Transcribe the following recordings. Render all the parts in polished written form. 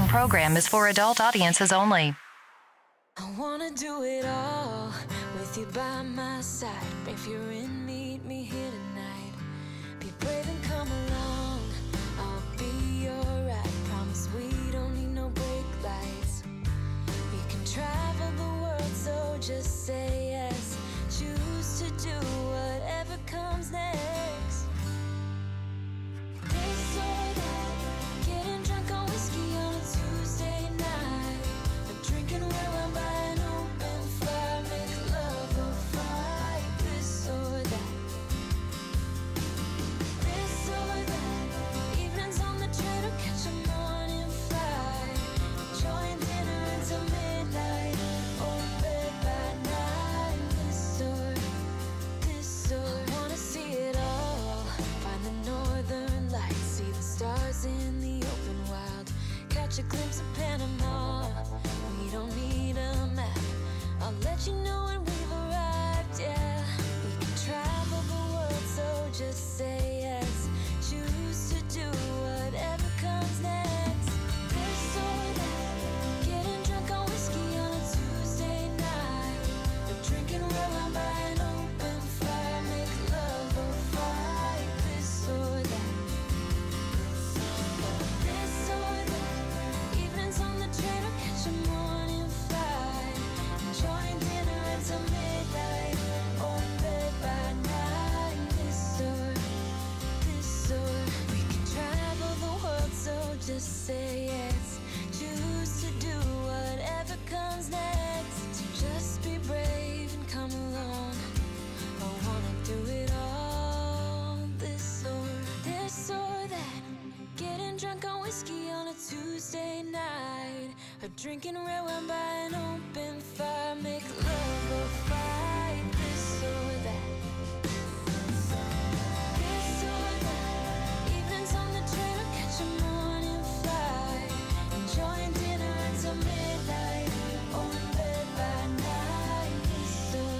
following program is for adult audiences only. I wanna do it all with you by my side. If you're in, meet me here tonight. Be brave and come along. I'll be your ride. Promise we don't need no brake lights. We can travel the world, so just say yes. Choose to do whatever comes next. This or that, getting drunk on whiskey on a Tuesday night, or drinking red wine by an open fire, make love or fight. This or that, this or that, evenings on the train or catch a morning flight, enjoying dinner until midnight, or bed by night. This or I wanna see it all. Find the northern lights, see the stars in the open wild, catch a glimpse of Panama. We don't need a map, I'll let you know when we've arrived. Yeah, we can travel the world, so just say yes. Choose to do whatever comes next. This or that, getting drunk on whiskey on a Tuesday night, or drinking red wine by an open fire, make love or fight. This or that, this or that, evenings on the train or catch a morning flight, enjoying dinner until midnight, or bed by night. This or we can travel the world, so just say yes. Choose to do whatever comes next. Just be brave and come along. I wanna do it all. This or that, getting drunk on whiskey on a Tuesday night, or drinking red wine by an open fire, make love or fight. This or that, this or that, evenings on the train or catch a morning flight, enjoying dinner until midnight, or in bed by night. This or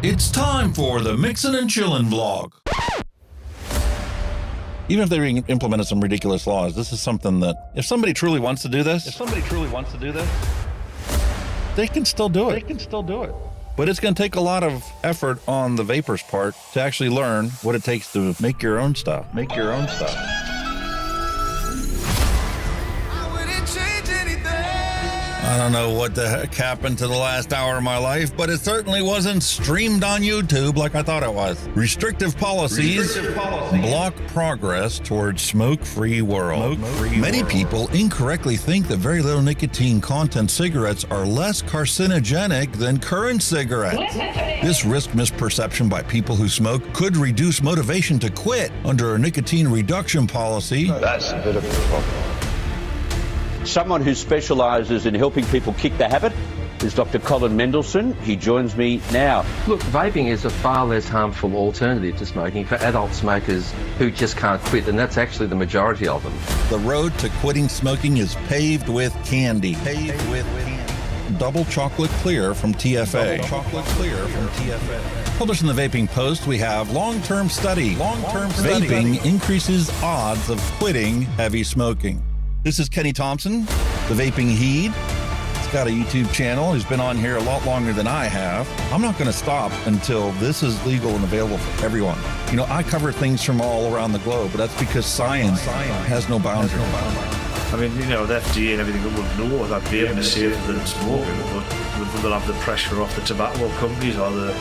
It's time for the Mixin and Chillin vlog. Even if they implemented some ridiculous laws, this is something that if somebody truly wants to do this, they can still do it. But it's going to take a lot of effort on the vapors' part to actually learn what it takes to make your own stuff. I don't know what the heck happened to the last hour of my life, but it certainly wasn't streamed on YouTube like I thought it was. Restrictive policies block progress towards smoke-free world. Many people incorrectly think that very little nicotine content cigarettes are less carcinogenic than current cigarettes. This risk misperception by people who smoke could reduce motivation to quit under a nicotine reduction policy. That's a bit of a problem. Someone who specialises in helping people kick the habit is Dr. Colin Mendelsohn. He joins me now. Look, vaping is a far less harmful alternative to smoking for adult smokers who just can't quit, and that's actually the majority of them. The road to quitting smoking is paved with candy. Double chocolate clear from TFA. Published in the Vaping Post, we have long-term study. Vaping increases odds of quitting heavy smoking. This is Kenny Thompson, the Vaping Heed. He's got a YouTube channel. He's been on here a lot longer than I have. I'm not going to stop until this is legal and available for everyone. You know, I cover things from all around the globe, but that's because science has no boundaries. I mean, you know, the FDA and everything would know that vaping is safer than smoking, but they'll have the pressure off the tobacco companies or the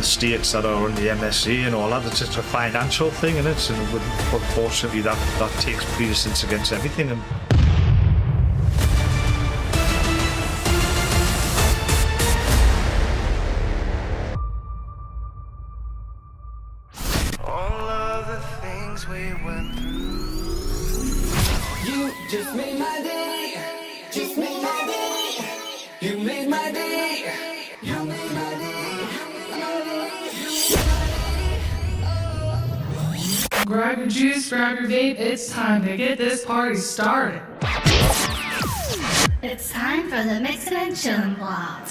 states that are on the MSA and all that. It's just a financial thing, and unfortunately that takes precedence against everything. And All of the things we went through. You just made my day. Just made my day. You made my day. You made my day. Grab your juice, grab your vape, it's time to get this party started. It's time for the Mixin and Chillin vlog.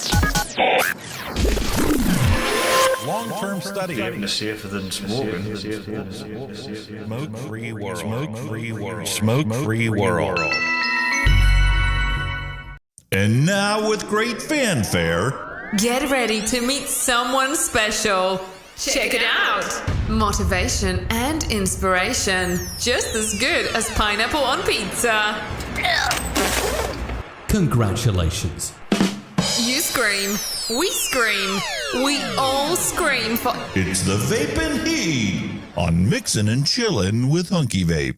Long-term study. vaping is safer than smoking. Smoke-free world. And now with great fanfare, get ready to meet someone special. Check it out. Motivation and inspiration, just as good as pineapple on pizza. Congratulations. You scream, we scream, we all scream for... it's the Vaping Heed on Mixin and Chillin with Hunky Vape.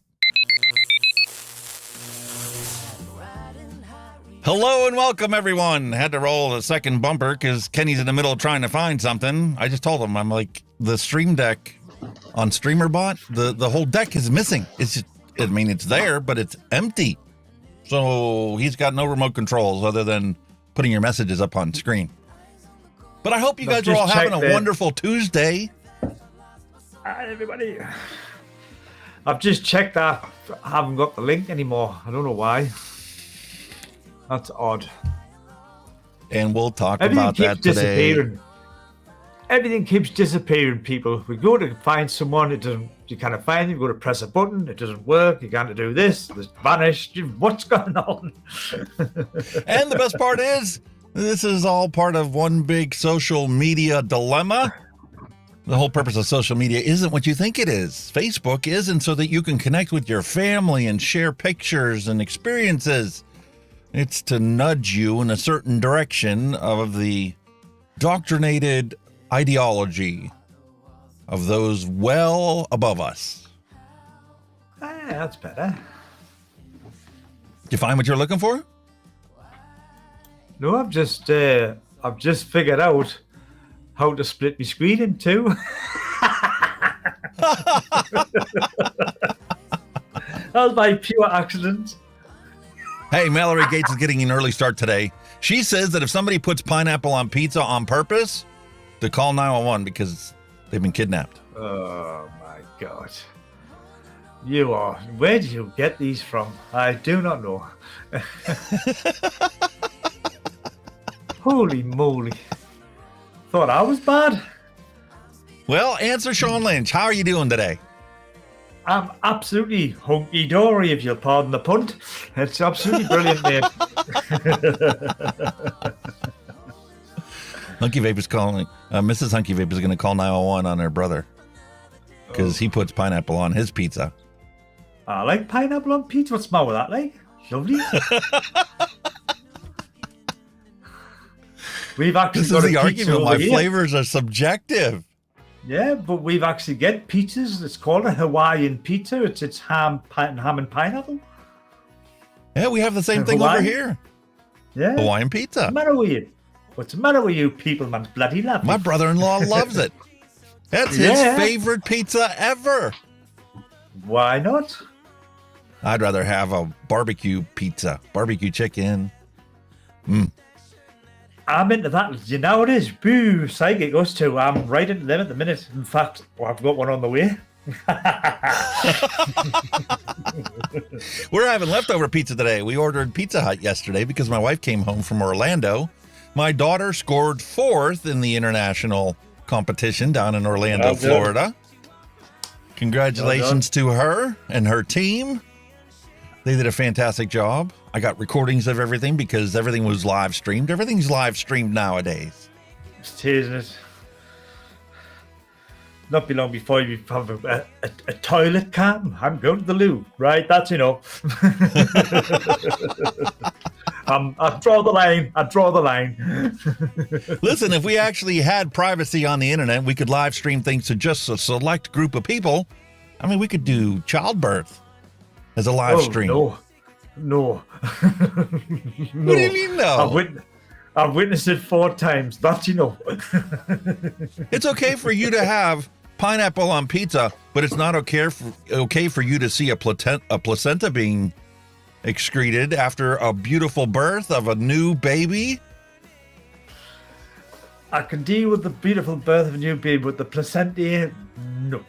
Hello and welcome, everyone. Had to roll a second bumper because Kenny's in the middle of trying to find something. I just told him, I'm like, the stream deck on StreamerBot, the whole deck is missing. It's just, I mean, it's there, but it's empty. So he's got no remote controls other than putting your messages up on screen. But I hope you guys are all having a wonderful Tuesday. Hi, everybody. I've just checked that. I haven't got the link anymore. I don't know why. That's odd. And we'll talk about that today. Everything keeps disappearing, people. We go to find someone, it doesn't. You can't find them. You go to press a button, it doesn't work. You can't do this. It's vanished. What's going on? And the best part is, this is all part of one big social media dilemma. The whole purpose of social media isn't what you think it is. Facebook isn't so that you can connect with your family and share pictures and experiences. It's to nudge you in a certain direction of the doctrinated ideology of those well above us. That's better. Did you find what you're looking for? No, I've just figured out how to split my screen in two. That was by pure accident. Hey, Mallory Gates is getting an early start today. She says that if somebody puts pineapple on pizza on purpose, to call 911 because they've been kidnapped. Oh my God. You are. Where do you get these from? I do not know. Holy moly. Thought I was bad. Well, answer Sean Lynch. How are you doing today? I'm absolutely hunky-dory, if you'll pardon the punt. It's absolutely brilliant, mate. Hunky Vape is calling. Mrs. Hunky Vape is going to call 911 on her brother because he puts pineapple on his pizza. I like pineapple on pizza. What's the matter with that, like? Lovely. We've actually This got is the a pizza argument. over My here. flavors are subjective. Yeah, but we've actually get pizzas. It's called a Hawaiian pizza. It's ham and pineapple. Yeah, we have the same thing over here. Yeah. Hawaiian pizza. What's the matter with you? What's the matter with you people, man? Bloody lovely. My brother-in-law loves it. That's his favorite pizza ever. Why not? I'd rather have a barbecue pizza, barbecue chicken. I'm into that. You know it is. Boo, psychic, us two. I'm right into them at the minute. In fact, I've got one on the way. We're having leftover pizza today. We ordered Pizza Hut yesterday because my wife came home from Orlando. My daughter scored 4th in the international competition down in Orlando, Florida. Congratulations to her and her team. They did a fantastic job. I got recordings of everything because everything was live streamed. Everything's live streamed nowadays. It's teasing it. Not be long before you have a toilet cam. I'm going to the loo, right? That's enough. I draw the line. I draw the line. Listen, if we actually had privacy on the internet, we could live stream things to just a select group of people. I mean, we could do childbirth as a live stream. No. What do you mean, no? I've witnessed it 4 times. That's enough. It's okay for you to have pineapple on pizza, but it's not okay for you to see a placenta being excreted after a beautiful birth of a new baby. I can deal with the beautiful birth of a new baby, but the placenta, no.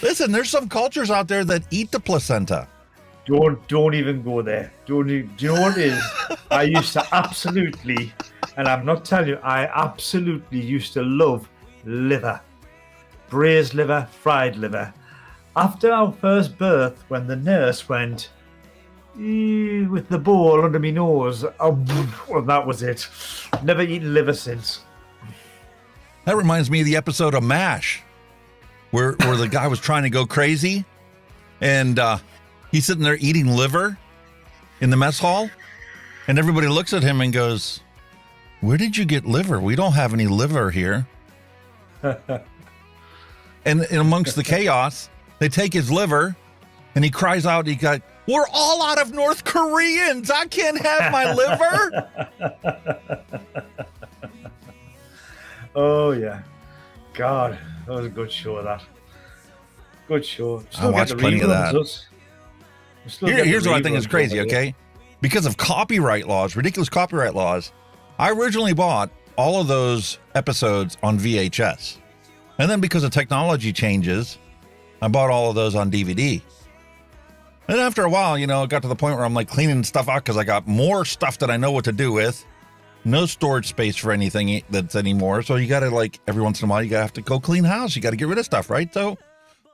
Listen, there's some cultures out there that eat the placenta. Don't even go there. Do you know what it is? I used to absolutely, and I'm not telling you, I absolutely used to love liver. Braised liver, fried liver. After our first birth, when the nurse went with the ball under my nose, well, that was it. Never eaten liver since. That reminds me of the episode of MASH, where the guy was trying to go crazy, and he's sitting there eating liver in the mess hall, and everybody looks at him and goes, "Where did you get liver? We don't have any liver here." And amongst the chaos, they take his liver, and he cries out, "We're all out of North Koreans! I can't have my liver!" Oh, yeah. God, that was a good show, that. Good show. I watched plenty of that. Here's what I think is crazy, okay? Because of copyright laws, ridiculous copyright laws, I originally bought all of those episodes on VHS. And then because of technology changes, I bought all of those on DVD. And after a while, it got to the point where I'm like cleaning stuff out because I got more stuff that I know what to do with. No storage space for anything that's anymore. So you got to every once in a while, you got to have to go clean house. You got to get rid of stuff, right? So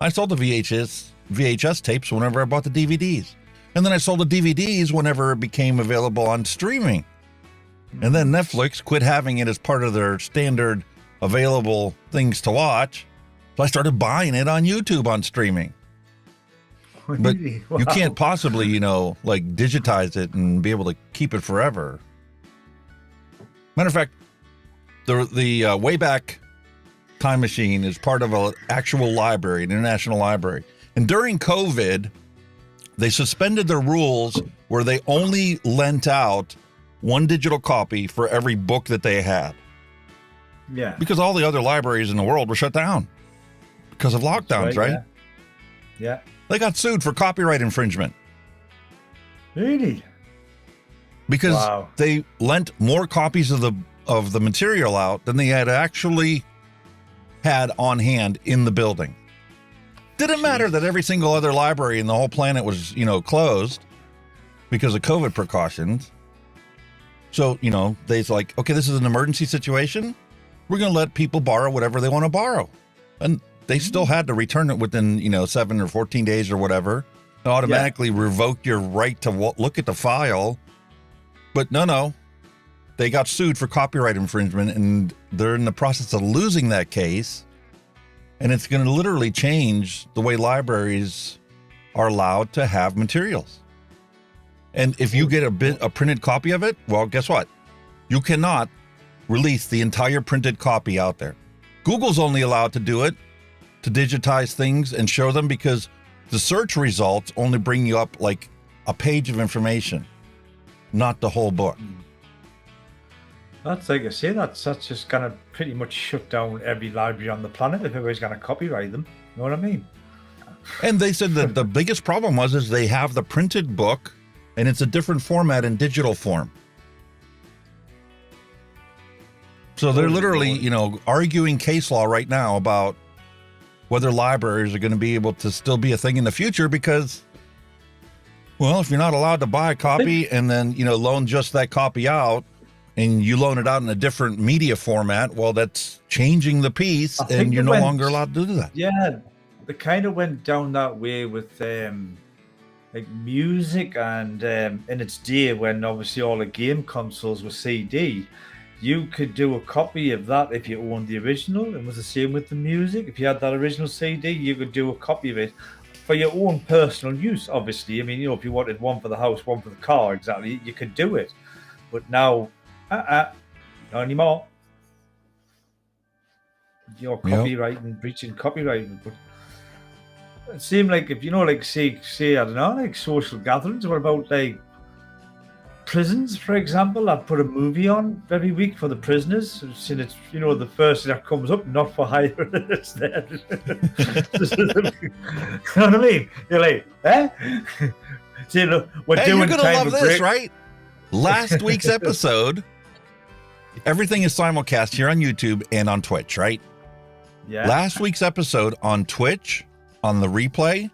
I sold the VHS tapes whenever I bought the DVDs. And then I sold the DVDs whenever it became available on streaming. And then Netflix quit having it as part of their standard available things to watch. So I started buying it on YouTube on streaming. But you can't possibly, digitize it and be able to keep it forever. Matter of fact, the Wayback Time Machine is part of an actual library, an international library. And during COVID, they suspended their rules where they only lent out one digital copy for every book that they had. Yeah. Because all the other libraries in the world were shut down because of lockdowns, right? Yeah. They got sued for copyright infringement. Really? Because they lent more copies of the material out than they had actually had on hand in the building. Didn't matter that every single other library in the whole planet was, closed because of COVID precautions. So, they's like, okay, this is an emergency situation. we're going to let people borrow whatever they want to borrow. And they still had to return it within, 7 or 14 days or whatever. And automatically revoke your right to look at the file. But no. They got sued for copyright infringement, and they're in the process of losing that case. And it's going to literally change the way libraries are allowed to have materials. And if you get a printed copy of it, well, guess what? You cannot release the entire printed copy out there. Google's only allowed to do it, to digitize things and show them, because the search results only bring you up like a page of information, not the whole book. That's like I say, that's just going to pretty much shut down every library on the planet if everybody's going to copyright them. You know what I mean? And they said that the biggest problem is they have the printed book and it's a different format in digital form. So they're literally, arguing case law right now about whether libraries are going to be able to still be a thing in the future, because, well, if you're not allowed to buy a copy and then, loan just that copy out, and you loan it out in a different media format, well, that's changing the piece, and you're no longer allowed to do that. Yeah, it kind of went down that way with like music, and in its day when obviously all the game consoles were CD, you could do a copy of that if you owned the original. It was the same with the music. If you had that original CD, you could do a copy of it for your own personal use, obviously. I mean, if you wanted one for the house, one for the car, exactly, you could do it. But now, not anymore. You're copywriting, breaching copyright. But it seemed like if say I don't know, like social gatherings. What about like prisons, for example? I'd put a movie on every week for the prisoners. Since it's the first thing that comes up, not for hire. It's there. You know what I mean? You're like, eh? So, we're doing. You're gonna love this, break. right? Last week's episode. Everything is simulcast here on YouTube and on Twitch, right? Yeah. Last week's episode on Twitch, on the replay,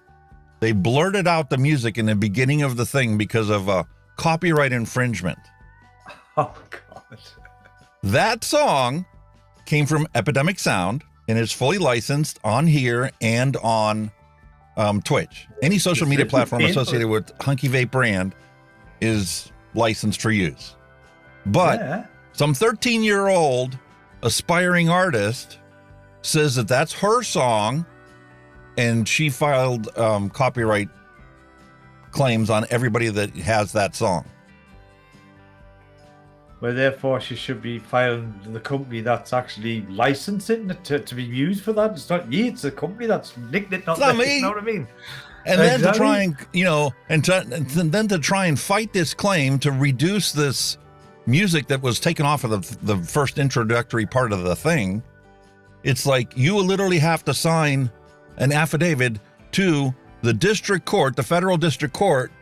they blurted out the music in the beginning of the thing because of copyright infringement. Oh, God. That song came from Epidemic Sound and is fully licensed on here and on Twitch. Any social media platform associated with Hunky Vape brand is licensed for use. But some 13-year-old aspiring artist says that that's her song, and she filed copyright claims on everybody that has that song. Well, therefore, she should be filing the company that's actually licensing it to be used for that. It's not you, it's the company that's nicked it, not me. You know what I mean? And then to try and, then to try and fight this claim to reduce this music that was taken off of the first introductory part of the thing, it's like you literally have to sign an affidavit to the district court, the federal district court,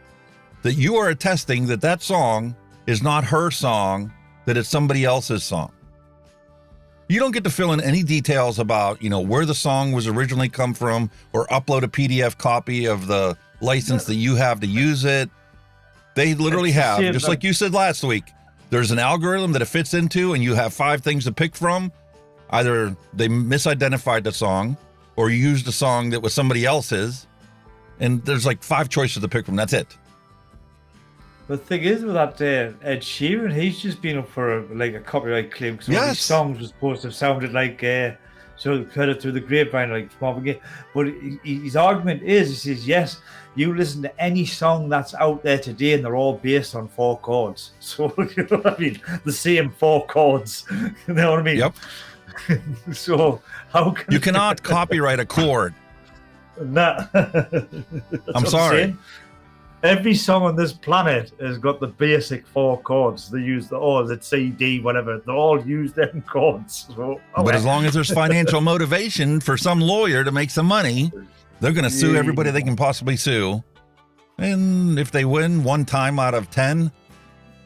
that you are attesting that that song is not her song, that it's somebody else's song. You don't get to fill in any details about, where the song was originally come from, or upload a PDF copy of the license that you have to use it. They literally have, just like you said last week, there's an algorithm that it fits into, and you have 5 things to pick from. Either they misidentified the song, or you used a song that was somebody else's, and there's like 5 choices to pick from. That's it. The thing is with that Ed Sheeran, he's just been up for a copyright claim because one of his songs was supposed to have sounded like so heard it through the grapevine like Marvin Gaye. But his argument is, he says, yes, you listen to any song that's out there today and they're all based on 4 chords. So you know what I mean? The same 4 chords. You know what I mean? Yep. So how can you cannot copyright a chord? Nah. I'm sorry. Every song on this planet has got the basic 4 chords. They use it's C, D, whatever. They all use them chords. So, but as long as there's financial motivation for some lawyer to make some money, they're going to sue everybody they can possibly sue. And if they win 1 time out of 10,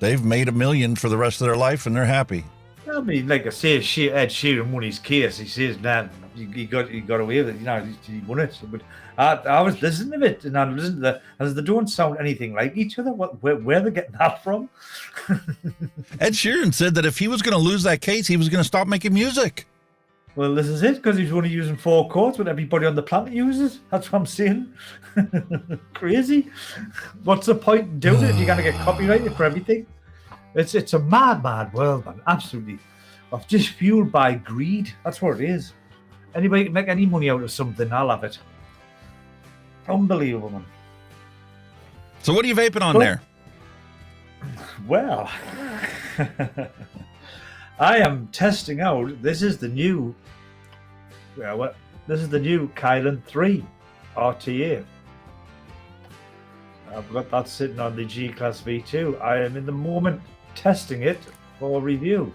they've made $1 million for the rest of their life and they're happy. I mean, like I say, Ed Sheeran won his case. He says, "Nah, he got away with it. You know, he won it." But I was listening to it, and I listened to that, as they don't sound anything like each other. Where they're getting that from? Ed Sheeran said that if he was going to lose that case, he was going to stop making music. Well, this is it, because he's only using 4 chords, what everybody on the planet uses. That's what I'm saying. Crazy. What's the point in doing it? You're going to get copyrighted for everything. It's a mad world, man. Absolutely. I'm just fueled by greed. That's what it is. Anybody can make any money out of something, I'll have it. Unbelievable, man. So what are you vaping on there? Well, I am testing out. This is the new Kylan 3 RTA. I've got that sitting on the G Class V2. I am in the moment testing it for review.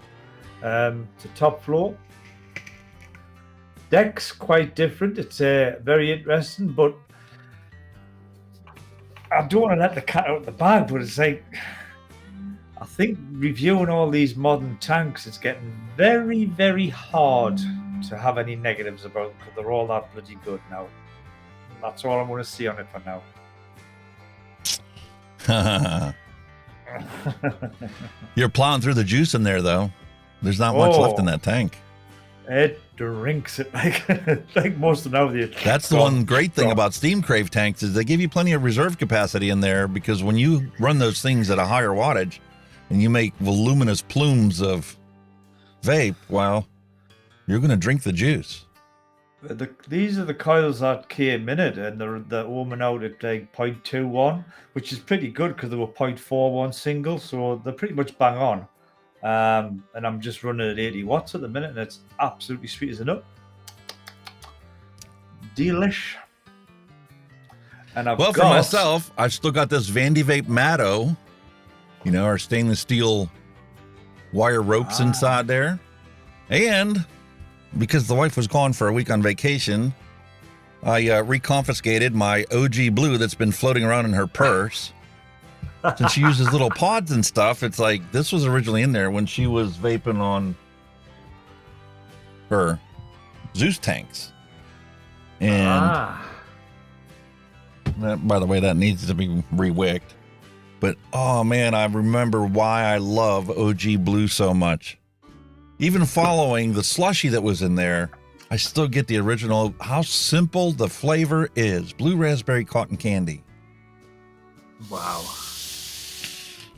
It's a top floor. Deck's quite different. It's very interesting, but I don't want to let the cat out of the bag, but it's like, I think reviewing all these modern tanks, it's getting very, very hard to have any negatives about them because they're all that bloody good now. That's all I'm going to see on it for now. You're plowing through the juice in there, though. There's not much left in that tank. It drinks it like most of now. That's the one great thing about Steam Crave tanks is they give you plenty of reserve capacity in there, because when you run those things at a higher wattage and you make voluminous plumes of vape, well, you're going to drink the juice. These are the coils that came in it, and they're warming out at like 0.21, which is pretty good because they were 0.41 single, so they're pretty much bang on. And I'm just running at 80 watts at the minute, and it's absolutely sweet as a nut. Delish. And for myself, I've still got this Vandy Vape Matto, our stainless steel wire ropes inside there. And because the wife was gone for a week on vacation, I reconfiscated my OG Blue that's been floating around in her purse. Since she uses little pods and stuff, it's like this was originally in there when she was vaping on her Zeus tanks. And that, by the way, that needs to be re-wicked. But oh man, I remember why I love OG Blue so much. Even following the slushy that was in there, I still get the original, how simple the flavor is. Blue raspberry cotton candy. Wow.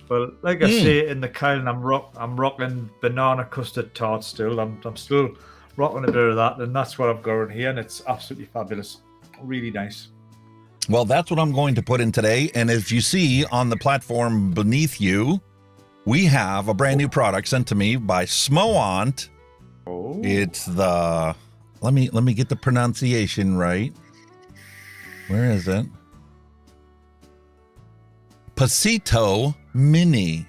Well, like I say, in the Kylan, I'm rocking banana custard tart still. I'm still rocking a bit of that, and that's what I've got in here, and it's absolutely fabulous. Really nice. Well, that's what I'm going to put in today. And if you see on the platform beneath you, we have a brand new product sent to me by SMOANT. Oh. It's the, let me get the pronunciation right. Where is it? Pasito Mini.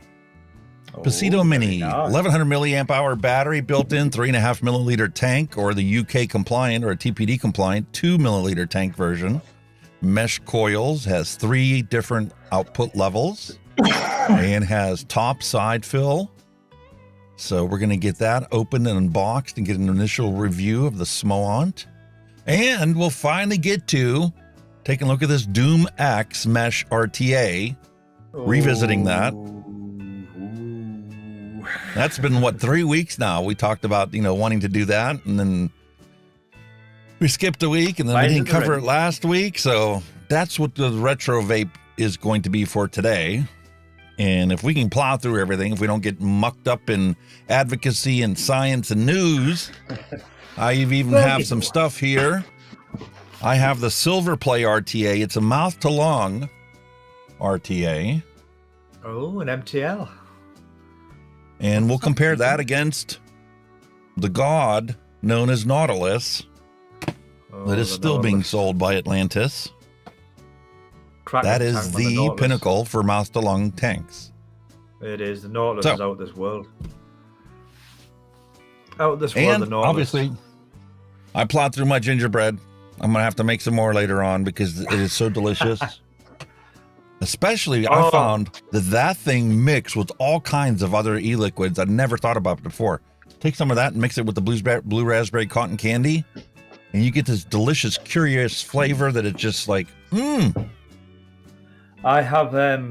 Pasito Mini, nice. 1100 milliamp hour battery, built in 3.5 milliliter tank, or the UK compliant or a TPD compliant 2 milliliter tank version. Mesh coils, has 3 different output levels and has top side fill. So we're going to get that opened and unboxed and get an initial review of the SMOANT. And we'll finally get to taking a look at this Doom X Mesh RTA, revisiting that. That's been, 3 weeks now? We talked about, wanting to do that, and then we skipped a week, and then we didn't cover it last week. So that's what the retro vape is going to be for today. And if we can plow through everything, if we don't get mucked up in advocacy and science and news, I even have some stuff here. I have the Silver Play RTA. It's a mouth to lung RTA. Oh, an MTL. And we'll compare that against the god known as Nautilus, that is still being sold by Atlantis. That is the pinnacle for mouth to lung tanks. It is. The Nautilus is out of this world. Out of this world, and the Nautilus. Obviously, I plowed through my gingerbread. I'm going to have to make some more later on because it is so delicious. Especially, I found that thing mixed with all kinds of other e-liquids I'd never thought about before. Take some of that and mix it with the blue raspberry cotton candy, and you get this delicious, curious flavor that it's just like, I have a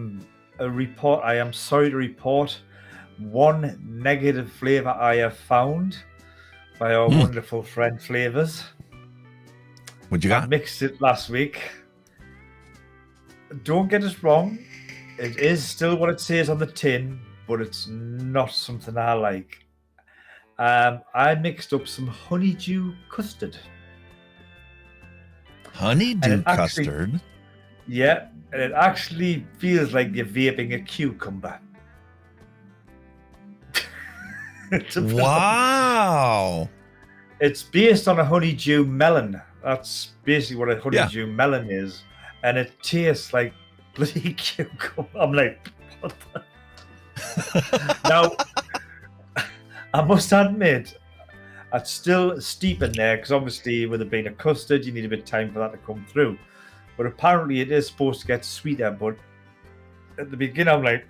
report. I am sorry to report one negative flavor I have found by our wonderful friend FLAVRZ. What you got? I mixed it last week. Don't get us wrong. It is still what it says on the tin, but it's not something I like. I mixed up some honeydew custard. Honeydew custard? Yeah, and it actually feels like you're vaping a cucumber. Wow. It's based on a honeydew melon. That's basically what a honeydew melon is. And it tastes like bloody cucumber. I'm like, what the? Now, I must admit, it's still steep in there because obviously with it being a custard, you need a bit of time for that to come through. But apparently it is supposed to get sweeter. But at the beginning, I'm like,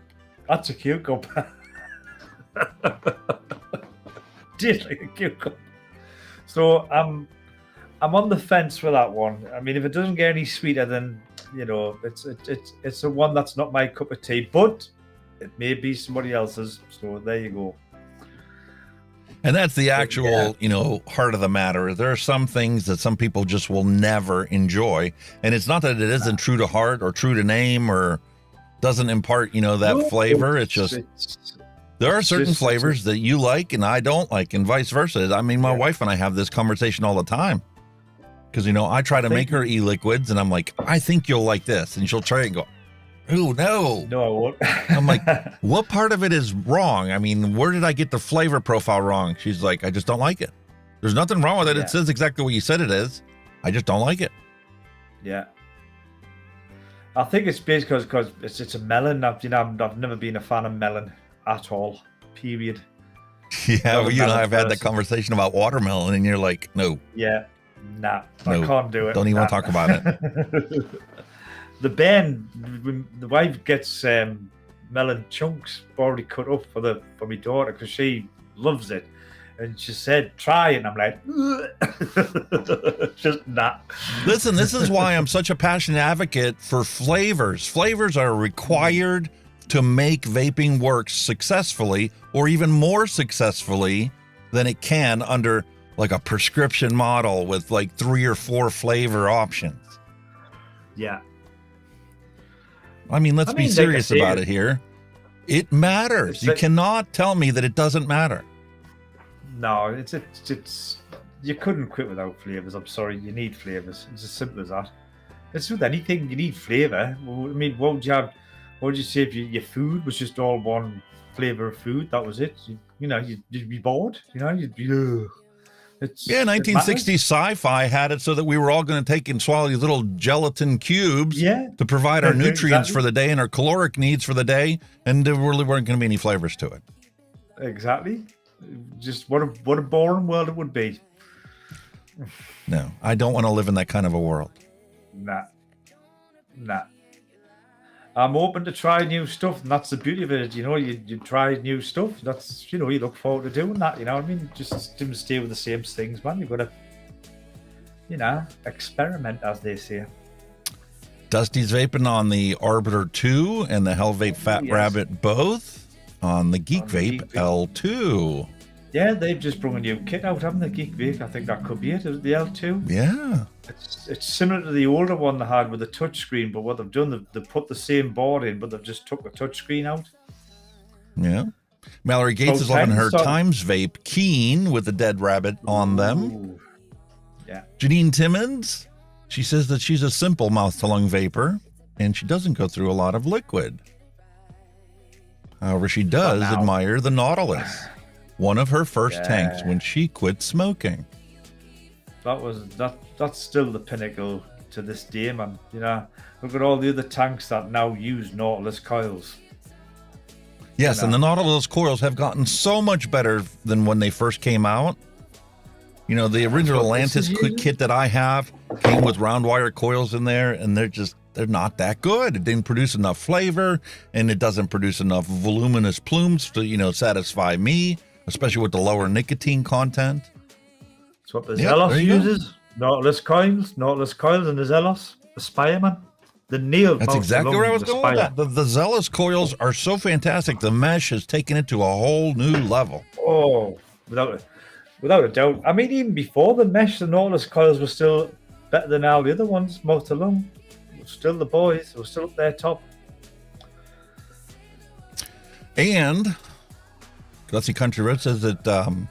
that's a cucumber. Tastes like a cucumber. So I'm on the fence for that one. I mean, if it doesn't get any sweeter, then it's a one that's not my cup of tea. But it may be somebody else's. So there you go. And that's the actual, heart of the matter. There are some things that some people just will never enjoy. And it's not that it isn't true to heart or true to name or doesn't impart, that flavor. It's just, there are certain flavors that you like and I don't like and vice versa. I mean, my wife and I have this conversation all the time. Because, I try to make her e-liquids and I'm like, I think you'll like this. And she'll try it and go, oh, no. No, I won't. I'm like, what part of it is wrong? I mean, where did I get the flavor profile wrong? She's like, I just don't like it. There's nothing wrong with it. It says exactly what you said it is. I just don't like it. Yeah. I think it's basically because it's a melon. I've never been a fan of melon at all, period. Yeah, well, you and I have had that conversation about watermelon and you're like, no. Yeah, nah, no, I can't do it. Don't even want to talk about it. The wife gets melon chunks already cut up for my daughter because she loves it, and she said, "Try it." And I'm like, just nah. Listen, this is why I'm such a passionate advocate for FLAVRZ. FLAVRZ are required to make vaping work successfully, or even more successfully than it can under like a prescription model with like 3 or 4 flavor options. Yeah. I mean, let's be serious about it here. It matters. You cannot tell me that it doesn't matter. No, it's you couldn't quit without flavors. I'm sorry, you need flavors. It's as simple as that. It's with anything, you need flavor. I mean, what would you say if your food was just all one flavor of food? That was it. You'd be bored. You'd be. 1960s sci-fi had it so that we were all going to take and swallow these little gelatin cubes to provide our nutrients for the day and our caloric needs for the day, and there really weren't going to be any flavors to it. Exactly. Just what a boring world it would be. No, I don't want to live in that kind of a world. Nah. I'm open to try new stuff, and that's the beauty of it. You try new stuff. That's you look forward to doing that. I mean, just don't stay with the same things, man. You've got to, experiment, as they say. Dusty's vaping on the Arbiter 2 and the Hell Vape Fat Rabbit both on the Geek Vape L2. Yeah, they've just brought a new kit out, haven't they? Geek Vape, I think that could be it. Is it the L2? Yeah. It's similar to the older one they had with the touchscreen, but what they've done, they've put the same board in, but they've just took the touchscreen out. Yeah. Mallory Gates is loving her Times Vape Keen with the Dead Rabbit on them. Ooh. Yeah. Janine Timmons, she says that she's a simple mouth-to-lung vapor, and she doesn't go through a lot of liquid. However, she does admire the Nautilus, one of her first tanks when she quit smoking. That's still the pinnacle to this day, man. Look at all the other tanks that now use Nautilus coils. Yes, and the Nautilus coils have gotten so much better than when they first came out. The original Atlantis kit that I have came with round wire coils in there, and they're not that good. It didn't produce enough flavor, and it doesn't produce enough voluminous plumes to, satisfy me. especially with the lower nicotine content. That's what the Yep, Zelos there you go. uses. Nautilus coils and the Zelos. The Spireman. The nail. That's mounts exactly along where I was the going with Spire. that. The Zealous coils are so fantastic. The mesh has taken it to a whole new level. Oh, without a doubt. I mean, even before the mesh, the Nautilus coils were still better than all the other ones. Mouth alone. Still the boys. They were still up there top. And Gutsy Country Road says that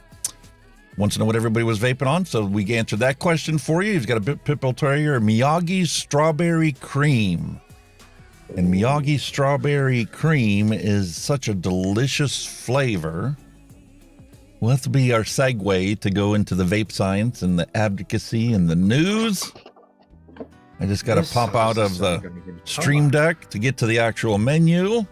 wants to know what everybody was vaping on, so we answered that question for you. He's got a Pitbull Terrier, Miyagi's Strawberry Cream. And Miyagi's Strawberry Cream is such a delicious flavor. Well, that's be our segue to go into the Vape Science and the Advocacy and the news. I just got to pop out of the Stream Deck to get to the actual menu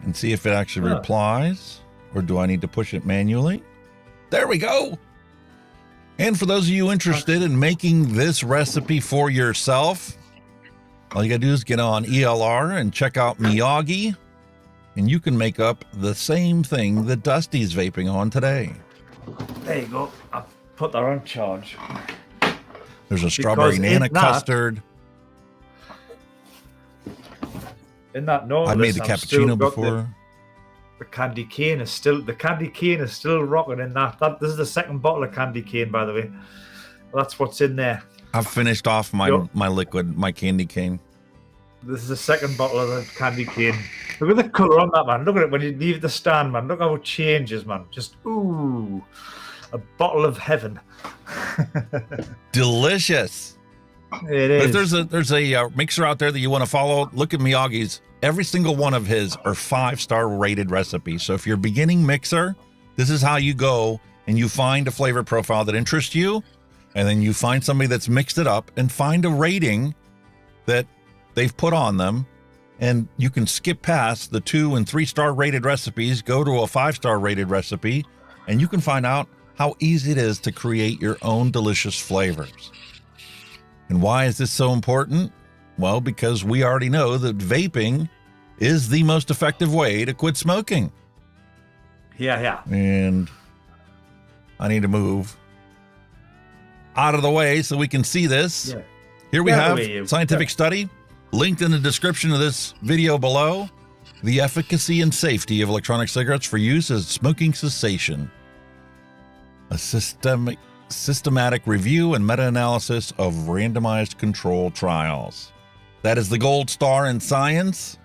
and see if it actually replies, or do I need to push it manually? There we go. And for those of you interested in making this recipe for yourself, all you gotta do is get on ELR and check out Miyagi, and you can make up the same thing that Dusty's vaping on today. There you go. I put that on charge. There's a strawberry nana custard. In that Nautilus, I made the cappuccino before. The candy cane is still rocking in that. This is the second bottle of candy cane, by the way. That's what's in there. I've finished off my liquid, my candy cane. This is the second bottle of the candy cane. Look at the colour on that, man. Look at it when you leave the stand, man. Look how it changes, man. Just ooh, a bottle of heaven. Delicious. It is. But if there's a mixer out there that you want to follow, look at Miyagi's. Every single one of his are 5-star rated recipes. So if you're a beginning mixer, this is how you go and you find a flavor profile that interests you, and then you find somebody that's mixed it up and find a rating that they've put on them, and you can skip past the 2- and 3-star rated recipes, go to a 5-star rated recipe, and you can find out how easy it is to create your own delicious flavors. And why is this so important? Well, because we already know that vaping is the most effective way to quit smoking. Yeah. And I need to move out of the way so we can see this. Yeah. Here we have scientific study linked in the description of this video below. The efficacy and safety of electronic cigarettes for use as smoking cessation. A systematic review and meta-analysis of randomized control trials. That is the gold star in science.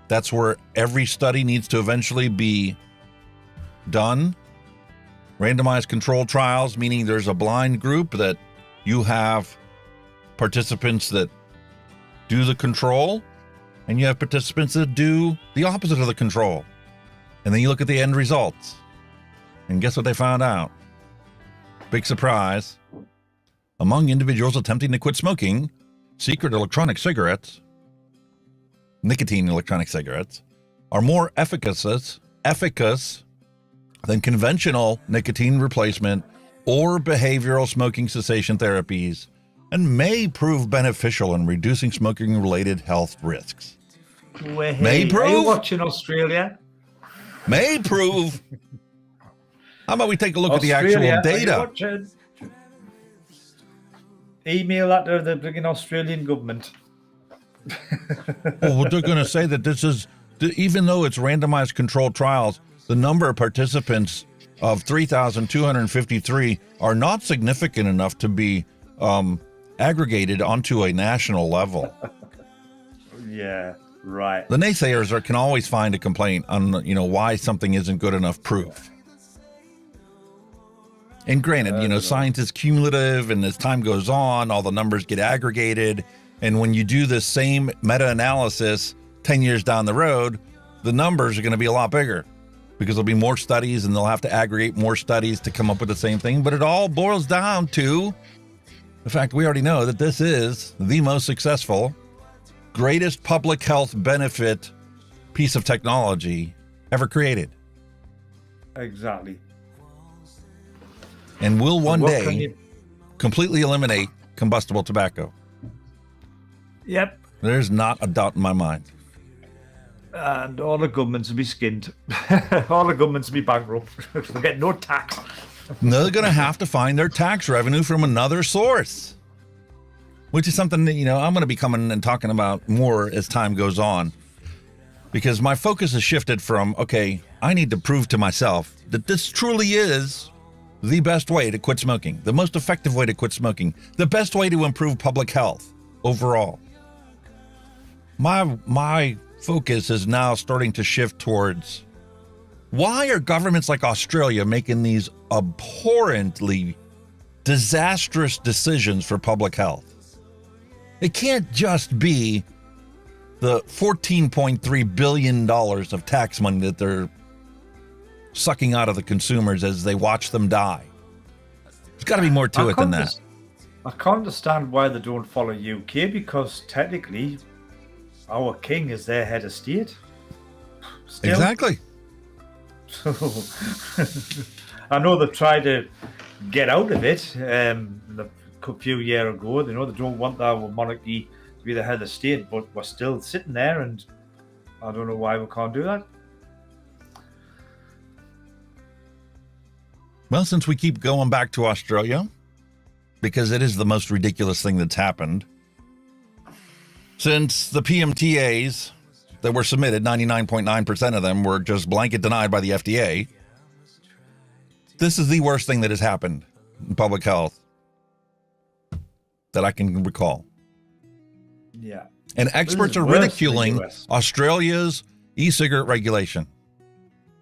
That's where every study needs to eventually be done. Randomized control trials, meaning there's a blind group that you have participants that do the control, and you have participants that do the opposite of the control. And then you look at the end results. And guess what they found out? Big surprise. Among individuals attempting to quit smoking, secret electronic cigarettes, nicotine electronic cigarettes, are more efficacious than conventional nicotine replacement or behavioral smoking cessation therapies, and may prove beneficial in reducing smoking-related health risks. May prove? Are you watching Australia? May prove. How about we take a look at the actual data? Email that to the freaking Australian government. Well, they're going to say that this is, even though it's randomized controlled trials, the number of participants of 3,253 are not significant enough to be aggregated onto a national level. Yeah, right. The naysayers can always find a complaint on, why something isn't good enough proof. And granted, science is cumulative, and as time goes on, all the numbers get aggregated. And when you do the same meta-analysis 10 years down the road, the numbers are going to be a lot bigger because there'll be more studies and they'll have to aggregate more studies to come up with the same thing. But it all boils down to the fact we already know that this is the most successful, greatest public health benefit piece of technology ever created. Exactly. And will one day completely eliminate combustible tobacco. Yep. There's not a doubt in my mind. And all the governments will be skinned. All the governments will be bankrupt. They'll get no tax. They're going to have to find their tax revenue from another source, which is something that, I'm going to be coming and talking about more as time goes on, because my focus has shifted from, okay, I need to prove to myself that this truly is the best way to quit smoking, the most effective way to quit smoking, the best way to improve public health overall. My focus is now starting to shift towards, why are governments like Australia making these abhorrently disastrous decisions for public health? It can't just be the $14.3 billion of tax money that they're sucking out of the consumers as they watch them die. There's got to be more to it than that. I can't understand why they don't follow UK, because technically our king is their head of state. Still. Exactly. So I know they tried to get out of it a few years ago. They don't want our monarchy to be the head of state, but we're still sitting there, and I don't know why we can't do that. Well, since we keep going back to Australia, because it is the most ridiculous thing that's happened, since the PMTAs that were submitted, 99.9% of them were just blanket denied by the FDA, this is the worst thing that has happened in public health that I can recall. Yeah. And experts are ridiculing Australia's e-cigarette regulation,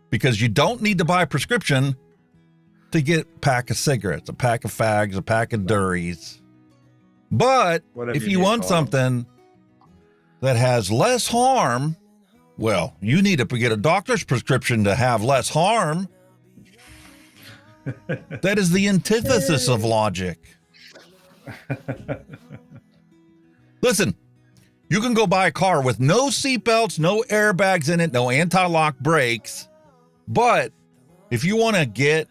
because you don't need to buy a prescription to get a pack of cigarettes, a pack of fags, a pack of durries. But whatever if you want something that has less harm, well, you need to get a doctor's prescription to have less harm. That is the antithesis of logic. Listen, you can go buy a car with no seatbelts, no airbags in it, no anti-lock brakes. But if you want to get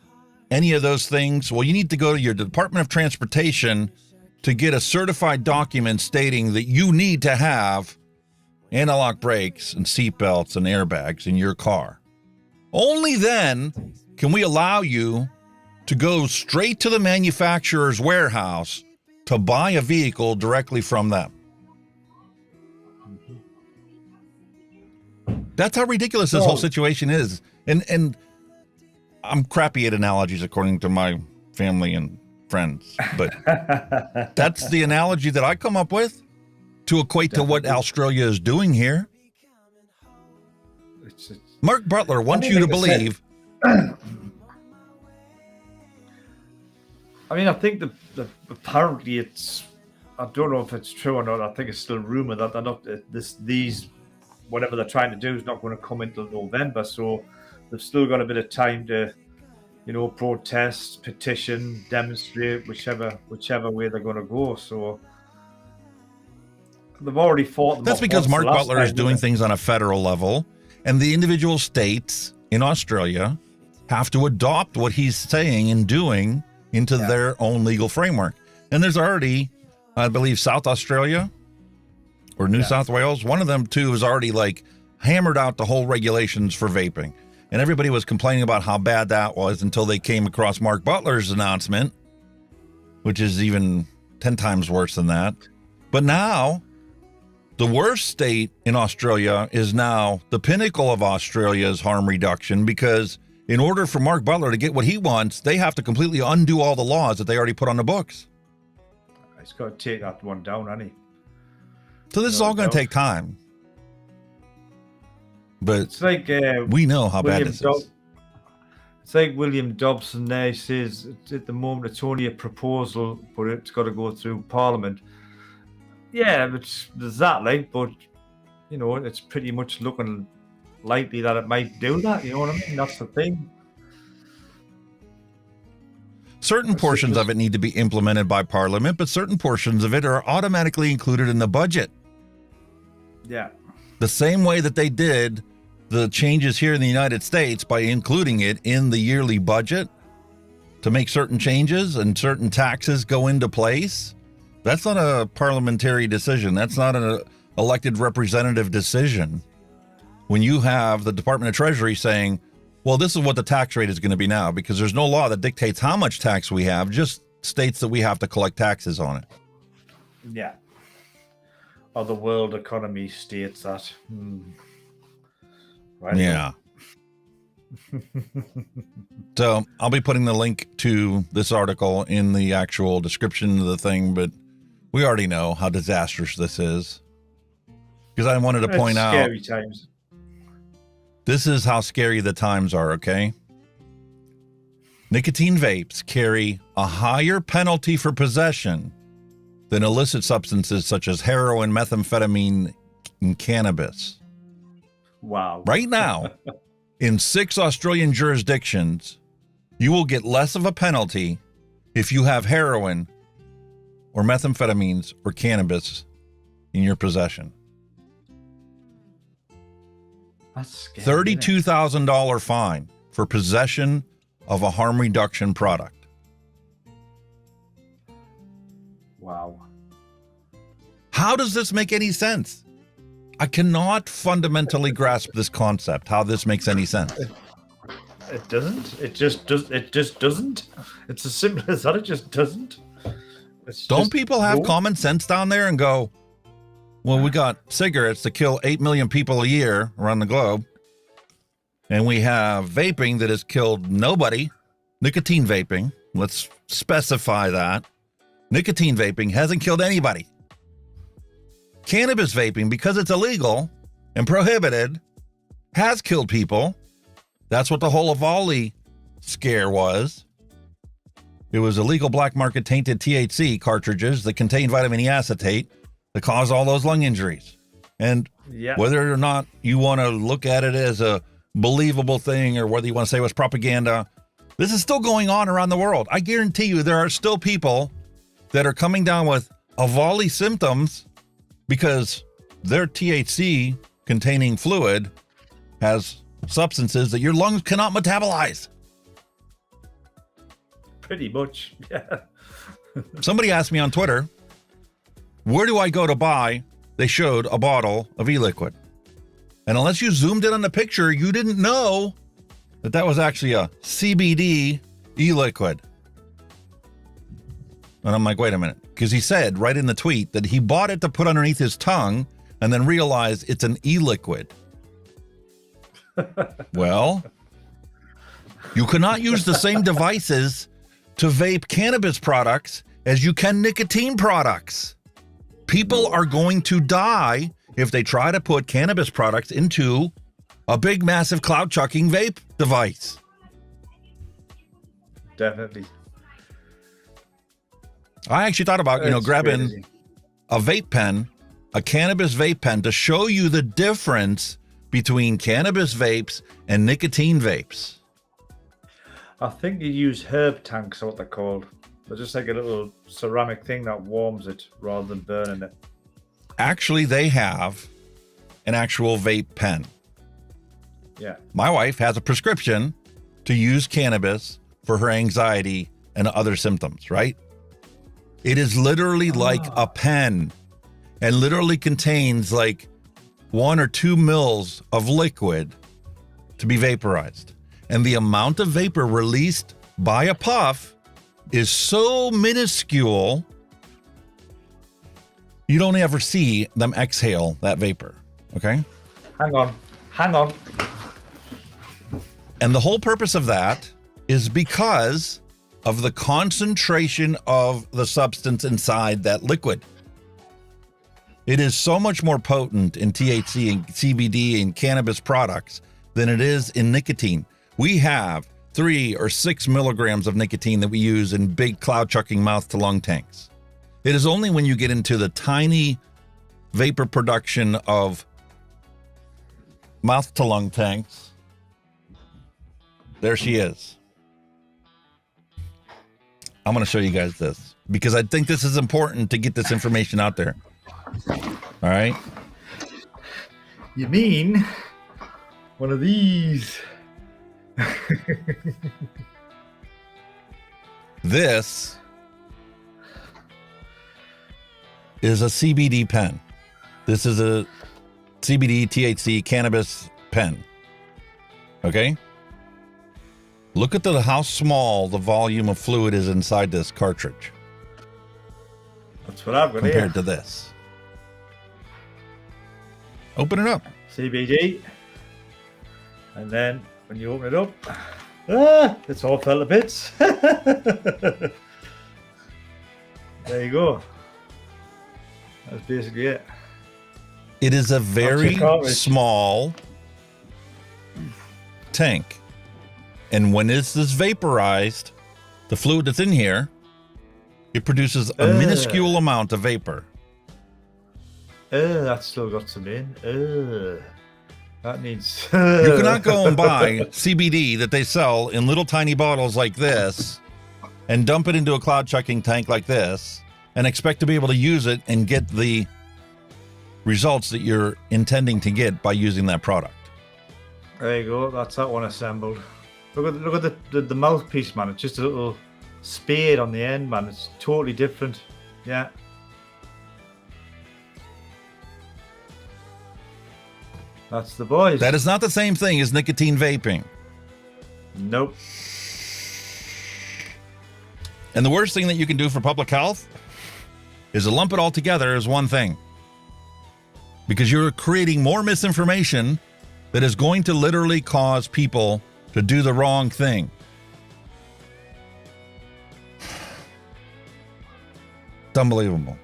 any of those things, well, you need to go to your Department of Transportation to get a certified document stating that you need to have anti-lock brakes and seatbelts and airbags in your car. Only then can we allow you to go straight to the manufacturer's warehouse to buy a vehicle directly from them. That's how ridiculous this whole situation is. And I'm crappy at analogies according to my family and friends, but that's the analogy that I come up with to equate to what Australia is doing here. Mark Butler wants you to believe. I mean, I think that apparently it's, I don't know if it's true or not. I think it's still rumor that they're not, these, whatever they're trying to do is not going to come until November. So they've still got a bit of time to, protest, petition, demonstrate, whichever way they're going to go. So they've already fought them. That's because Mark Butler is doing things on a federal level, and the individual states in Australia have to adopt what he's saying and doing into their own legal framework. And there's already, I believe, South Australia or New South Wales, one of them too has already hammered out the whole regulations for vaping. And everybody was complaining about how bad that was until they came across Mark Butler's announcement, which is even 10 times worse than that. But now, the worst state in Australia is now the pinnacle of Australia's harm reduction, because in order for Mark Butler to get what he wants, they have to completely undo all the laws that they already put on the books. He's got to take that one down, hasn't he? So this is all going to take time. But it's like we know how bad this is. It's like William Dobson there. He says at the moment it's only a proposal, but it's got to go through Parliament. Yeah, there's that, but it's pretty much looking likely that it might do that. You know what I mean? That's the thing. Certain portions of it need to be implemented by Parliament, but certain portions of it are automatically included in the budget. Yeah. The same way that they did the changes here in the United States by including it in the yearly budget to make certain changes and certain taxes go into place. That's not a parliamentary decision. That's not an elected representative decision. when you have the Department of Treasury saying, well, this is what the tax rate is going to be now, because there's no law that dictates how much tax we have, just states that we have to collect taxes on it. Yeah. Or the world economy states that. Right. Yeah. So I'll be putting the link to this article in the actual description of the thing, but we already know how disastrous this is. Because I wanted to point out, scary times. This is how scary the times are, okay? Nicotine vapes carry a higher penalty for possession than illicit substances such as heroin, methamphetamine, and cannabis. Wow. Right now, in 6 Australian jurisdictions, you will get less of a penalty if you have heroin or methamphetamines or cannabis in your possession. That's scary, $32,000 fine for possession of a harm reduction product. Wow. How does this make any sense? I cannot fundamentally grasp this concept, how this makes any sense. It doesn't. It just doesn't. It's as simple as that. It just doesn't. Don't people have common sense down there and go, well, we got cigarettes to kill 8 million people a year around the globe, and we have vaping that has killed nobody. Nicotine vaping, let's specify that. Nicotine vaping hasn't killed anybody. Cannabis vaping, because it's illegal and prohibited, has killed people. That's what the whole Avali scare was. It was illegal black market tainted THC cartridges that contain vitamin E acetate that cause all those lung injuries. And whether or not you want to look at it as a believable thing or whether you want to say it was propaganda, this is still going on around the world. I guarantee you there are still people that are coming down with Avali symptoms because their THC containing fluid has substances that your lungs cannot metabolize. Pretty much, yeah. Somebody asked me on Twitter, where do I go to buy? They showed a bottle of e-liquid. And unless you zoomed in on the picture, you didn't know that that was actually a CBD e-liquid. And I'm like, wait a minute. Because he said right in the tweet that he bought it to put underneath his tongue and then realized it's an e-liquid. Well, you cannot use the same devices to vape cannabis products as you can nicotine products. People are going to die if they try to put cannabis products into a big, massive cloud chucking vape device. Definitely. I actually thought about, grabbing crazy. a vape pen, a cannabis vape pen, to show you the difference between cannabis vapes and nicotine vapes. I think you use herb tanks, are what they're called. They're just like a little ceramic thing that warms it rather than burning it. Actually, they have an actual vape pen. Yeah. My wife has a prescription to use cannabis for her anxiety and other symptoms, right? It is literally like a pen and literally contains like 1 or 2 mils of liquid to be vaporized. And the amount of vapor released by a puff is so minuscule, you don't ever see them exhale that vapor, okay? Hang on. And the whole purpose of that is because of the concentration of the substance inside that liquid. It is so much more potent in THC and CBD and cannabis products than it is in nicotine. We have 3 or 6 milligrams of nicotine that we use in big cloud chucking mouth to lung tanks. It is only when you get into the tiny vapor production of mouth to lung tanks. There she is. I'm going to show you guys this because I think this is important to get this information out there. All right. You mean one of these? This is a CBD pen. This is a CBD, THC, cannabis pen. Okay? Look at how small the volume of fluid is inside this cartridge. That's what I've got compared here. to this. Open it up. CBD. And then when you open it up, it's all fell to bits. There you go. That's basically it. It is a very small tank. And when this is vaporized, the fluid that's in here, it produces a minuscule amount of vapor. That's still got some in. That needs... You cannot go and buy CBD that they sell in little tiny bottles like this and dump it into a cloud chucking tank like this and expect to be able to use it and get the results that you're intending to get by using that product. There you go. That's that one assembled. Look at the mouthpiece, man. It's just a little spade on the end, man. It's totally different. Yeah. That's the boys. That is not the same thing as nicotine vaping. Nope. And the worst thing that you can do for public health is to lump it all together as one thing. Because you're creating more misinformation that is going to literally cause people to do the wrong thing. It's unbelievable.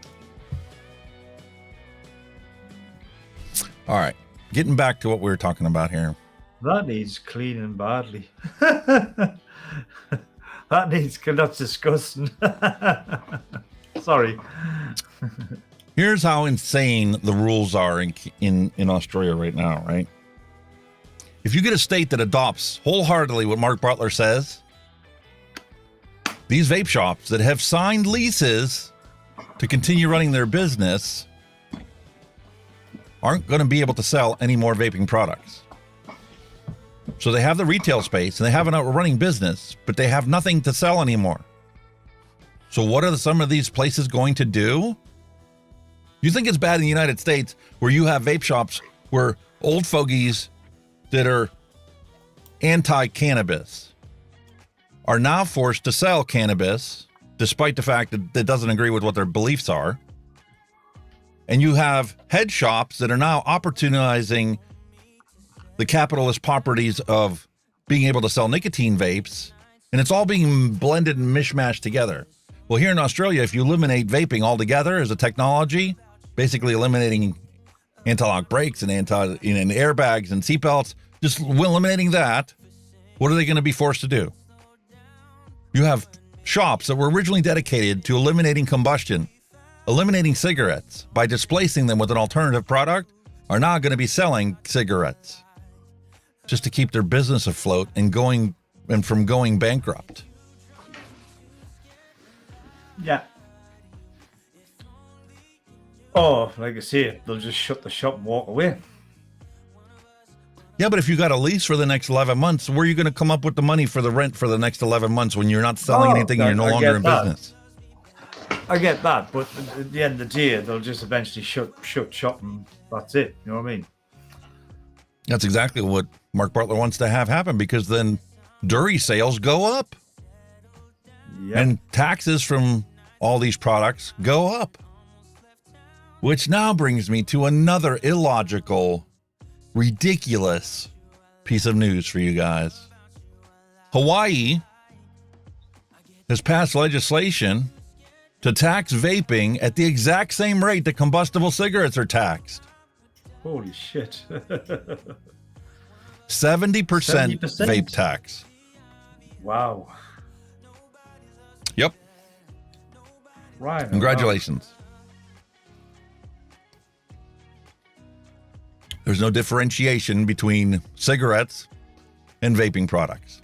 All right. Getting back to what we were talking about here. That needs cleaning badly. That needs... That's disgusting. Sorry. Here's how insane the rules are in Australia right now, right? If you get a state that adopts wholeheartedly what Mark Butler says, these vape shops that have signed leases to continue running their business aren't going to be able to sell any more vaping products. So they have the retail space and they have an running business, but they have nothing to sell anymore. So what are some of these places going to do? You think it's bad in the United States where you have vape shops where old fogies that are anti-cannabis are now forced to sell cannabis, despite the fact that it doesn't agree with what their beliefs are. And you have head shops that are now opportunizing the capitalist properties of being able to sell nicotine vapes, and it's all being blended and mishmashed together. Well, here in Australia, if you eliminate vaping altogether as a technology, basically eliminating anti-lock brakes and airbags and seatbelts, just eliminating that, what are they going to be forced to do? You have shops that were originally dedicated to eliminating combustion, eliminating cigarettes by displacing them with an alternative product, are now going to be selling cigarettes just to keep their business afloat and from going bankrupt. Yeah. Oh, like I say, they'll just shut the shop and walk away. Yeah, but if you got a lease for the next 11 months, where are you going to come up with the money for the rent for the next 11 months when you're not selling anything and you're no longer in business? I get that, but at the end of the day, they'll just eventually shut shop and that's it. You know what I mean? That's exactly what Mark Butler wants to have happen, because then Dury sales go up. Yep. And taxes from all these products go up. Which now brings me to another illogical, ridiculous piece of news for you guys. Hawaii has passed legislation to tax vaping at the exact same rate that combustible cigarettes are taxed. Holy shit. 70% vape tax. Wow. Yep. Right. Congratulations. There's no differentiation between cigarettes and vaping products.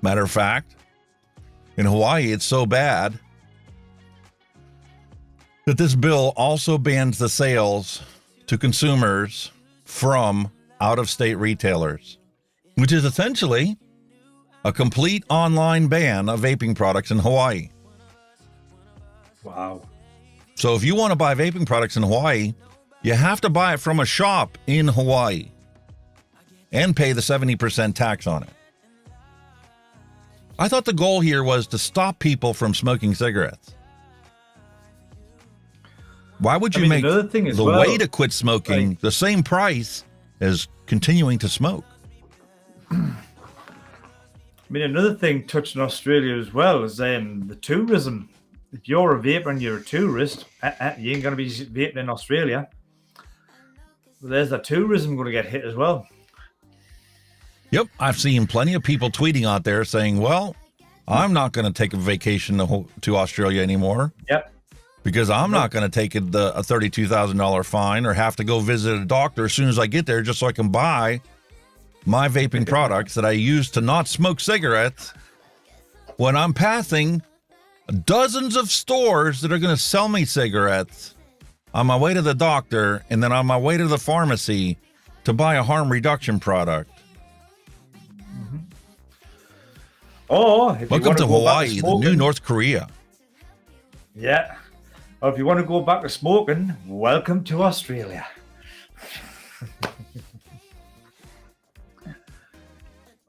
Matter of fact, in Hawaii, it's so bad that this bill also bans the sales to consumers from out-of-state retailers, which is essentially a complete online ban of vaping products in Hawaii. Wow. So if you want to buy vaping products in Hawaii, you have to buy it from a shop in Hawaii. and pay the 70% tax on it. I thought the goal here was to stop people from smoking cigarettes. Why would you make the way to quit smoking the same price as continuing to smoke? I mean, another thing touching Australia as well is the tourism. If you're a vapor and you're a tourist, you ain't going to be vaping in Australia. But there's the tourism going to get hit as well. Yep, I've seen plenty of people tweeting out there saying, well, I'm not going to take a vacation to Australia anymore. Yep. Because I'm not going to take a $32,000 fine or have to go visit a doctor as soon as I get there just so I can buy my vaping products that I use to not smoke cigarettes when I'm passing dozens of stores that are going to sell me cigarettes on my way to the doctor and then on my way to the pharmacy to buy a harm reduction product. Mm-hmm. Or if welcome to Hawaii, the new North Korea. Yeah. Or if you want to go back to smoking, welcome to Australia.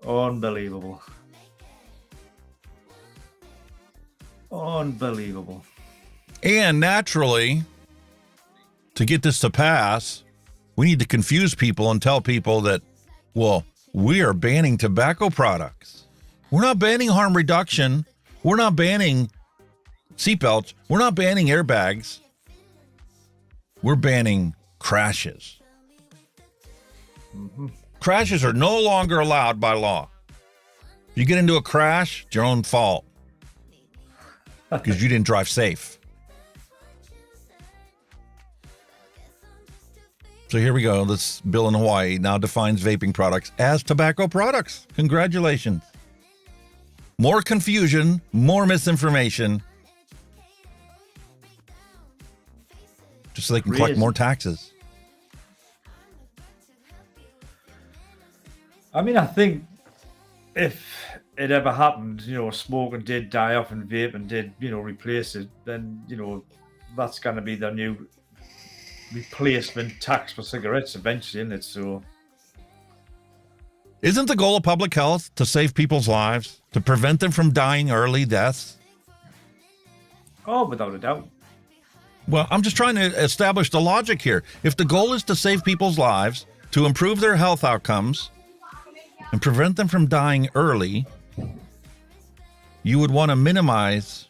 Unbelievable. Unbelievable. And naturally, to get this to pass, we need to confuse people and tell people that, well, we are banning tobacco products. We're not banning harm reduction. We're not banning seatbelts. We're not banning airbags. We're banning crashes. Mm-hmm. Crashes are no longer allowed by law. If you get into a crash, it's your own fault because you didn't drive safe. So here we go. This bill in Hawaii now defines vaping products as tobacco products. Congratulations. More confusion, more misinformation, just so they can collect more taxes. I mean, I think if it ever happened, smoking did die off and vaping did, replace it, then, that's going to be the new replacement tax for cigarettes eventually, isn't it? So, isn't the goal of public health to save people's lives, to prevent them from dying early deaths? Oh, without a doubt. Well, I'm just trying to establish the logic here. If the goal is to save people's lives, to improve their health outcomes, and prevent them from dying early, you would want to minimize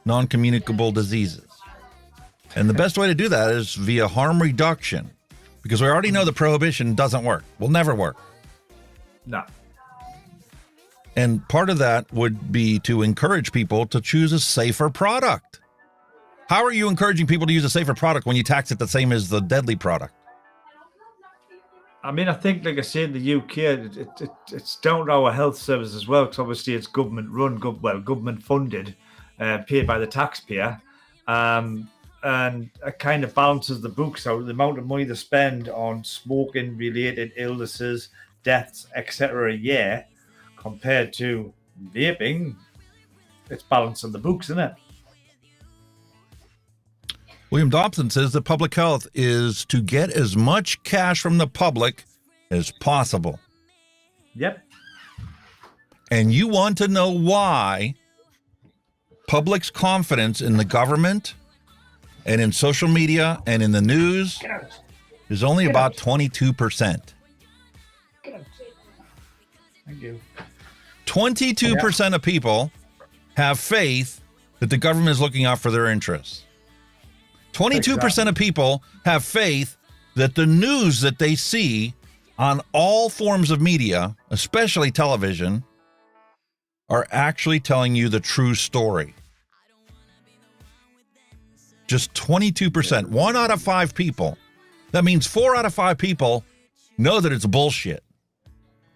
non-communicable diseases. And the best way to do that is via harm reduction, because we already know that prohibition doesn't work, will never work. No. And part of that would be to encourage people to choose a safer product. How are you encouraging people to use a safer product when you tax it the same as the deadly product? I mean, I think, like I said, in the UK, it's down to our health service as well, because obviously it's government-run, government-funded, paid by the taxpayer, and it kind of balances the books out. The amount of money they spend on smoking-related illnesses, deaths, etc. a year, compared to vaping, it's balancing the books, isn't it? William Dobson says that public health is to get as much cash from the public as possible. Yep. And you want to know why public's confidence in the government and in social media and in the news is only about 22%. Thank you. 22% of people have faith that the government is looking out for their interests. 22% of people have faith that the news that they see on all forms of media, especially television, are actually telling you the true story. Just 22%. 1 out of 5 people. That means 4 out of 5 people know that it's bullshit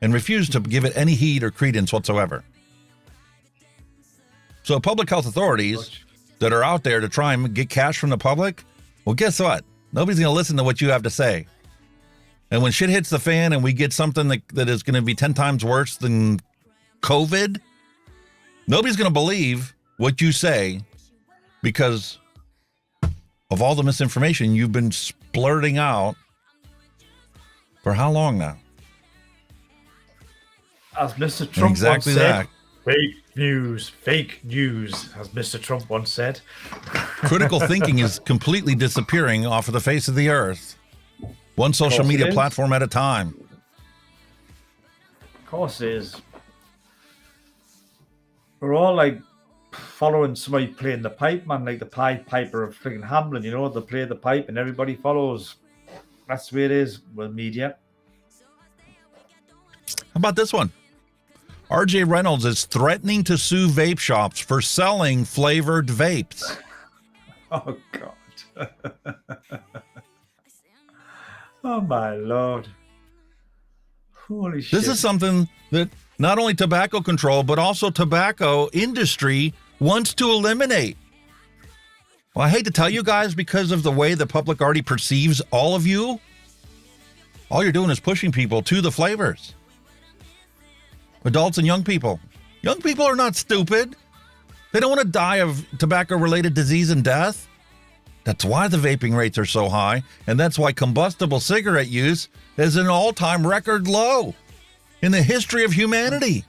and refuse to give it any heed or credence whatsoever. So public health authorities that are out there to try and get cash from the public, well, guess what? Nobody's going to listen to what you have to say. And when shit hits the fan and we get something that is going to be 10 times worse than COVID, nobody's going to believe what you say because of all the misinformation you've been splurting out for how long now? As Mr. Trump Exactly once said, that. fake news, as Mr. Trump once said. Critical thinking is completely disappearing off of the face of the earth. One social media platform at a time. Of course it is. We're all like following somebody playing the pipe, man, like the Pied Piper of friggin' Hamlin, you know, they play the pipe and everybody follows. That's the way it is with media. How about this one? RJ Reynolds is threatening to sue vape shops for selling flavored vapes. Oh, God. Oh, my Lord. Holy shit. This is something that not only tobacco control, but also tobacco industry wants to eliminate. Well, I hate to tell you guys, because of the way the public already perceives all of you, all you're doing is pushing people to the flavors. Adults and young people. Young people are not stupid. They don't want to die of tobacco-related disease and death. That's why the vaping rates are so high, and that's why combustible cigarette use is an all-time record low in the history of humanity.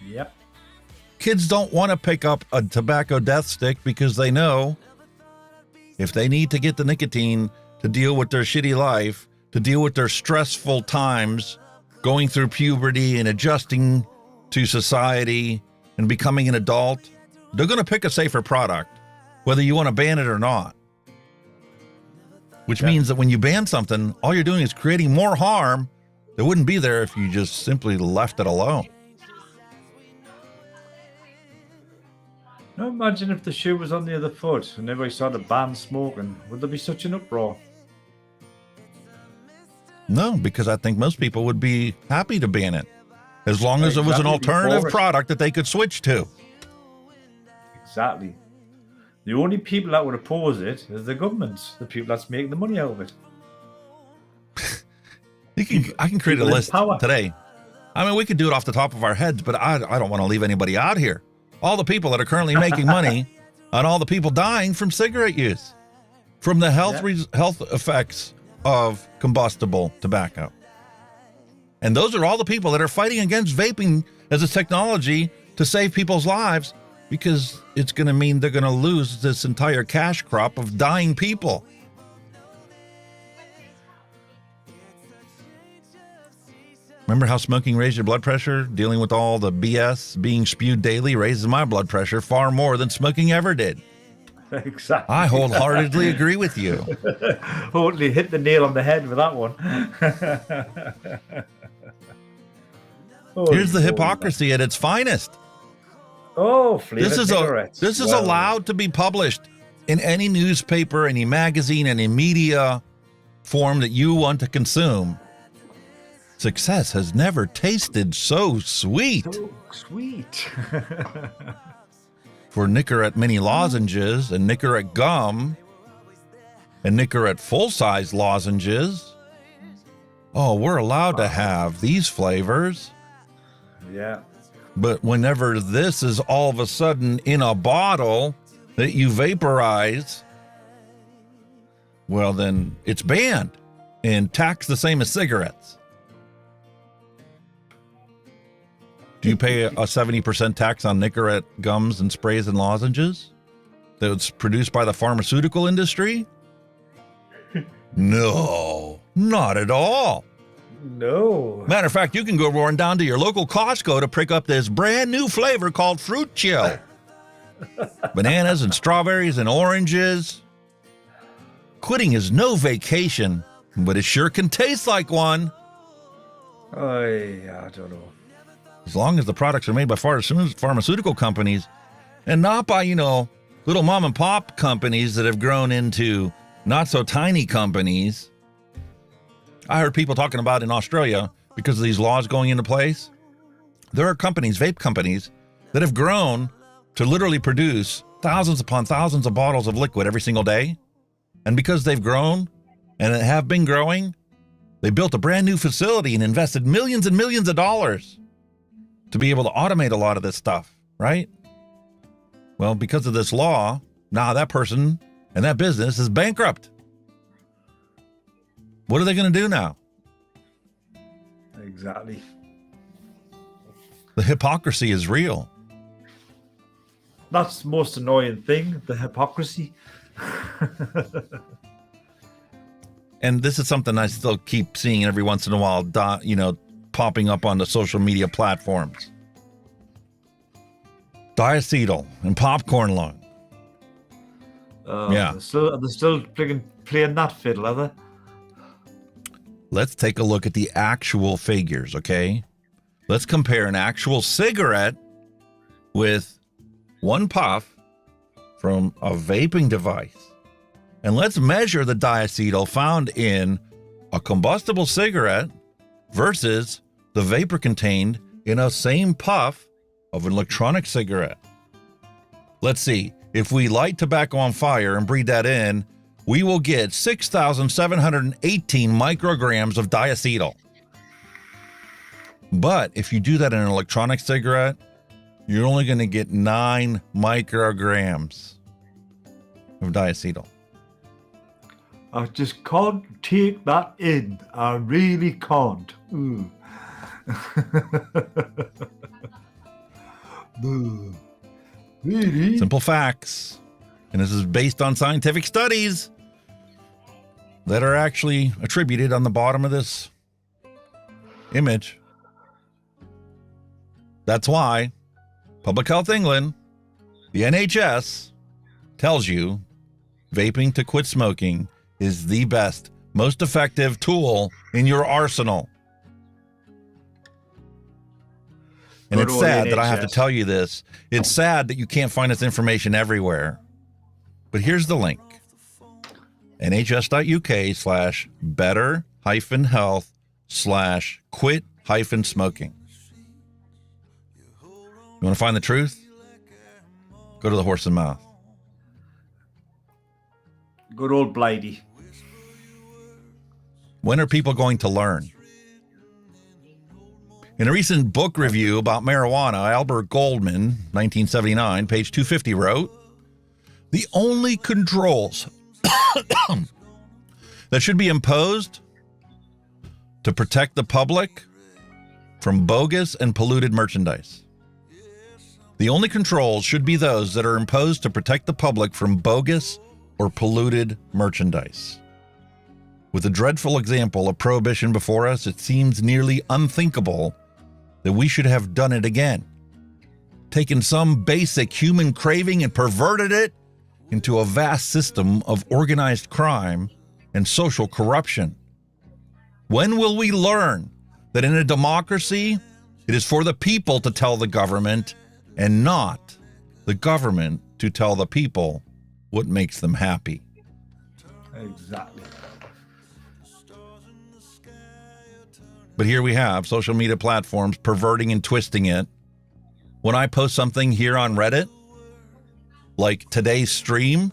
Yep. Kids don't want to pick up a tobacco death stick because they know if they need to get the nicotine to deal with their shitty life, to deal with their stressful times, going through puberty and adjusting to society and becoming an adult, they're going to pick a safer product, whether you want to ban it or not. Which means that when you ban something, all you're doing is creating more harm that wouldn't be there if you just simply left it alone. Now imagine if the shoe was on the other foot and everybody started ban smoking. Would there be such an uproar? No, because I think most people would be happy to ban it, as long as it was an alternative product that they could switch to. Exactly. The only people that would oppose it is the government, the people that's making the money out of it. I can create a list today. I mean, we could do it off the top of our heads, but I don't want to leave anybody out here. All the people that are currently making money on all the people dying from cigarette use, from the health effects of combustible tobacco. And those are all the people that are fighting against vaping as a technology to save people's lives, because it's going to mean they're going to lose this entire cash crop of dying people. Remember how smoking raised your blood pressure? Dealing with all the BS being spewed daily raises my blood pressure far more than smoking ever did. Exactly. I wholeheartedly agree with you. Totally hit the nail on the head with that one. Here's the hypocrisy at its finest. Oh, flavored cigarettes. This is allowed to be published in any newspaper, any magazine, any media form that you want to consume. Success has never tasted so sweet. So sweet. For Nicorette mini lozenges and Nicorette gum and Nicorette full-size lozenges. Oh, we're allowed to have these flavors. Yeah. But whenever this is all of a sudden in a bottle that you vaporize, well, then it's banned and taxed the same as cigarettes. Do you pay a 70% tax on Nicorette gums and sprays and lozenges that's produced by the pharmaceutical industry? No, not at all. No. Matter of fact, you can go roaring down to your local Costco to pick up this brand new flavor called Fruit Chill. Bananas and strawberries and oranges. Quitting is no vacation, but it sure can taste like one. I don't know. As long as the products are made by pharmaceutical companies and not by, little mom and pop companies that have grown into not so tiny companies. I heard people talking about in Australia, because of these laws going into place, there are companies, vape companies, that have grown to literally produce thousands upon thousands of bottles of liquid every single day. And because they've grown and have been growing, they built a brand new facility and invested millions and millions of dollars to be able to automate a lot of this stuff, right? Well, because of this law, now that person and that business is bankrupt. What are they going to do now? Exactly. The hypocrisy is real. That's the most annoying thing, the hypocrisy. And this is something I still keep seeing every once in a while, popping up on the social media platforms. Diacetyl and popcorn lung. Yeah. They're still playing that fiddle, are they? Let's take a look at the actual figures, okay? Let's compare an actual cigarette with one puff from a vaping device. And let's measure the diacetyl found in a combustible cigarette versus the vapor contained in a same puff of an electronic cigarette. Let's see. If we light tobacco on fire and breathe that in, we will get 6,718 micrograms of diacetyl. But if you do that in an electronic cigarette, you're only going to get 9 micrograms of diacetyl. I just can't take that in. I really can't. Really? Simple facts. And this is based on scientific studies that are actually attributed on the bottom of this image. That's why Public Health England, the NHS, tells you vaping to quit smoking is the best, most effective tool in your arsenal. And it's sad that I have to tell you this. It's sad that you can't find this information everywhere. But here's the link. nhs.uk/better-health/quit-smoking. You want to find the truth? Go to the horse's mouth. Good old Blighty. When are people going to learn? In a recent book review about marijuana, Albert Goldman, 1979, page 250, wrote, "The only controls that should be imposed to protect the public from bogus and polluted merchandise. The only controls should be those that are imposed to protect the public from bogus or polluted merchandise. With the dreadful example of prohibition before us, it seems nearly unthinkable that we should have done it again, taken some basic human craving and perverted it into a vast system of organized crime and social corruption. When will we learn that in a democracy, it is for the people to tell the government and not the government to tell the people what makes them happy?" Exactly. But here we have social media platforms perverting and twisting it. When I post something here on Reddit, like today's stream,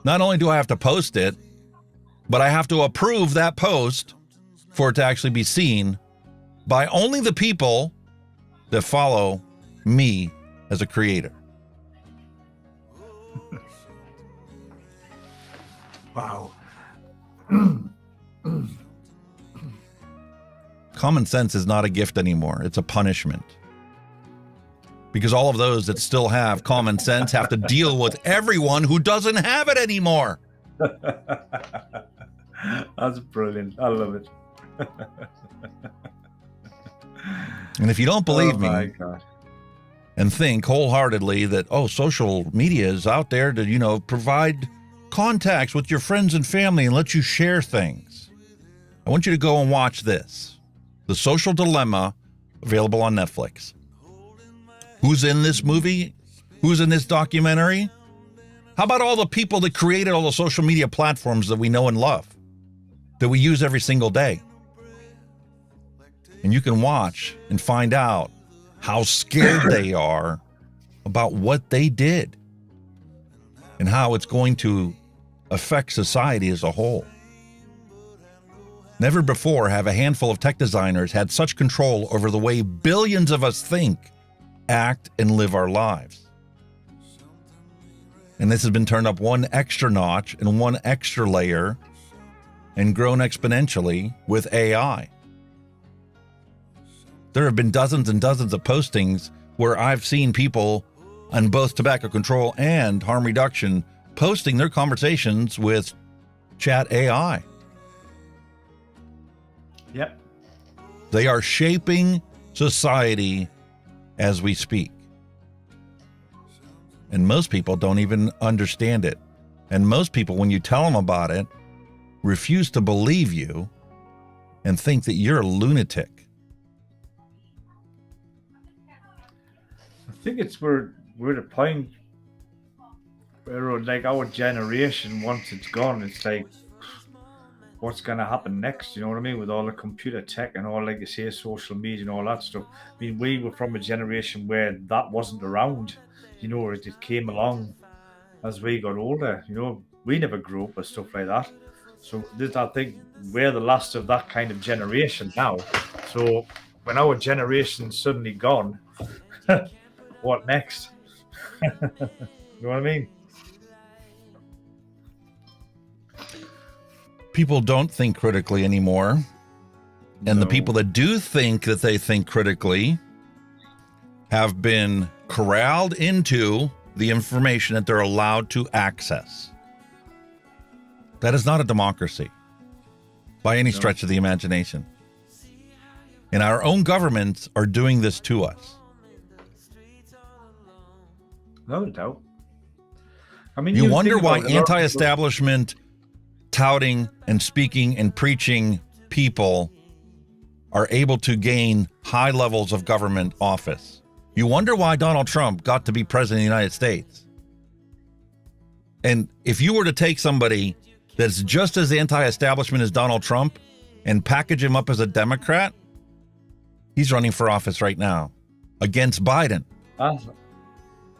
not only do I have to post it, but I have to approve that post for it to actually be seen by only the people that follow me as a creator. Wow. Common sense is not a gift anymore. It's a punishment. Because all of those that still have common sense have to deal with everyone who doesn't have it anymore. That's brilliant. I love it. And if you don't believe Oh me my God. and think wholeheartedly that, social media is out there to, provide contacts with your friends and family and let you share things, I want you to go and watch this. The Social Dilemma, available on Netflix. Who's in this movie? Who's in this documentary? How about all the people that created all the social media platforms that we know and love, that we use every single day? And you can watch and find out how scared they are about what they did and how it's going to affect society as a whole. Never before have a handful of tech designers had such control over the way billions of us think, act, and live our lives. And this has been turned up one extra notch and one extra layer and grown exponentially with AI. There have been dozens and dozens of postings where I've seen people on both tobacco control and harm reduction posting their conversations with chat AI. Yep. They are shaping society as we speak. And most people don't even understand it. And most people, when you tell them about it, refuse to believe you and think that you're a lunatic. I think we're at a point where, like, our generation, once it's gone, it's like, what's going to happen next? You know what I mean? With all the computer tech and all, like you say, social media and all that stuff. I mean, we were from a generation where that wasn't around. You know, it came along as we got older. You know, we never grew up with stuff like that. So I think we're the last of that kind of generation now. So when our generation's suddenly gone, what next? You know what I mean? People don't think critically anymore. And the people that do think that they think critically have been corralled into the information that they're allowed to access. That is not a democracy by any stretch of the imagination. And our own governments are doing this to us. No doubt. I mean, you wonder why anti-establishment touting and speaking and preaching people are able to gain high levels of government office. You wonder why Donald Trump got to be president of the United States. And if you were to take somebody that's just as anti-establishment as Donald Trump and package him up as a Democrat, he's running for office right now against Biden.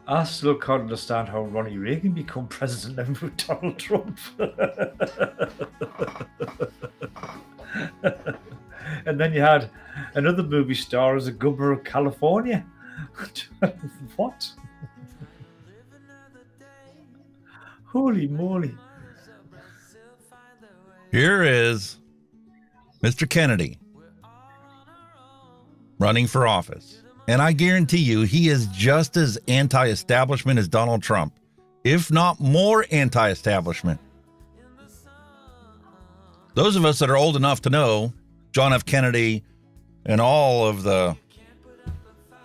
I still can't understand how Ronnie Reagan became president and with Donald Trump. And then you had another movie star as a governor of California. What? Holy moly. Here is Mr. Kennedy running for office. And I guarantee you, he is just as anti-establishment as Donald Trump, if not more anti-establishment. Those of us that are old enough to know John F. Kennedy and all of the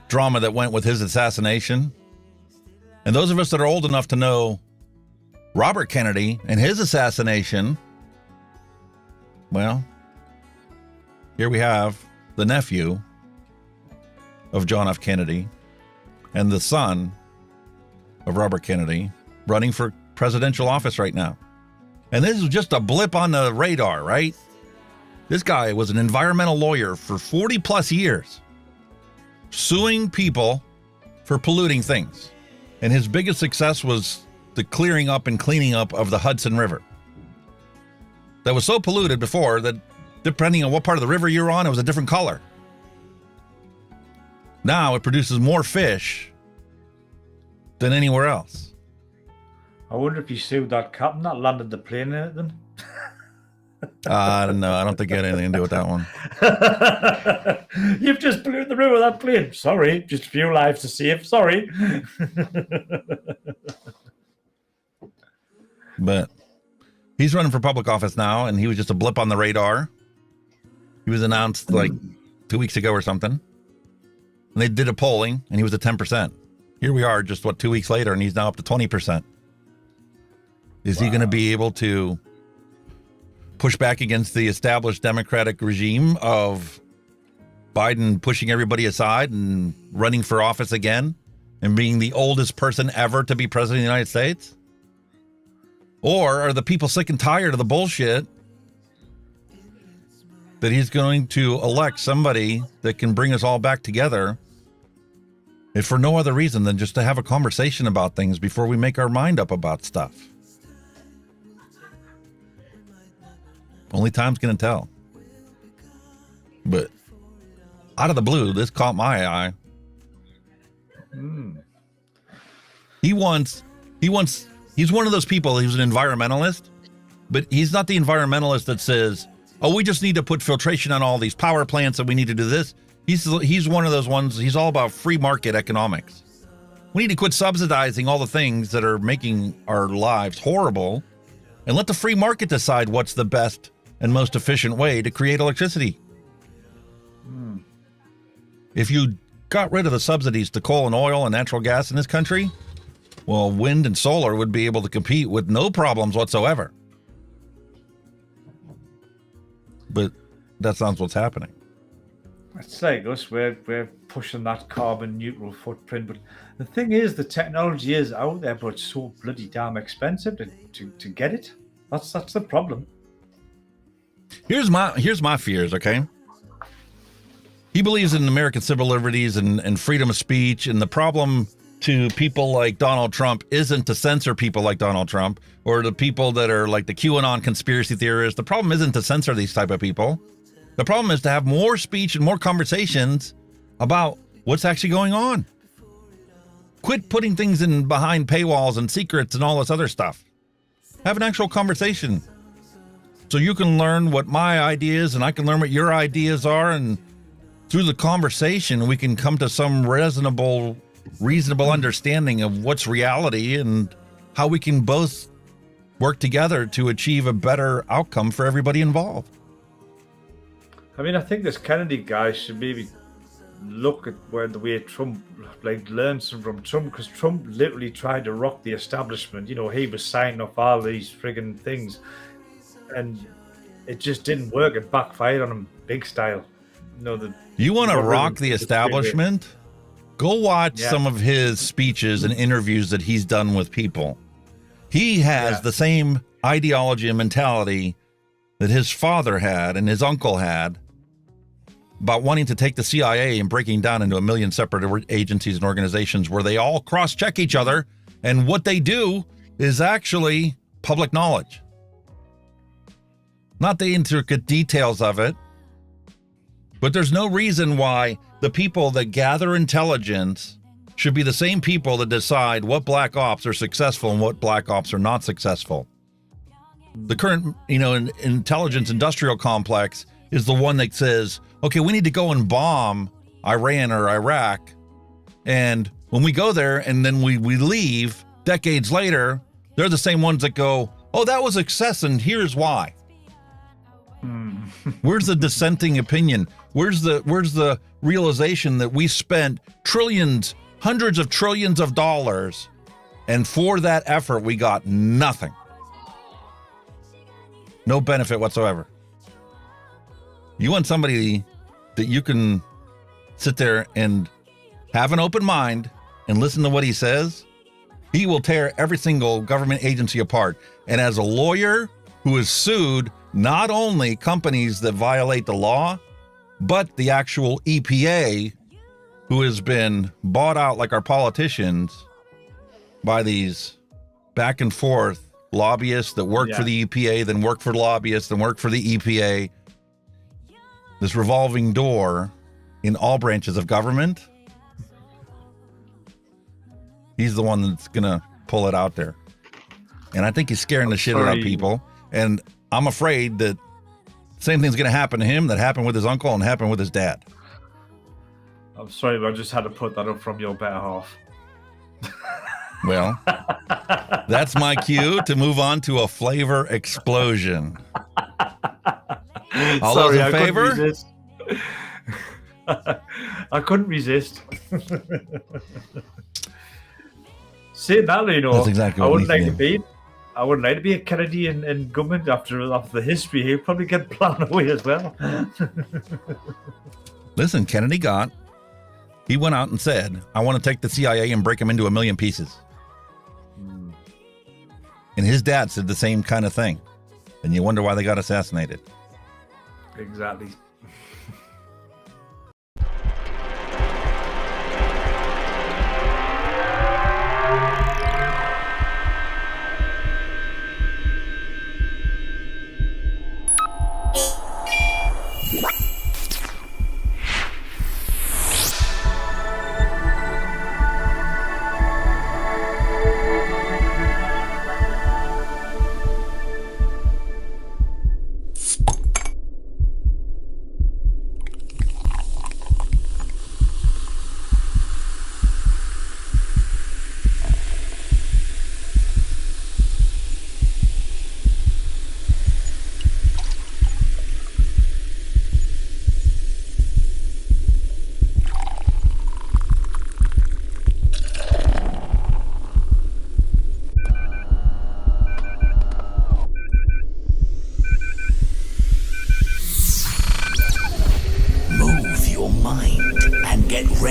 drama that went with his assassination, and those of us that are old enough to know Robert Kennedy and his assassination, well, here we have the nephew of John F. Kennedy and the son of Robert Kennedy running for presidential office right now. And this is just a blip on the radar, right? This guy was an environmental lawyer for 40 plus years, suing people for polluting things. And his biggest success was the clearing up and cleaning up of the Hudson River. That was so polluted before that depending on what part of the river you're on, it was a different color. Now it produces more fish than anywhere else. I wonder if he sued that captain that landed the plane in it then. I don't know. I don't think it had anything to do with that one. You've just polluted the river with that plane. Sorry, just a few lives to save. Sorry. But he's running for public office now, and he was just a blip on the radar. He was announced like 2 weeks ago or something. And they did a polling, and he was at 10%. Here we are just, 2 weeks later, and he's now up to 20%. Is he going to be able to push back against the established Democratic regime of Biden pushing everybody aside and running for office again and being the oldest person ever to be president of the United States? Or are the people sick and tired of the bullshit that he's going to elect somebody that can bring us all back together, if for no other reason than just to have a conversation about things before we make our mind up about stuff? Only time's going to tell. But out of the blue, this caught my eye. He's one of those people, he's an environmentalist, but he's not the environmentalist that says, oh, we just need to put filtration on all these power plants and we need to do this. He's one of those ones. He's all about free market economics. We need to quit subsidizing all the things that are making our lives horrible and let the free market decide what's the best and most efficient way to create electricity. If you got rid of the subsidies to coal and oil and natural gas in this country, well, wind and solar would be able to compete with no problems whatsoever. But that's not what's happening. It's like us, we're pushing that carbon neutral footprint. But the thing is, the technology is out there, but it's so bloody damn expensive to get it. That's the problem. Here's my fears, okay? He believes in American civil liberties and freedom of speech, and the problem to people like Donald Trump isn't to censor people like Donald Trump or the people that are like the QAnon conspiracy theorists. The problem isn't to censor these type of people. The problem is to have more speech and more conversations about what's actually going on. Quit putting things in behind paywalls and secrets and all this other stuff. Have an actual conversation so you can learn what my ideas and I can learn what your ideas are, and through the conversation we can come to some reasonable understanding of what's reality and how we can both work together to achieve a better outcome for everybody involved. I mean, I think this Kennedy guy should maybe look at where the way Trump learns from Trump, because Trump literally tried to rock the establishment. You know, he was signing off all these friggin' things, and it just didn't work. It backfired on him big style. You want to rock the establishment? Go watch some of his speeches and interviews that he's done with people. He has the same ideology and mentality that his father had and his uncle had about wanting to take the CIA and breaking down into 1 million separate agencies and organizations where they all cross-check each other, and what they do is actually public knowledge. Not the intricate details of it, but there's no reason why the people that gather intelligence should be the same people that decide what black ops are successful and what black ops are not successful. The current, intelligence industrial complex is the one that says, okay, we need to go and bomb Iran or Iraq. And when we go there and then we leave decades later, they're the same ones that go, oh, that was a success and here's why. Where's the dissenting opinion? Where's the realization that we spent trillions, hundreds of trillions of dollars, and for that effort we got nothing? No benefit whatsoever. You want somebody that you can sit there and have an open mind and listen to what he says? He will tear every single government agency apart. And as a lawyer who has sued not only companies that violate the law, but the actual EPA, who has been bought out like our politicians by these back and forth lobbyists that work for the EPA, then work for lobbyists, then work for the EPA. This revolving door in all branches of government. He's the one that's going to pull it out there. And I think he's scaring the shit out of people. And I'm afraid that same thing's going to happen to him that happened with his uncle and happened with his dad. I'm sorry, but I just had to put that up from your better half. Well, that's my cue to move on to a flavor explosion. All those in favor? I couldn't resist. Saying that, that's exactly what I wouldn't like to be a Kennedy in government after the history. He'll probably get blown away as well. Listen, he went out and said, I want to take the CIA and break them into 1 million pieces. And his dad said the same kind of thing. And you wonder why they got assassinated. Exactly.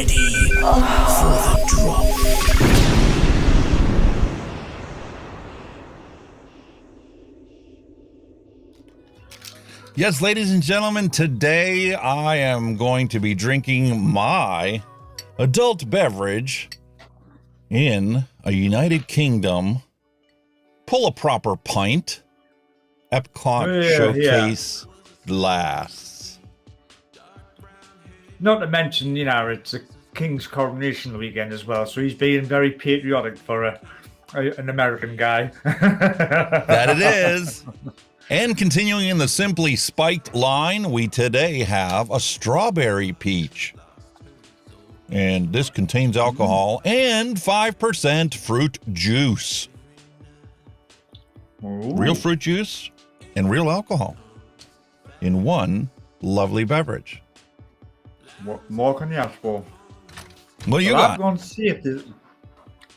ready for the drop. Yes, ladies and gentlemen, today I am going to be drinking my adult beverage in a United Kingdom Pull a Proper Pint Epcot Showcase glass. Not to mention, you know, it's a King's coronation weekend as well, so he's being very patriotic for an American guy. That it is. And continuing in the Simply Spiked line, we today have a strawberry peach. And this contains alcohol and 5% fruit juice. Ooh. Real fruit juice and real alcohol in one lovely beverage. What more can you ask for? What do you got? I've gone safe.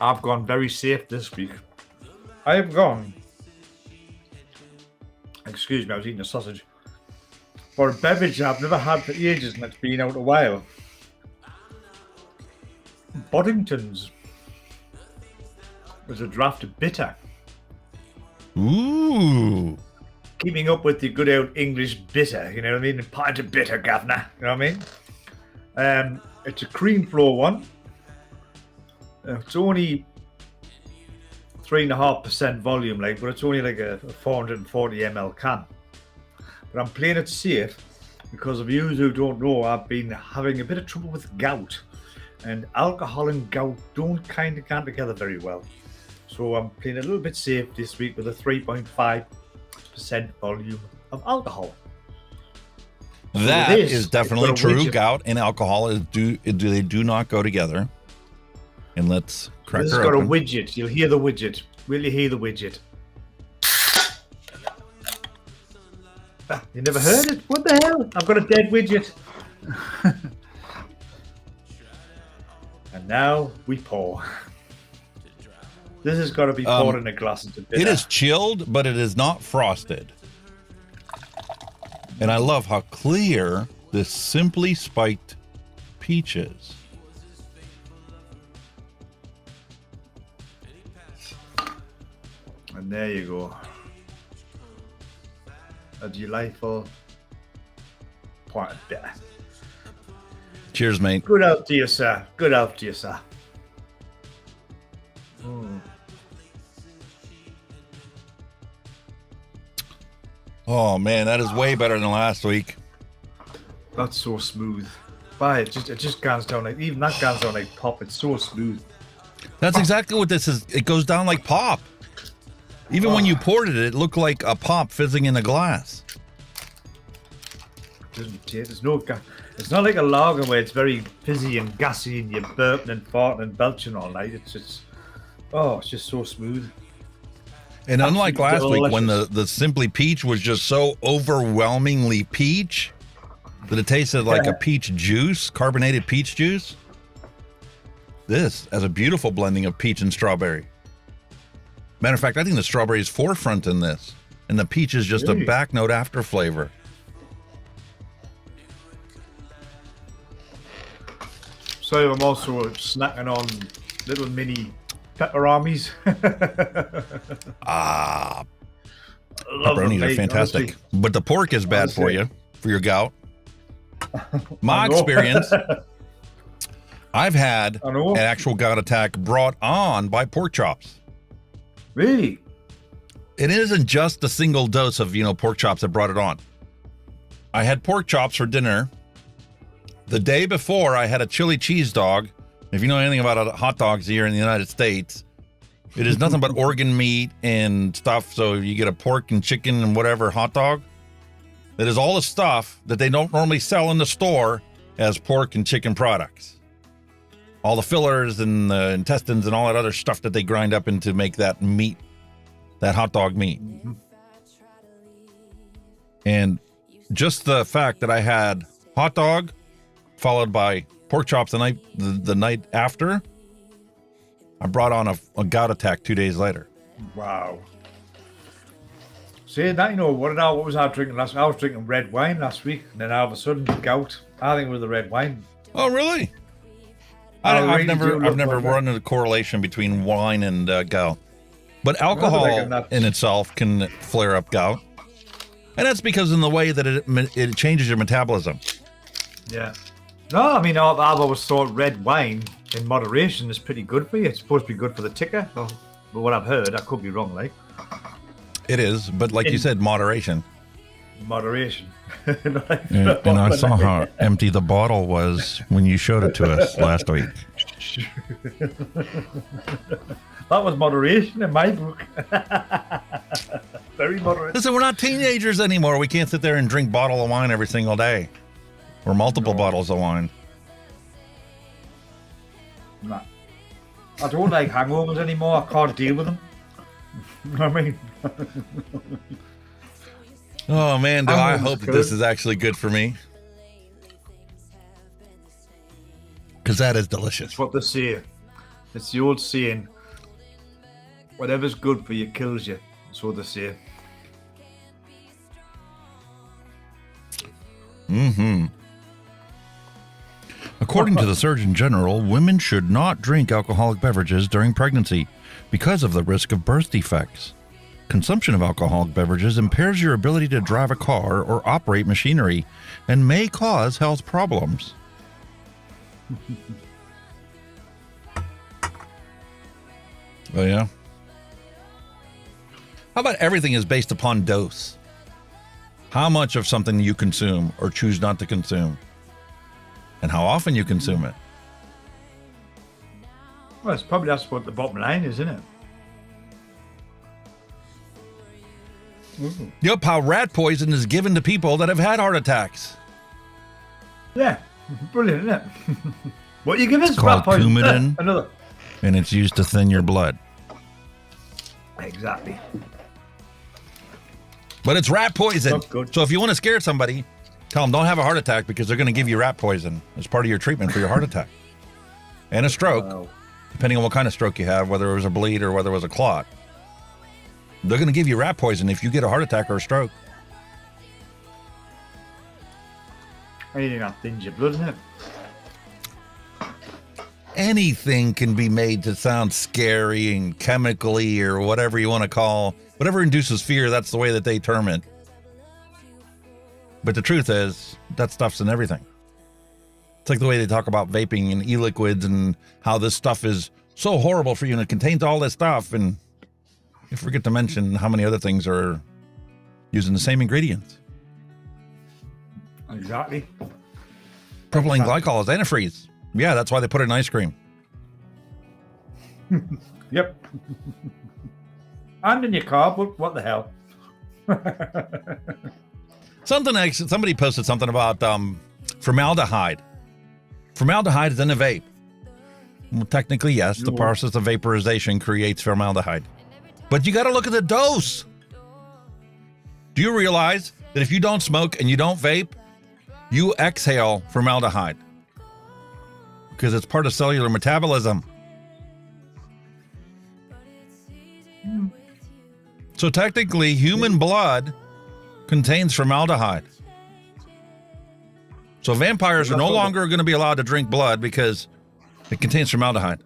I've gone very safe this week. I have gone. Excuse me, I was eating a sausage. For a beverage I've never had for ages and it's been out a while. Boddington's. There's a draft of bitter. Ooh. Keeping up with the good old English bitter, you know what I mean? A pint of bitter, governor, you know what I mean? It's a cream floor one. It's only 3.5% volume, like, but it's only like a 440 ml can. But I'm playing it safe because of you who don't know, I've been having a bit of trouble with gout, and alcohol and gout don't kind of come together very well. So I'm playing a little bit safe this week with a 3.5% volume of alcohol. That so is definitely true. Gout and alcohol they do not go together. And let's crack this her has got open. a widget. You'll hear the widget. Will you hear the widget? You never heard it? What the hell? I've got a dead widget. And now we pour. This has got to be poured in a glass. It is chilled, but it is not frosted. And I love how clear this Simply Spiked peach is. And there you go. A delightful pint of bitter. Cheers, mate. Good health to you, sir. Good health to you, sir. Mm. Oh man, that is way better than last week. That's so smooth. But it just goes down like, even that goes down like pop. It's so smooth. That's exactly what this is. It goes down like pop. Even when you poured it, it looked like a pop fizzing in a glass. There's no. It's not like a lager where it's very fizzy and gassy and you're burping and farting and belching all night. It's just so smooth. And unlike last Absolutely week when delicious. the Simply Peach was just so overwhelmingly peach that it tasted like a peach juice, carbonated peach juice, this has a beautiful blending of peach and strawberry. Matter of fact, I think the strawberry is forefront in this, and the peach is just a back note after flavor. So I'm also snacking on little mini pepperonis. Pepperonis are fantastic. Honestly. But the pork is bad for you, for your gout. My experience, I've had an actual gout attack brought on by pork chops. Really? It isn't just a single dose of, pork chops that brought it on. I had pork chops for dinner. The day before, I had a chili cheese dog. If you know anything about hot dogs here in the United States, it is nothing but organ meat and stuff. So you get a pork and chicken and whatever hot dog. That is all the stuff that they don't normally sell in the store as pork and chicken products. All the fillers and the intestines and all that other stuff that they grind up into make that meat, that hot dog meat. Mm-hmm. And just the fact that I had hot dog followed by pork chops the night after, I brought on a gout attack 2 days later. Wow. Saying that, what was I drinking last week? I was drinking red wine last week, and then all of a sudden, gout. I think it was the red wine. Oh, really? I've never run into a correlation between wine and gout, but alcohol in itself can flare up gout, and that's because in the way that it changes your metabolism. Yeah. No, I mean, I've always thought red wine in moderation is pretty good for you. It's supposed to be good for the ticker. But what I've heard, I could be wrong, like. It is, but like you said, moderation. Moderation. And I saw how empty the bottle was when you showed it to us last week. That was moderation in my book. Very moderate. Listen, we're not teenagers anymore. We can't sit there and drink a bottle of wine every single day. Or multiple bottles of wine. Nah. I don't like hangovers anymore. I can't deal with them. You know what I mean? Oh man, do I hope that this is actually good for me. Because that is delicious. That's what they say. It's the old saying, whatever's good for you kills you. That's what they say. Mm-hmm. According to the Surgeon General, women should not drink alcoholic beverages during pregnancy because of the risk of birth defects. Consumption of alcoholic beverages impairs your ability to drive a car or operate machinery and may cause health problems. Oh, yeah? How about everything is based upon dose? How much of something you consume or choose not to consume? And how often you consume it. Well, it's probably that's what the bottom line is, isn't it? Mm-hmm. Yep, how rat poison is given to people that have had heart attacks. Yeah, brilliant, isn't it? What you give us? It's called Coumadin, another. And it's used to thin your blood. Exactly. But it's rat poison. Good. So if you want to scare somebody, tell them don't have a heart attack because they're going to give you rat poison as part of your treatment for your heart attack. And a stroke, depending on what kind of stroke you have, whether it was a bleed or whether it was a clot. They're going to give you rat poison if you get a heart attack or a stroke. Anything that thins your blood, isn't it? Anything can be made to sound scary and chemically or whatever you want to call. Whatever induces fear, that's the way that they term it. But the truth is, that stuff's in everything. It's like the way they talk about vaping and e-liquids and how this stuff is so horrible for you and it contains all this stuff. And you forget to mention how many other things are using the same ingredients. Exactly. Propylene glycol is antifreeze. Yeah, that's why they put it in ice cream. Yep. And in your car, but what the hell? Somebody posted something about formaldehyde. Formaldehyde is in a vape. Well, technically, yes, the process of vaporization creates formaldehyde. But you got to look at the dose. Do you realize that if you don't smoke and you don't vape, you exhale formaldehyde? Because it's part of cellular metabolism. So technically, human blood contains formaldehyde. So vampires are no longer going to be allowed to drink blood because it contains formaldehyde.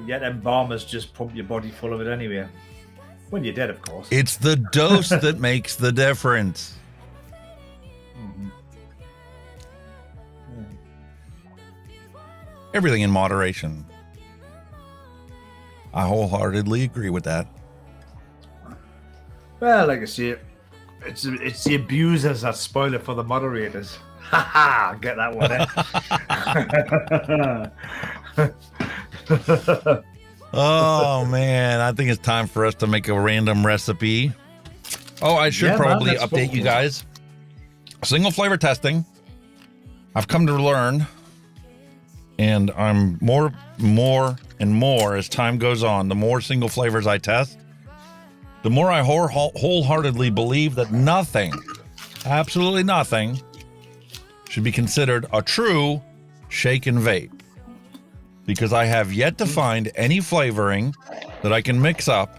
Yet embalmers just pump your body full of it anyway. When you're dead, of course. It's the dose that makes the difference. Mm-hmm. Everything in moderation. I wholeheartedly agree with that. Well, like I say, it's the abusers that spoil it for the moderators. Ha ha! Get that one, eh? Oh man, I think it's time for us to make a random recipe. Oh, I should probably update you guys. Single flavor testing. I've come to learn, and I'm more and more as time goes on. The more single flavors I test, the more I wholeheartedly believe that nothing, absolutely nothing, should be considered a true shake and vape. Because I have yet to find any flavoring that I can mix up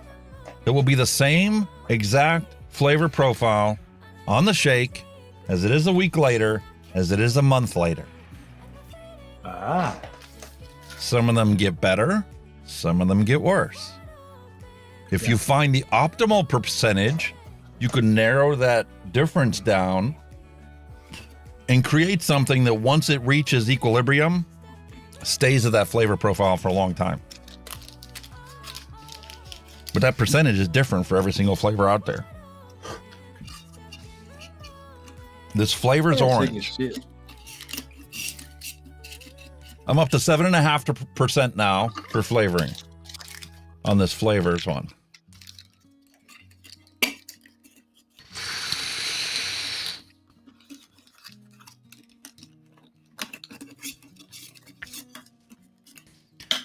that will be the same exact flavor profile on the shake as it is a week later, as it is a month later. Ah. Some of them get better, some of them get worse. If you find the optimal percentage, you can narrow that difference down and create something that once it reaches equilibrium, stays at that flavor profile for a long time. But that percentage is different for every single flavor out there. This FLAVRZ orange. I'm up to 7.5% now for flavoring on this FLAVRZ one.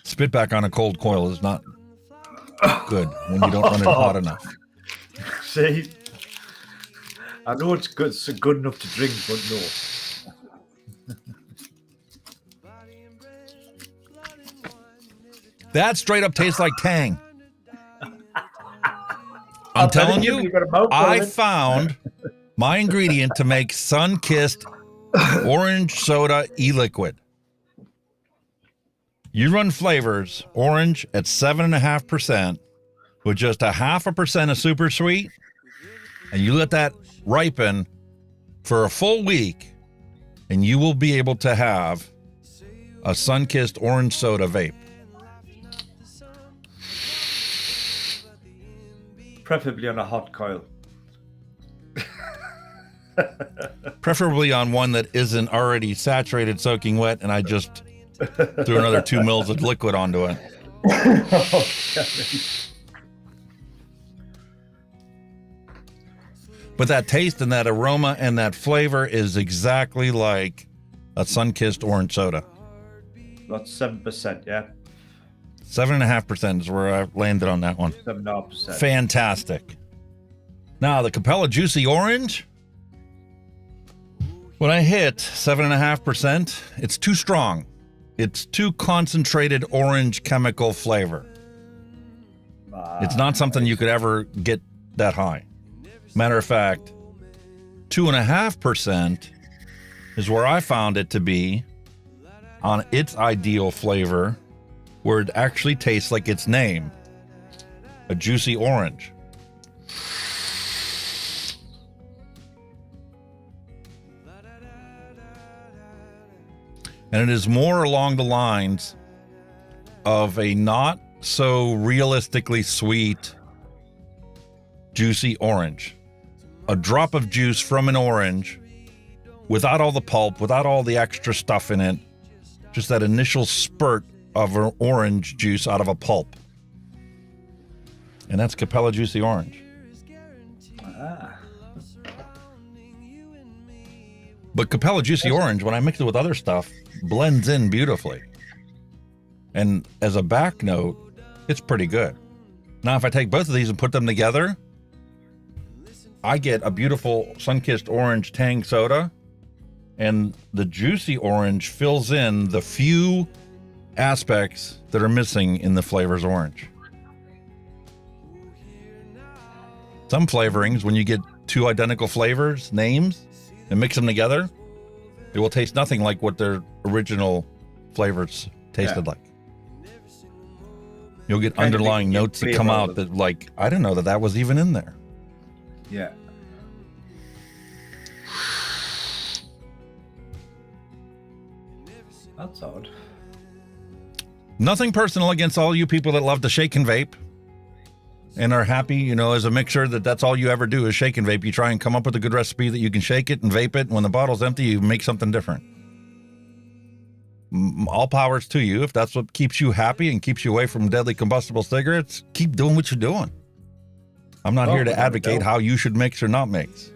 Spit back on a cold coil is not good when you don't run it hot enough. See, I know it's good enough to drink, but no. That straight up tastes like Tang. I'm telling you, I found my ingredient to make sun-kissed orange soda e-liquid. You run FLAVRZ orange at 7.5% with just 0.5% of super sweet, and you let that ripen for a full week, and you will be able to have a sun-kissed orange soda vape. Preferably on a hot coil. Preferably on one that isn't already saturated, soaking wet, and I just threw another 2 mils of liquid onto it. But that taste and that aroma and that flavor is exactly like a sun-kissed orange soda. That's 7%, yeah. 7.5% is where I landed on that one. 7.5%. Fantastic. Now the Capella Juicy Orange. When I hit 7.5%, it's too strong. It's too concentrated orange chemical flavor. It's not something you could ever get that high. Matter of fact, 2.5% is where I found it to be on its ideal flavor, where it actually tastes like its name, a juicy orange. And it is more along the lines of a not so realistically sweet, juicy orange. A drop of juice from an orange without all the pulp, without all the extra stuff in it, just that initial spurt of an orange juice out of a pulp. And that's Capella Juicy Orange. But Capella Juicy Orange, when I mix it with other stuff, blends in beautifully. And as a back note, it's pretty good. Now, if I take both of these and put them together, I get a beautiful sun-kissed orange Tang soda, and the juicy orange fills in the few aspects that are missing in the FLAVRZ orange. Some flavorings, when you get two identical flavors, names, and mix them together, it will taste nothing like what their original flavors tasted like. You'll get underlying notes that come out that, like, I didn't know that that was even in there. Yeah. That's odd. Nothing personal against all you people that love to shake and vape and are happy, you know, as a mixer, that's all you ever do is shake and vape. You try and come up with a good recipe that you can shake it and vape it. When the bottle's empty, you make something different. All powers to you. If that's what keeps you happy and keeps you away from deadly combustible cigarettes, keep doing what you're doing. I'm not here to advocate how you should mix or not mix.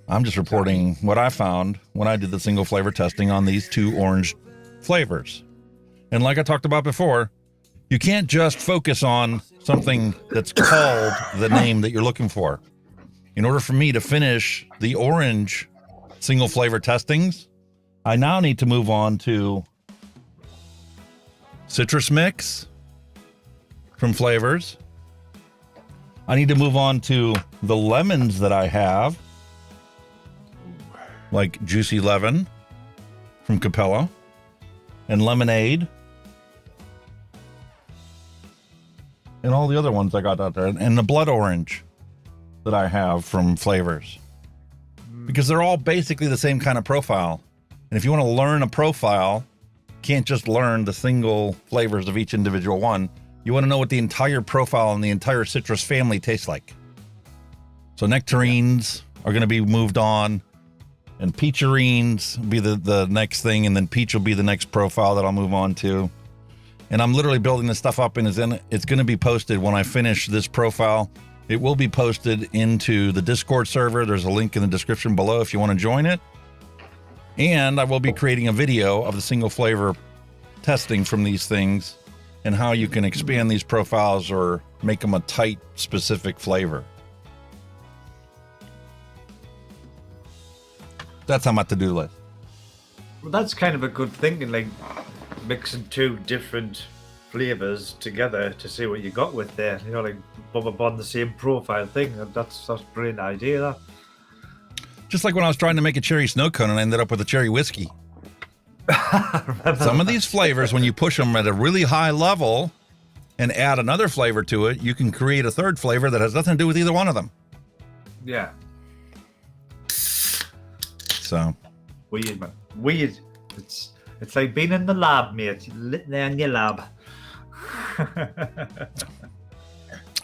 I'm just reporting what I found when I did the single flavor testing on these two orange flavors. And like I talked about before, you can't just focus on something that's called the name that you're looking for. In order for me to finish the orange single flavor testings, I now need to move on to citrus mix from FLAVRZ. I need to move on to the lemons that I have, like Juicy Lemon from Capella. and lemonade. And all the other ones I got out there. And the blood orange that I have from FLAVRZ. Because they're all basically the same kind of profile. And if you want to learn a profile, you can't just learn the single flavors of each individual one. You want to know what the entire profile and the entire citrus family tastes like. So nectarines are going to be moved on. And peacherines will be the next thing. And then peach will be the next profile that I'll move on to. And I'm literally building this stuff up, and it's going to be posted when I finish this profile. It will be posted into the Discord server. There's a link in the description below if you want to join it. And I will be creating a video of the single flavor testing from these things and how you can expand these profiles or make them a tight, specific flavor. That's on my to-do list. Well, that's kind of a good thing, and like mixing two different flavors together to see what you got with there. You know, like on the same profile thing. That's a brilliant idea. That. Just like when I was trying to make a cherry snow cone and I ended up with a cherry whiskey. Some of these flavors, when you push them at a really high level and add another flavor to it, you can create a third flavor that has nothing to do with either one of them. Yeah. So. Weird, man. Weird. It's like being in the lab, mate. You're lit there in your lab.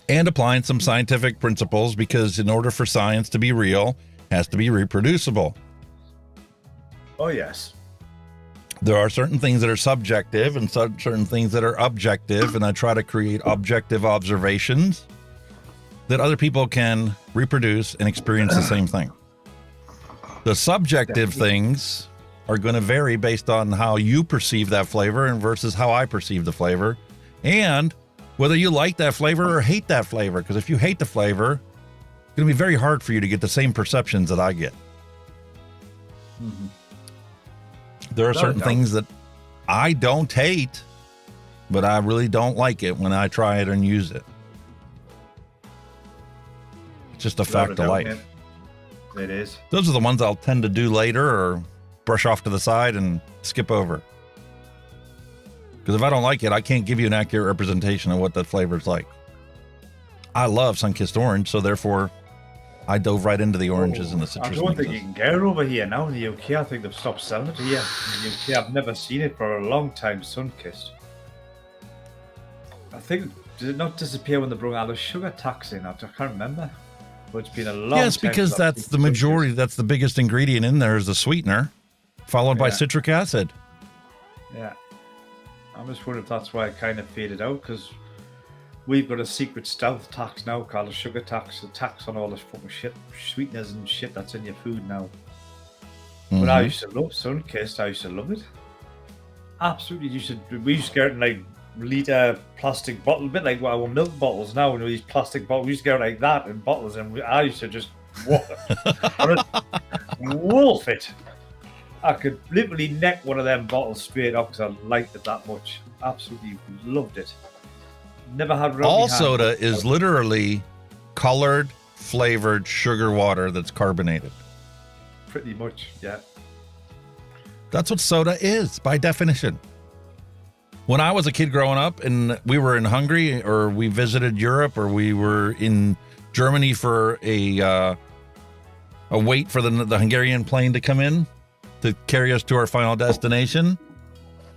And applying some scientific principles, because in order for science to be real, it has to be reproducible. Oh, yes. There are certain things that are subjective and certain things that are objective, and I try to create objective observations that other people can reproduce and experience the same thing. The subjective things are going to vary based on how you perceive that flavor and versus how I perceive the flavor, and whether you like that flavor or hate that flavor. Because if you hate the flavor, it's going to be very hard for you to get the same perceptions that I get. Mm-hmm. There are certain things that I don't hate, but I really don't like it when I try it and use it. It's just a fact of life. It is. Those are the ones I'll tend to do later or brush off to the side and skip over. Because if I don't like it, I can't give you an accurate representation of what that flavor is like. I love sun-kissed orange, so therefore I dove right into the oranges and the citrus. I don't think mixes. you can get it over here now in the UK. I think they've stopped selling it here. In the UK, I've never seen it for a long time, sun-kissed. I think, did it not disappear when they brought out a sugar tax in? I can't remember. But it's been a long time. Yes, because that's the majority, that's the biggest ingredient in there is the sweetener, followed by citric acid. Yeah. I'm just wondering if that's why it kind of faded out, because we've got a secret stealth tax now called a sugar tax, a tax on all this fucking shit, sweeteners and shit that's in your food now. Mm-hmm. But I used to love sun-kissed. I used to love it. Absolutely. We used to get it in like litre plastic bottle, a bit like our milk bottles now, and these plastic bottles. We used to get it like that in bottles, and I used to just wolf it. I could literally neck one of them bottles straight up because I liked it that much. Absolutely loved it. Never had all soda is literally colored, flavored sugar water that's carbonated. Pretty much, yeah. That's what soda is by definition. When I was a kid growing up and we were in Hungary or we visited Europe or we were in Germany for a wait for the Hungarian plane to come in to carry us to our final destination,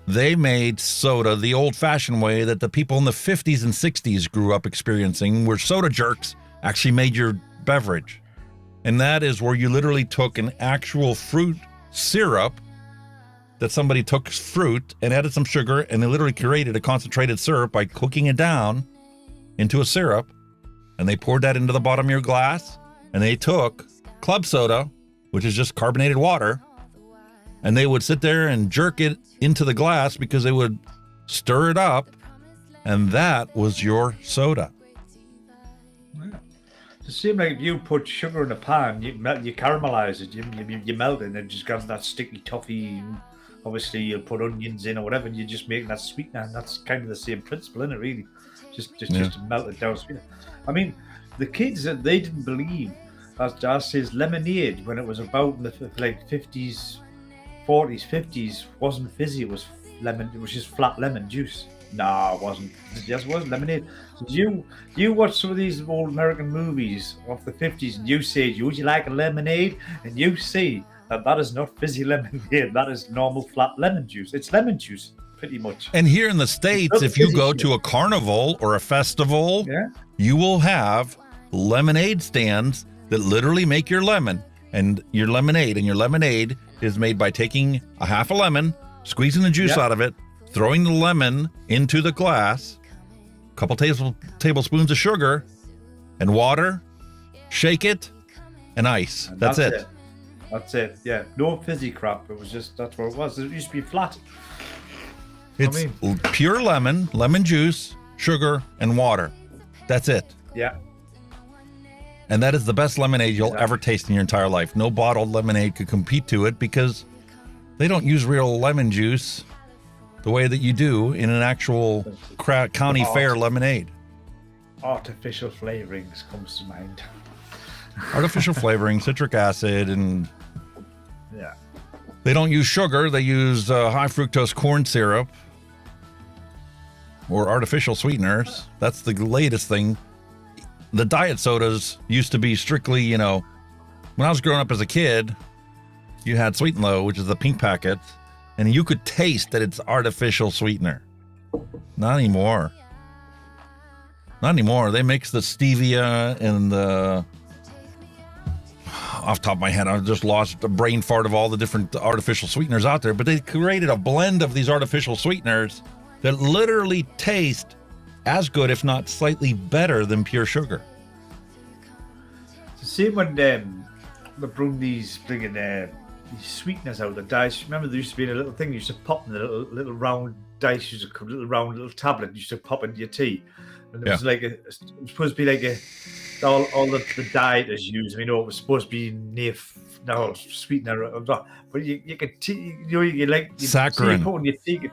they made soda the old-fashioned way that the people in the 50s and 60s grew up experiencing, where soda jerks actually made your beverage. And that is where you literally took an actual fruit syrup that somebody took fruit and added some sugar, and they literally created a concentrated syrup by cooking it down into a syrup, and they poured that into the bottom of your glass, and they took club soda, which is just carbonated water, and they would sit there and jerk it into the glass because they would stir it up, and that was your soda. Yeah. It seems like if you put sugar in a pan, you caramelize it, you melt it, and it just gives that sticky toffee. Obviously, you'll put onions in or whatever, and you're just making that sweetener, and that's kind of the same principle, isn't it, really? Just to melt it down sweetener. I mean, the kids, they didn't believe, as Daz says, lemonade, when it was about in the like 50s, 40s, 50s, wasn't fizzy, it was lemon. It was just flat lemon juice. No, it wasn't. It just was lemonade. So you watch some of these old American movies of the 50s, and you say, "Would you like a lemonade?" And you see that is not fizzy lemonade. That is normal flat lemon juice. It's lemon juice, pretty much. And here in the States, if you go to a carnival or a festival, you will have lemonade stands that literally make your lemon and your lemonade. And your lemonade is made by taking a half a lemon, squeezing the juice out of it, throwing the lemon into the glass, a couple tablespoons of sugar and water, shake it, and ice. That's it. That's it. Yeah. No fizzy crap. It was just, that's what it was. It used to be flat. It's pure lemon juice, sugar, and water. That's it. Yeah. And that is the best lemonade you'll ever taste in your entire life. No bottled lemonade could compete to it because they don't use real lemon juice the way that you do in an actual county fair lemonade. Artificial flavorings comes to mind. Artificial flavoring, citric acid, and yeah. They don't use sugar. They use high fructose corn syrup or artificial sweeteners. That's the latest thing. The diet sodas used to be strictly, when I was growing up as a kid, you had Sweet and Low, which is the pink packet, and you could taste that it's artificial sweetener. Not anymore. Not anymore. They mix the stevia and the... Off the top of my head, I just lost a brain fart of all the different artificial sweeteners out there, but they created a blend of these artificial sweeteners that literally taste as good, if not slightly better than pure sugar. So see when they bring these sweeteners out, the dice. Remember there used to be a little thing you used to pop in the little round dice, little tablet you used to pop into your tea. And it was it was supposed to be like all the dieters use. I mean, it was supposed to be sweetener, but you could you like saccharin. Put in your tea,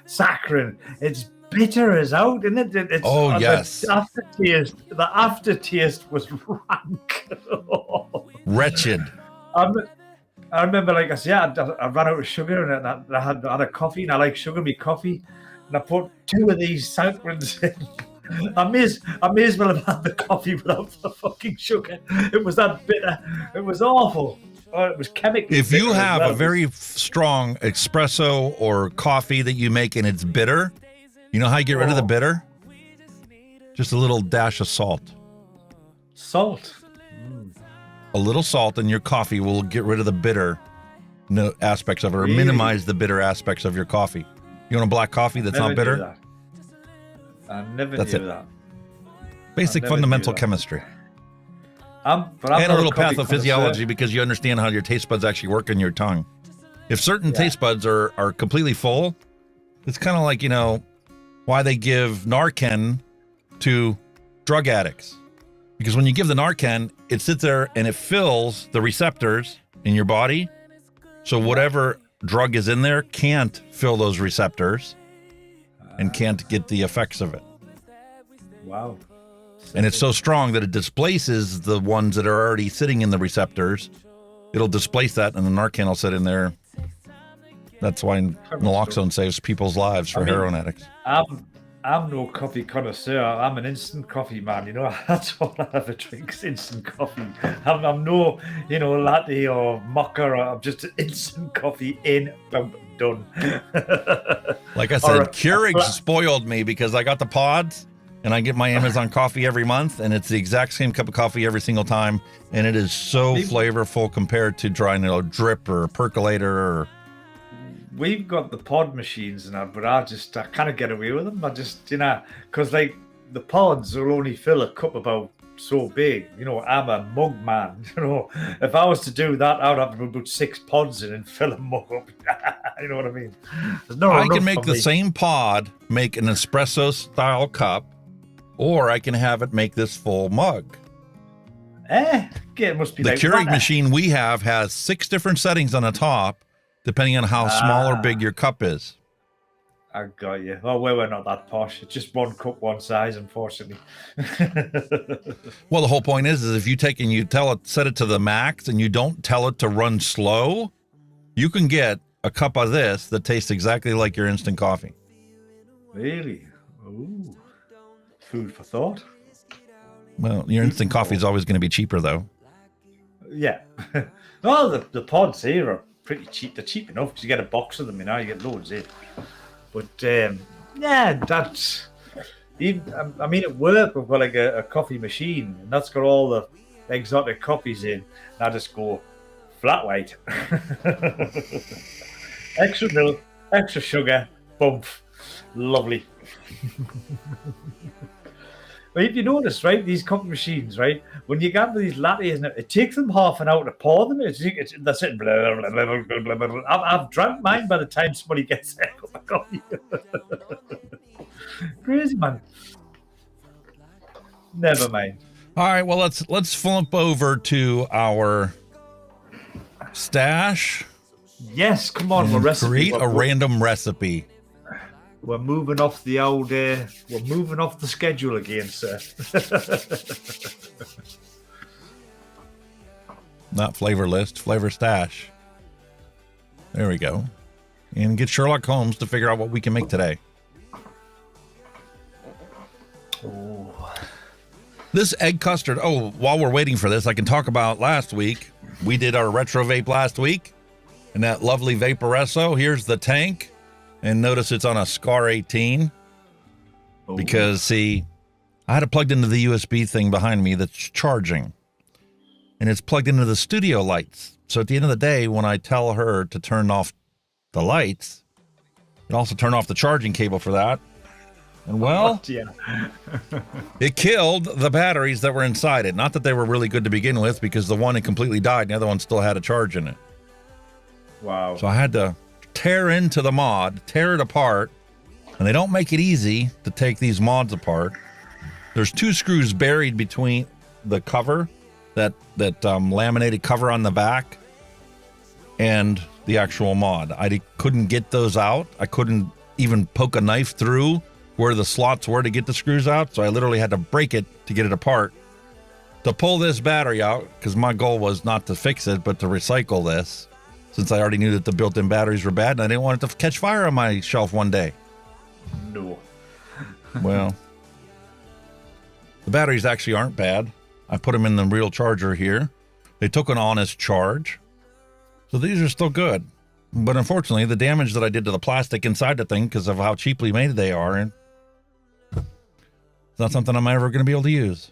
saccharin. It's bitter as out, isn't it? It's, yes. The aftertaste was rank. Wretched. I remember, like I said, I ran out of sugar and I had a coffee, and I like sugar in my coffee, and I put 2 of these saccharins in. I may as well have had the coffee without the fucking sugar. It was that bitter. It was awful. It was chemically. If you have a very strong espresso or coffee that you make and it's bitter, you know how you get rid of the bitter? Just a little dash of salt. Salt? A little salt in your coffee will get rid of the bitter aspects of it, or minimize the bitter aspects of your coffee. You want a black coffee that's not bitter? I never knew that. Basic fundamental chemistry. But and a little pathophysiology, because you understand how your taste buds actually work in your tongue. If certain taste buds are completely full, it's kind of like, why they give Narcan to drug addicts. Because when you give the Narcan, it sits there and it fills the receptors in your body. So whatever drug is in there can't fill those receptors and can't get the effects of it. Wow. And it's so strong that it displaces the ones that are already sitting in the receptors. It'll displace that, and the Narcan will sit in there. That's why naloxone saves people's lives for heroin addicts. I'm no coffee connoisseur. I'm an instant coffee man. That's all I ever drink is instant coffee. I'm no, latte or mocha. I'm just an instant coffee in, boom, done. Like I said, Keurig spoiled me because I got the pods and I get my Amazon coffee every month, and it's the exact same cup of coffee every single time, and it is so flavorful compared to dry, drip or percolator or... We've got the pod machines and that, but I kind of get away with them. I just, because like the pods will only fill a cup about so big. I'm a mug man. If I was to do that, I would have to put 6 pods in and fill a mug up. You know what I mean? I can make the same pod, make an espresso style cup, or I can have it make this full mug. It must be the like Keurig that. machine we have has 6 different settings on the top, depending on how small or big your cup is. I got you. Oh, we're not that posh. It's just one cup, one size, unfortunately. Well, the whole point is if you take and you set it to the max and you don't tell it to run slow, you can get a cup of this that tastes exactly like your instant coffee. Really? Ooh. Food for thought. Well, your instant coffee is always going to be cheaper, though. Yeah. Well, the pods here are pretty cheap. They're cheap enough because you get a box of them, you get loads in. But, yeah, that's... Even, I mean, at work, we've got like a coffee machine, and that's got all the exotic coffees in. And I just go flat white. Extra milk, extra sugar, bump. Lovely. But if you notice, right, these coffee machines, right, when you get these lattes, it takes them half an hour to pour them. That's it. Blah, blah, blah, blah, blah, blah. I've drank mine by the time somebody gets their cup of coffee. Crazy, man. Never mind. All right, well, let's flip over to our stash. Yes, come on, we're create a random recipe. We're moving off the old. We're moving off the schedule again, sir. Not flavor list, flavor stash. There we go. And get Sherlock Holmes to figure out what we can make today. Oh. This egg custard. Oh, while we're waiting for this, I can talk about last week. We did our retro vape last week, and that lovely Vaporesso. Here's the tank, and notice it's on a SCAR 18 because see, I had it plugged into the USB thing behind me that's charging, and it's plugged into the studio lights. So at the end of the day, when I tell her to turn off the lights, and also turn off the charging cable for that. And well, it killed the batteries that were inside it. Not that they were really good to begin with, because the one had completely died and the other one still had a charge in it. Wow. So I had to tear into the mod, tear it apart, and they don't make it easy to take these mods apart. There's 2 screws buried between the cover, that laminated cover on the back, and the actual mod. I couldn't get those out. I couldn't even poke a knife through where the slots were to get the screws out, so I literally had to break it to get it apart. To pull this battery out, because my goal was not to fix it, but to recycle this, since I already knew that the built-in batteries were bad, and I didn't want it to catch fire on my shelf one day. No. Well, the batteries actually aren't bad. I put them in the real charger here. They took an honest charge, so these are still good. But unfortunately, the damage that I did to the plastic inside the thing, because of how cheaply made they are, and it's not something I'm ever going to be able to use.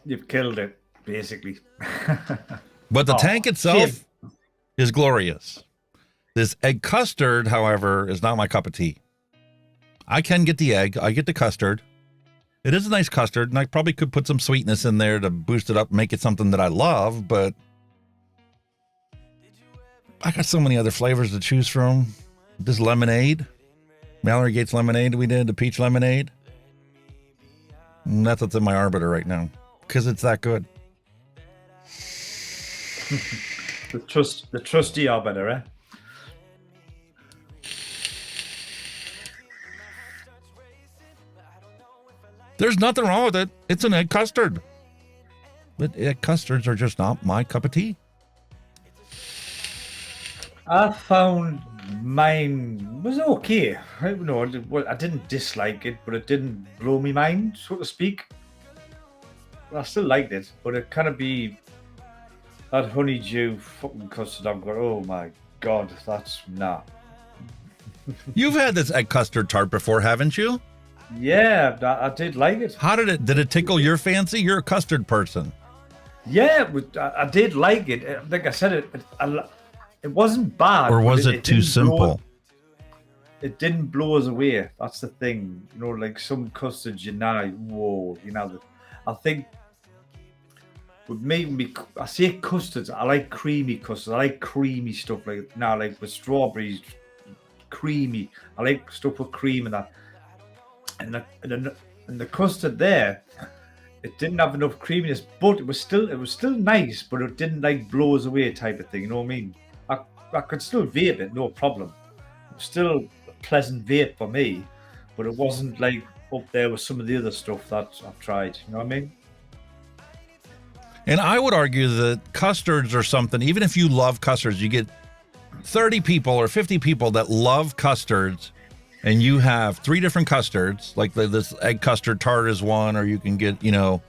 You've killed it, basically. But the tank itself is glorious. This egg custard, however, is not my cup of tea. I can get the egg. I get the custard. It is a nice custard, and I probably could put some sweetness in there to boost it up and make it something that I love, but I got so many other flavors to choose from. This lemonade, Mallory Gates lemonade we did, the peach lemonade. And that's what's in my arbiter right now, because it's that good. the trusty arbiter, eh? There's nothing wrong with it. It's an egg custard. But egg custards are just not my cup of tea. I found mine was okay. I didn't dislike it, but it didn't blow me mind, so to speak. I still liked it, but it kind of be that honeydew fucking custard. I'm going, oh my god, that's nah. You've had this egg custard tart before, haven't you? Yeah, I did like it. How did it tickle your fancy? You're a custard person. Yeah, I did like it. Like I said, it wasn't bad. Or was it too simple? It didn't blow us away. That's the thing. Like some custards, whoa, I think with me, I say custards, I like creamy custards. I like creamy stuff like with strawberries, creamy. I like stuff with cream and that. And the custard there, it didn't have enough creaminess, but it was still nice, but it didn't blow us away type of thing. You know what I mean? I could still vape it, no problem. It was still a pleasant vape for me, but it wasn't up there with some of the other stuff that I've tried. You know what I mean? And I would argue that custards are something, even if you love custards, you get 30 people or 50 people that love custards, and you have 3 different custards, like this egg custard tart is one, or you can get, you know,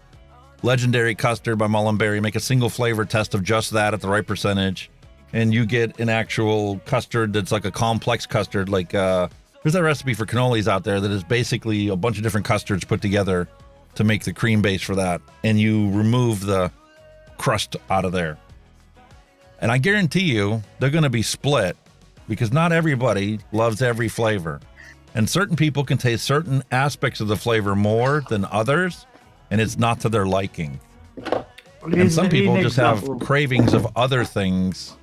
legendary custard by Mullenberry, make a single flavor test of just that at the right percentage, and you get an actual custard that's like a complex custard. Like there's that recipe for cannolis out there that is basically a bunch of different custards put together to make the cream base for that, and you remove the crust out of there. And I guarantee you they're going to be split, because not everybody loves every flavor, and certain people can taste certain aspects of the flavor more than others, and it's not to their liking. And some people just have cravings of other things,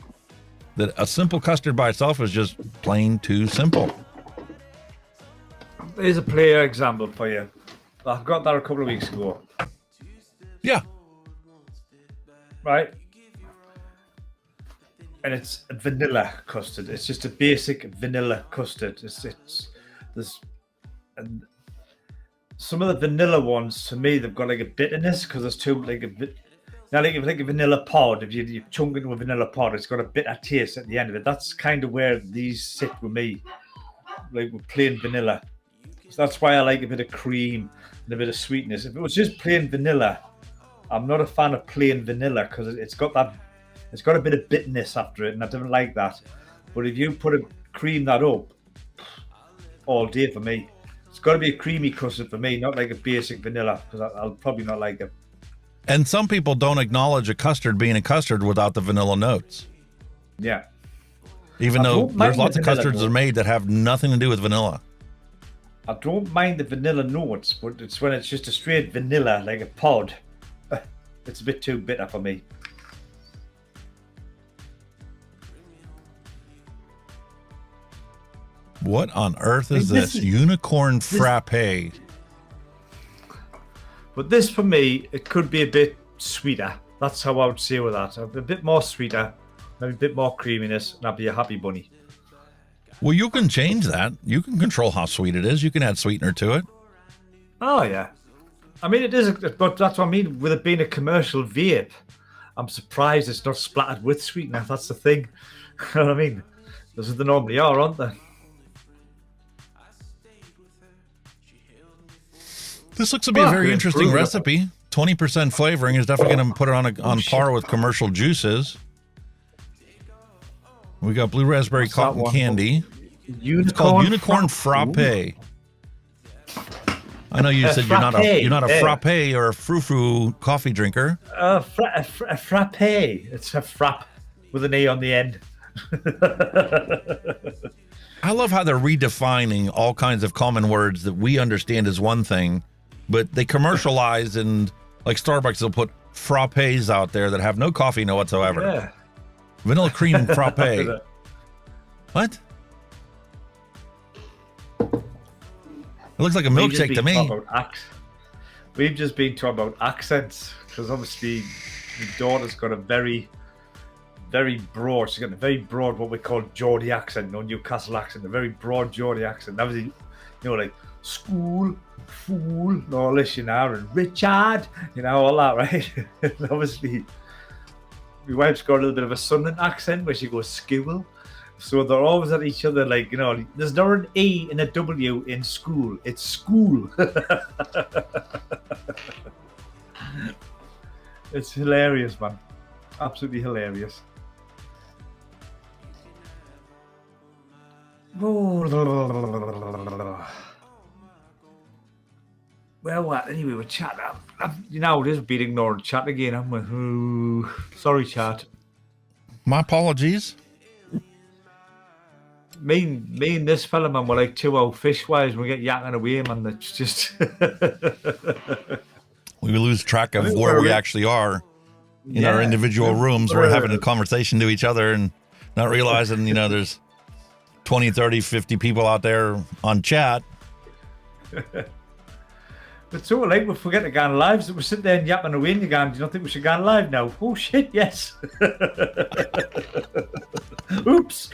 that a simple custard by itself is just plain too simple. Here's a player example for you. I got that a couple of weeks ago. Yeah. Right. And it's a vanilla custard. It's just a basic vanilla custard. And some of the vanilla ones, to me, they've got like a bitterness, because there's too like a bit. Now, like if like a vanilla pod, if you chunk into a vanilla pod, it's got a bitter taste at the end of it. That's kind of where these sit with me, like with plain vanilla. So that's why I like a bit of cream and a bit of sweetness. If it was just plain vanilla, I'm not a fan of plain vanilla, because it's got a bit of bitterness after it, and I don't like that. But if you cream that up, all day for me. It's got to be a creamy custard for me, not like a basic vanilla, because I'll probably not like it. And some people don't acknowledge a custard being a custard without the vanilla notes. Yeah. Even though there's lots of custards that are made that have nothing to do with vanilla. I don't mind the vanilla notes, but it's when it's just a straight vanilla, like a pod. It's a bit too bitter for me. What on earth is this? Unicorn frappe. But this, for me, it could be a bit sweeter. That's how I would say with that. A bit more sweeter, maybe a bit more creaminess, and I'd be a happy bunny. Well, you can change that. You can control how sweet it is. You can add sweetener to it. Oh, yeah. I mean, it is, but that's what I mean. With it being a commercial vape, I'm surprised it's not splattered with sweetener. That's the thing. You know what I mean? Those they normally are, aren't they? This looks to be a very interesting recipe. 20% flavoring is definitely going to put it on par with commercial juices. We got blue raspberry cotton candy. It's called Unicorn Frappe. I know you said you're not a frappe or a frou-frou coffee drinker. A frappe. It's a frappe with an A on the end. I love how they're redefining all kinds of common words that we understand as one thing, but they commercialize, and like Starbucks, they'll put frappes out there that have no coffee note whatsoever. Yeah. Vanilla cream frappe. What? It looks like a milkshake to me. We've just been talking about accents, because obviously my daughter's got a very, very broad, she's got a very broad, what we call Geordie accent, no Newcastle accent, a very broad Geordie accent. Obviously, you know, like school, fool, and all this, you know, and Richard, you know, all that, right? And obviously, my wife's got a little bit of a Southern accent where she goes school. So they're always at each other, like, you know, there's not an E and a W in school. It's school. It's hilarious, man. Absolutely hilarious. Well, what? Anyway, we're chatting. You know, this being ignored. Chat again. I'm like, ooh, sorry, chat. My apologies. Me and this fella, man, we're like 2 old fishwives. We get yakking away, man. That's just we lose track of where we actually are in our individual rooms. We're having a conversation to each other and not realizing, you know, there's 20, 30, 50 people out there on chat. But so like we forget to go on live, so we sit there and yapping away and you're going, do you not think we should go on live now? Oh shit, yes. Oops.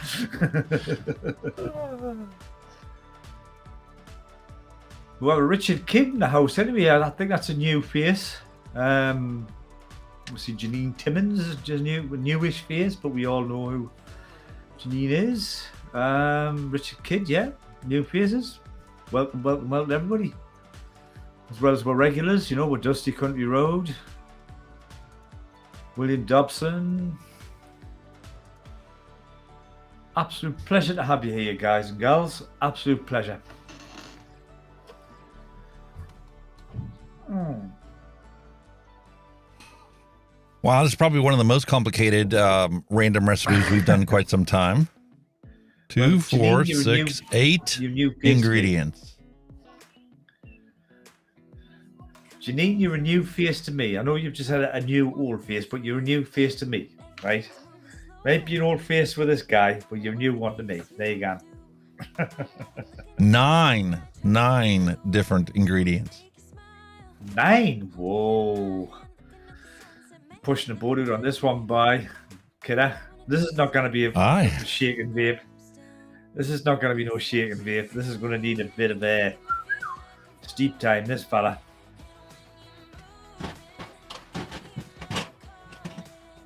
We have Richard Kidd in the house anyway. I think that's a new face. We see Janine Timmins is just newish face, but we all know who Janine is. Richard Kidd, yeah. New faces. Welcome everybody. As well as we're regulars, you know, we're Dusty Country Road. William Dobson. Absolute pleasure to have you here, guys and girls. Absolute pleasure. Wow, this is probably one of the most complicated random recipes we've done in quite some time. 2, 4, 6, 8 ingredients. Janine, you're a new face to me. I know you've just had a new old face, but you're a new face to me, right? Maybe an old face with this guy, but you're a new one to me. There you go. 9 different ingredients. 9? Whoa. Pushing the boat out on this one, boy. Kidder. This is not going to be a shake and vape. This is not going to be no shake and vape. This is going to need a bit of steep time, this fella.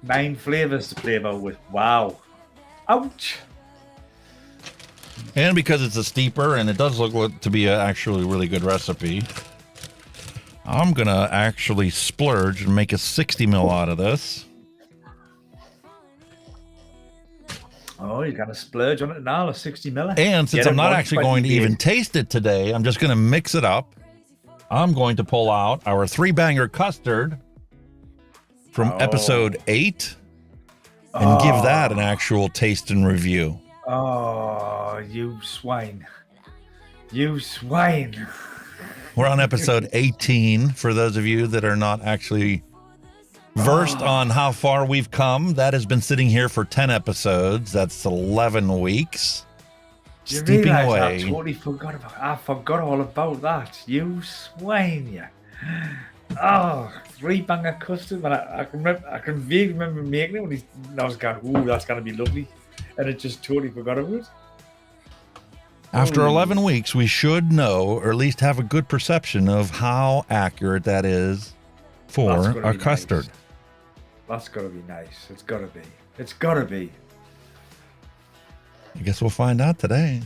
9 flavors to play about with. Wow. Ouch. And because it's a steeper and it does look to be a actually really good recipe, I'm going to actually splurge and make a 60 mil out of this. Oh, you're going to splurge on it now, a 60 mil. And since I'm not actually going to even taste it today, I'm just going to mix it up. I'm going to pull out our 3-banger custard from episode 8 and give that an actual taste and review. Oh, you swine. You swine. We're on episode 18 for those of you that are not actually versed on how far we've come. That has been sitting here for 10 episodes. That's 11 weeks. Steeping away. I totally forgot about I forgot all about that. You swine, you. Oh, 3-banger custard. Man, I can vaguely remember making it when I was going, ooh, that's going to be lovely. And it just totally forgot about it. After 11 weeks, we should know, or at least have a good perception of how accurate that is for our custard. Nice. That's got to be nice. It's got to be. It's got to be. I guess we'll find out today.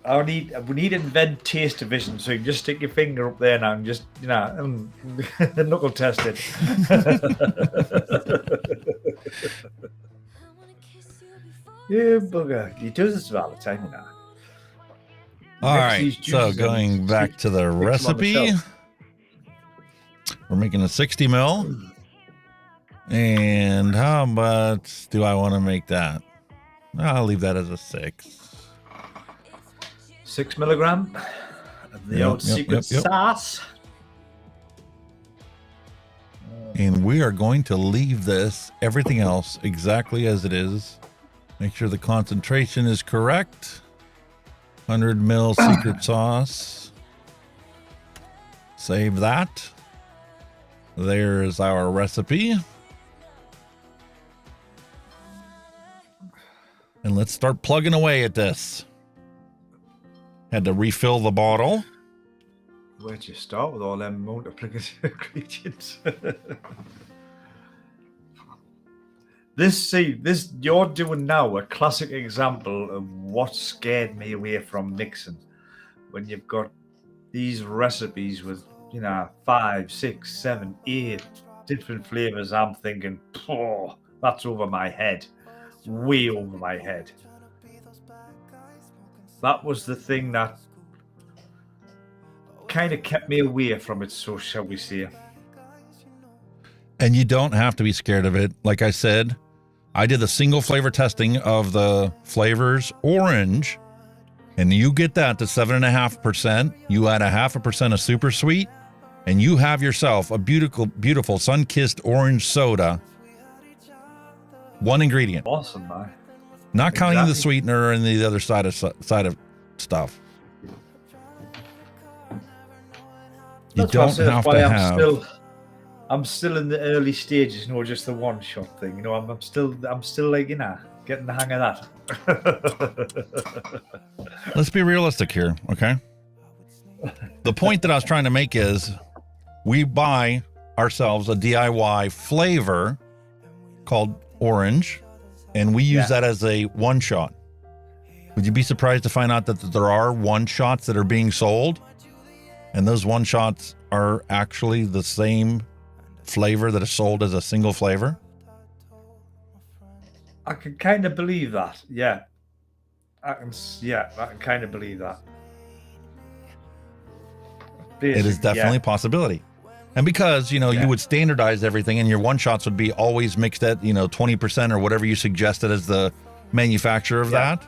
We need to invent taste division, so you can just stick your finger up there now and just, you know, knuckle test it. Yeah, bugger. He does this all the time now. All right, so going back to the recipe, we're making a 60 mil. And how much do I want to make that? I'll leave that as a 6. 6 milligram of the old secret sauce. And we are going to leave this, everything else, exactly as it is. Make sure the concentration is correct. 100 mil secret sauce. Save that. There's our recipe. And let's start plugging away at this. Had to refill the bottle. Where'd you start with all them multiplicative ingredients? This you're doing now a classic example of what scared me away from mixing. When you've got these recipes with, 5, 6, 7, 8 different flavors, I'm thinking, oh, that's over my head. Way over my head. That was the thing that kind of kept me away from it, so shall we say. And you don't have to be scared of it. Like I said, I did the single flavor testing of the FLAVRZ orange, and you get that to 7.5%. You add 0.5% of super sweet, and you have yourself a beautiful, beautiful sun-kissed orange soda. 1 ingredient. Awesome, man. Not counting the sweetener and the other side of stuff. You don't have to have. I'm still in the early stages, just the one shot thing. I'm still like, getting the hang of that. Let's be realistic here, okay? The point that I was trying to make is we buy ourselves a DIY flavor called orange, and we use that as a one shot. Would you be surprised to find out that there are one shots that are being sold, and those one shots are actually the same flavor that is sold as a single flavor? I can kind of believe that. Yeah. I can kind of believe that. It is definitely a possibility. And because, you would standardize everything and your one shots would be always mixed at, 20% or whatever you suggested as the manufacturer of that,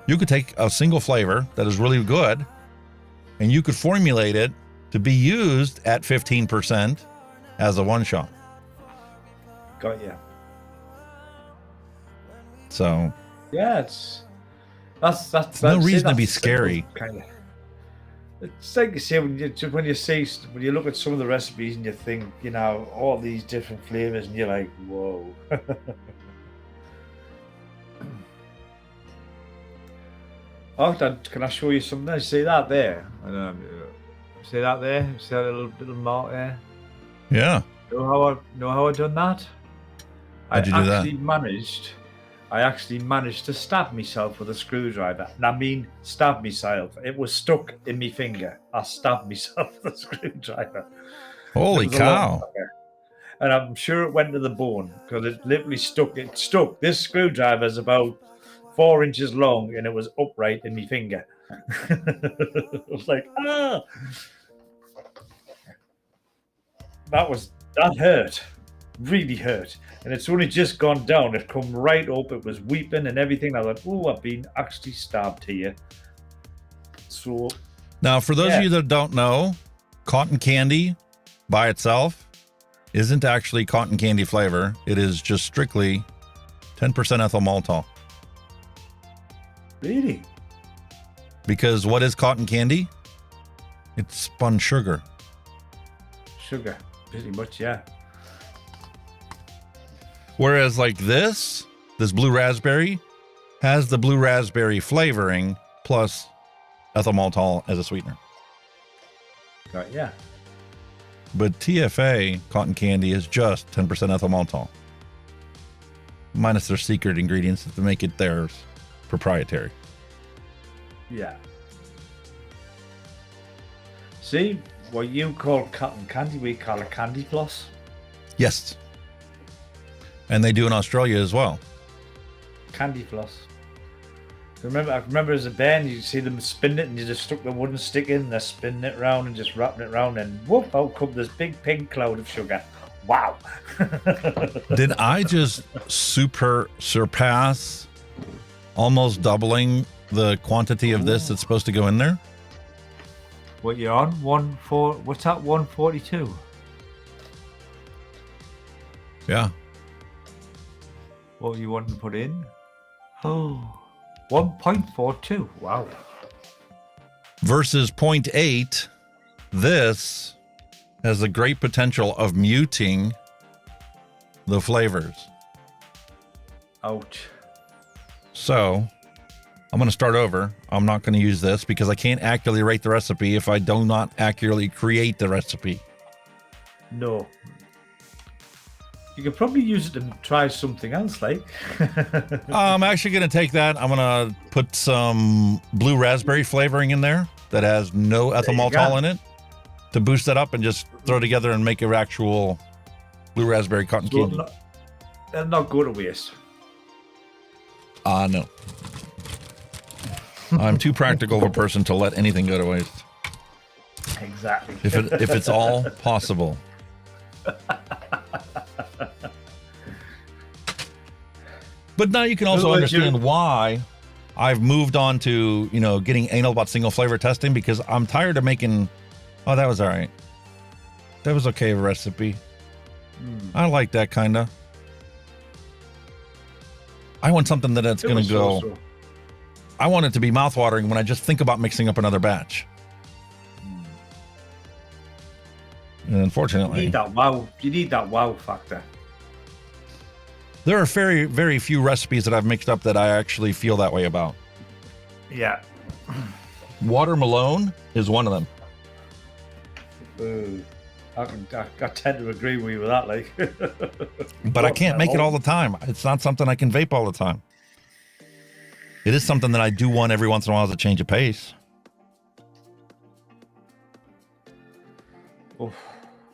you could take a single flavor that is really good and you could formulate it to be used at 15% as a one shot. Got you. So yeah, that's no reason to be scary. Kind of. It's like you say when you look at some of the recipes and you think, all these different flavors, and you're like, whoa. Oh, can I show you something? See that there? See that there? See that little mark there? Yeah. Know how I done that? How'd you do that? I actually managed to stab myself with a screwdriver. And I mean, stab myself. It was stuck in my finger. I stabbed myself with a screwdriver. Holy cow. And I'm sure it went to the bone because it literally stuck. It stuck. This screwdriver is about 4 inches long and it was upright in my finger. I was like, ah. That hurt. Really hurt. And it's only just gone down. It come right up. It was weeping and everything. I thought, oh, I've been actually stabbed here. So now, for those of you that don't know, cotton candy by itself isn't actually cotton candy flavor. It is just strictly 10% ethyl maltol. Really? Because what is cotton candy? It's spun sugar. Sugar, pretty much, yeah. Whereas like this blue raspberry has the blue raspberry flavoring plus ethyl maltol as a sweetener. Got yeah. But TFA cotton candy is just 10% ethyl maltol, minus their secret ingredients to make it theirs, proprietary. Yeah. See, what you call cotton candy, we call it candy floss. Yes. And they do in Australia as well. Candy floss. I remember as a band, you see them spin it and you just stuck the wooden stick in, they're spinning it around and just wrapping it around, and whoop, out come this big pink cloud of sugar. Wow. Did I just surpass almost doubling the quantity of this that's supposed to go in there? What you on? What's that? 142? Yeah. What you want to put in? Oh, 1.42. Wow. Versus 0.8, this has the great potential of muting the flavors. Ouch. So I'm going to start over. I'm not going to use this because I can't accurately rate the recipe if I do not accurately create the recipe. No. You could probably use it and try something else, like. I'm actually going to take that. I'm going to put some blue raspberry flavoring in there that has no ethyl maltol in it to boost that up and just throw together and make an actual blue raspberry cotton candy. They'll not go to waste. No. I'm too practical of a person to let anything go to waste. Exactly. If it's all possible. But now you can also understand why I've moved on to, getting anal about single flavor testing, because I'm tired of making, oh, that was all right. That was okay of a recipe. I like that kind of. I want something that's going to go. So. I want it to be mouthwatering when I just think about mixing up another batch. And unfortunately, you need that wow factor. There are very, very few recipes that I've mixed up that I actually feel that way about. Yeah. Water Malone is one of them. Ooh. I tend to agree with you with that. Like, but I can't make it all the time. It's not something I can vape all the time. It is something that I do want every once in a while as a change of pace. Oof.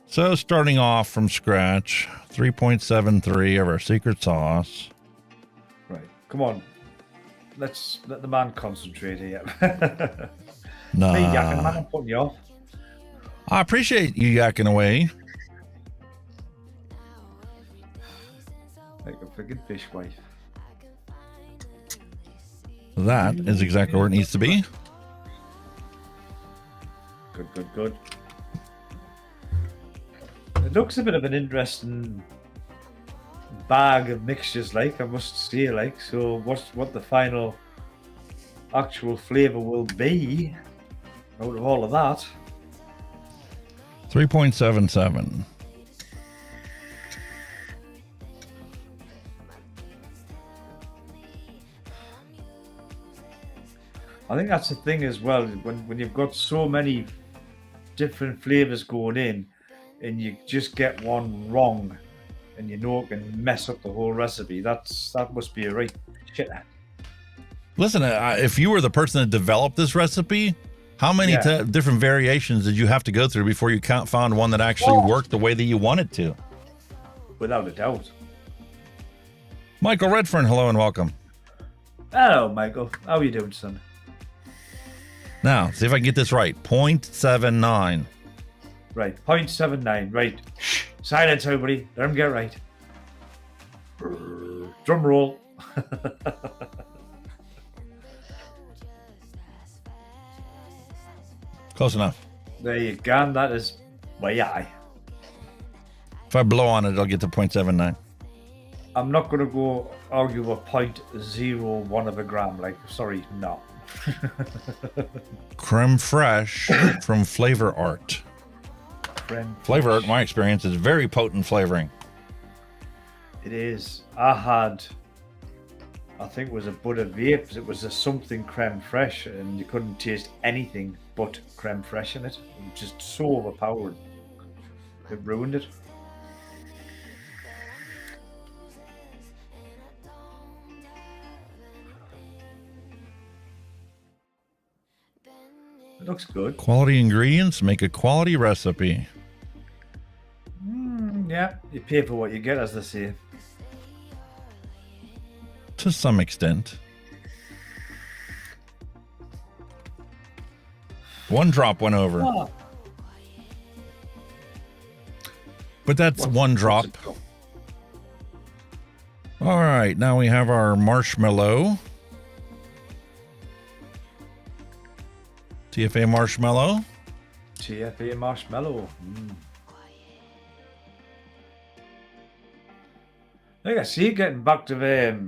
So starting off from scratch, 3.73 of our secret sauce. Right, come on. Let's let the man concentrate here. Nah. Me yakking, man, I'm putting you off. I appreciate you yakking away. Like a friggin' fish wife. That is exactly where it needs to be. Good, good, good. It looks a bit of an interesting bag of mixtures, like, I must say, like. So what the final actual flavour will be out of all of that. 3.77. I think that's the thing as well, when you've got so many different flavours going in and you just get one wrong and you know it can mess up the whole recipe, that must be a right shit. Listen, if you were the person that developed this recipe, how many different variations did you have to go through before you found one that actually worked the way that you wanted to? Without a doubt. Michael Redfern, hello and welcome. Hello, Michael. How are you doing, son? Now, see if I can get this right. 0.79. Right, 0.79. Right. Shh. Silence, everybody. Let him get right. Drum roll. Close enough. There you go. That is my eye. If I blow on it, I'll get to 0.79. I'm not going to go argue a 0.01 of a gram. Like, sorry, no. Creme fraiche from Flavor Art. Flavor Art, in my experience, is very potent flavoring. It is. I think it was a Buddha vapes. It was a something creme fraiche, and you couldn't taste anything but creme fraiche in it. It was just so overpowering. It ruined it. It looks good. Quality ingredients make a quality recipe. Yeah, you pay for what you get, as they say. To some extent. One drop went over. Oh. But that's one drop. All right, now we have our marshmallow. TFA marshmallow. TFA marshmallow. Like I say, getting back to the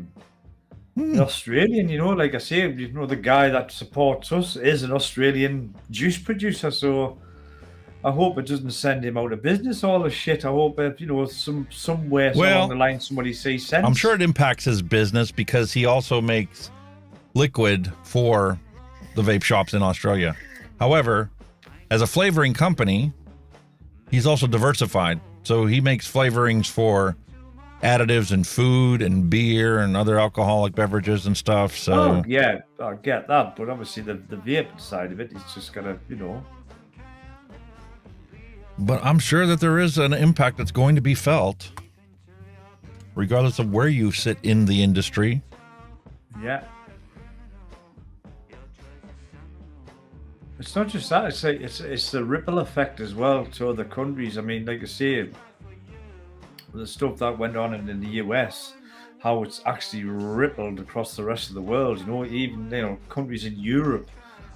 Australian, you know, like I say, you know, the guy that supports us is an Australian juice producer, so I hope it doesn't send him out of business, all the shit. I hope, you know, somewhere along the line somebody sees sense. I'm sure it impacts his business because he also makes liquid for the vape shops in Australia. However, as a flavoring company, he's also diversified. So he makes flavorings for additives in food and beer and other alcoholic beverages and stuff. So yeah, I get that. But obviously the vape side of it, it's just gotta, you know. But I'm sure that there is an impact that's going to be felt, regardless of where you sit in the industry. Yeah. It's not just that. It's like it's the ripple effect as well to other countries. I mean, like I say, the stuff that went on in the US, how it's actually rippled across the rest of the world. You know, even countries in Europe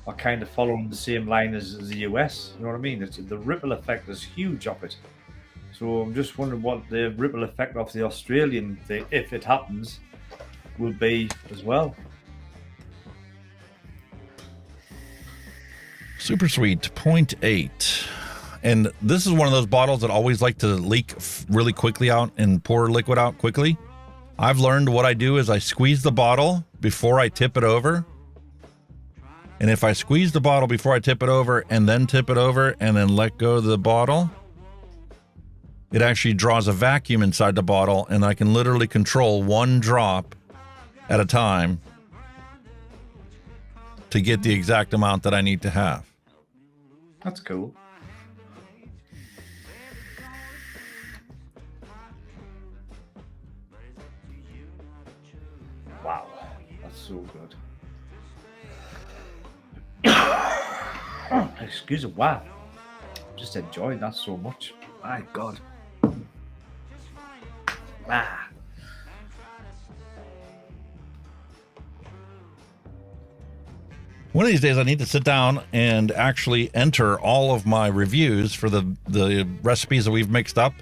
are kind of following the same line as the US. You know what I mean? The ripple effect is huge of it. So I'm just wondering what the ripple effect of the Australian thing, if it happens, will be as well. Super sweet, 0.8. And this is one of those bottles that always like to leak really quickly out and pour liquid out quickly. I've learned what I do is I squeeze the bottle before I tip it over. And if I squeeze the bottle before I tip it over and then tip it over and then let go of the bottle, it actually draws a vacuum inside the bottle, and I can literally control one drop at a time to get the exact amount that I need to have. That's cool. Wow, that's so good. Excuse me, wow. Just enjoying that so much. My God. Ah. One of these days I need to sit down and actually enter all of my reviews for the recipes that we've mixed up.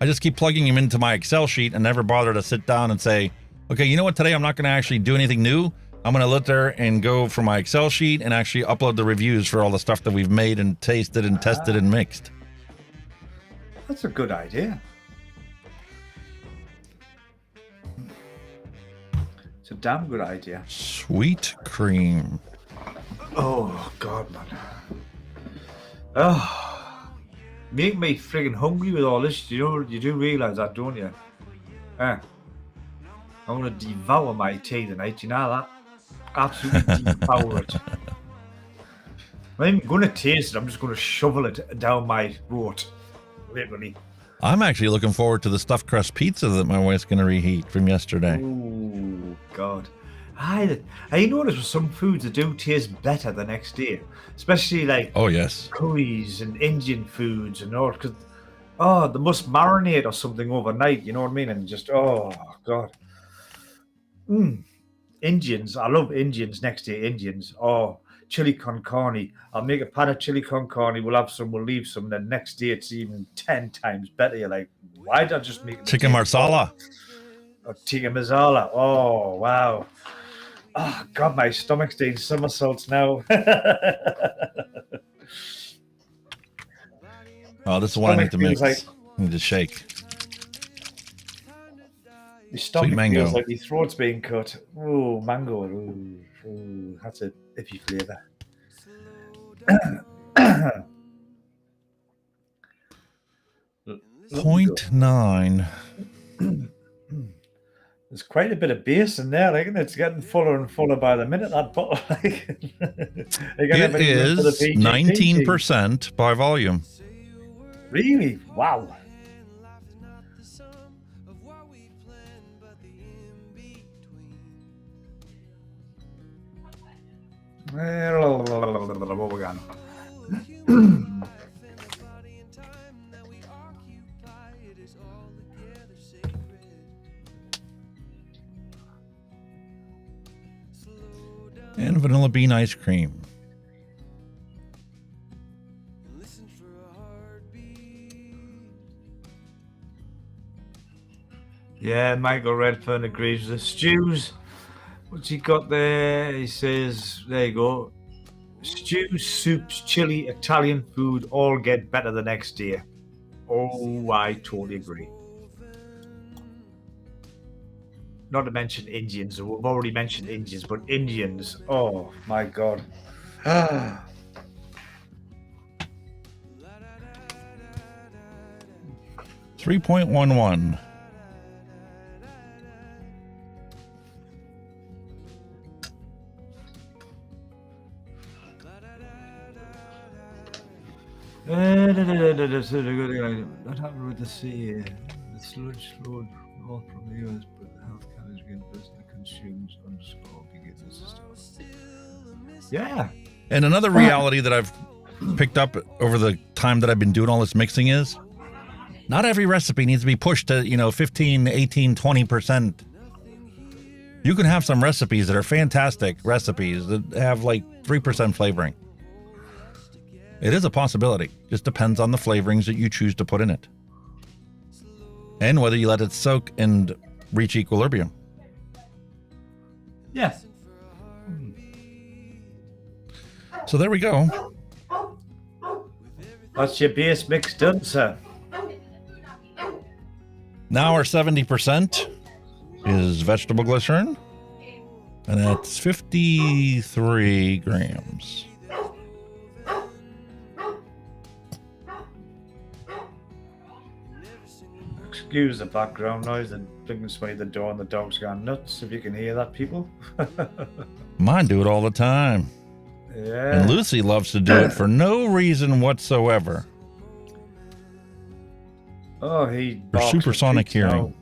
I just keep plugging them into my Excel sheet and never bother to sit down and say, okay, you know what, today I'm not going to actually do anything new. I'm going to let there and go for my Excel sheet and actually upload the reviews for all the stuff that we've made and tasted and tested and mixed. That's a good idea. It's a damn good idea. Sweet cream. Oh, God, man. Oh, make me friggin' hungry with all this. You do realize that, don't you? I'm gonna devour my tea tonight. You know that? Absolutely devour it. I'm even gonna taste it. I'm just gonna shovel it down my throat, literally. I'm actually looking forward to the stuffed crust pizza that my wife's gonna reheat from yesterday. Oh, God. I noticed with some foods that do taste better the next day, especially like curries and Indian foods and all, because they must marinate or something overnight. You know what I mean? And just God, Indians. I love Indians. Next day Indians. Chili con carne. I'll make a pan of chili con carne. We'll have some. We'll leave some. Then next day it's even 10 times better. You're like, why did I just make chicken marsala? Tikka masala. Oh wow. Oh, God, my stomach's doing somersaults now. Oh, this is what I need to mix. I need to shake. Your stomach mango. feels like your throat's being cut. Oh, mango. Ooh, that's a iffy flavour. 0.9. There's quite a bit of bass in there, isn't it? It's getting fuller and fuller by the minute, that bottle. It is 19% by volume. Really? Wow. What we got? And vanilla bean ice cream. Yeah, Michael Redfern agrees with the stews. What's he got there? He says, there you go. Stews, soups, chili, Italian food all get better the next day. Oh, I totally agree. Not to mention Indians. We've already mentioned Indians, but Indians, oh my God. 3.11. What happened with the sea? The sludge flowed north from the US, but the health carriers again personally consumes underscore begins. Yeah. And another reality that I've picked up over the time that I've been doing all this mixing is not every recipe needs to be pushed to, 15, 18, 20%. You can have some recipes that are fantastic recipes that have like 3% flavoring. It is a possibility. Just depends on the flavorings that you choose to put in it. And whether you let it soak and reach equilibrium. Yes. So there we go. That's your base mix done, sir. Now our 70% is vegetable glycerin. And that's 53 grams. Excuse the background noise. They're blinking somebody at the door and the dog's going nuts. If you can hear that, people. Mine do it all the time. Yeah. And Lucy loves to do it for no reason whatsoever. Oh, he For barks supersonic for treats hearing.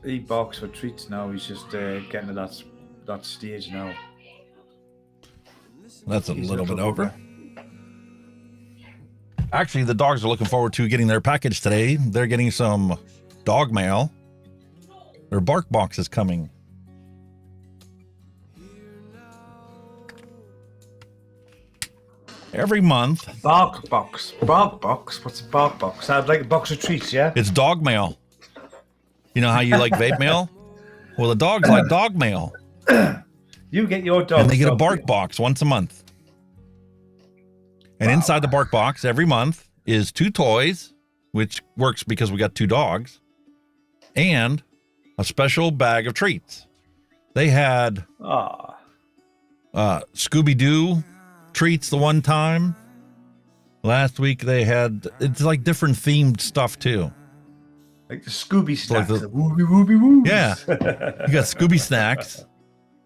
now. He barks for treats now. He's just getting to that stage now. That's a He's little bit little over. Actually, the dogs are looking forward to getting their package today. They're getting some dog mail. Their bark box is coming. Every month. Bark box. Bark box? What's a bark box? Sounds like a box of treats, yeah? It's dog mail. You know how you like vape mail? Well, the dogs like dog mail. You get your dog. And they get a bark box once a month. And inside the bark box every month is 2 toys, which works because we got 2 dogs, and a special bag of treats. They had Scooby-Doo treats the one time. Last week they had, it's like different themed stuff too. Like the Scooby snacks. Like the wooby wooby woo. Yeah. You got Scooby snacks.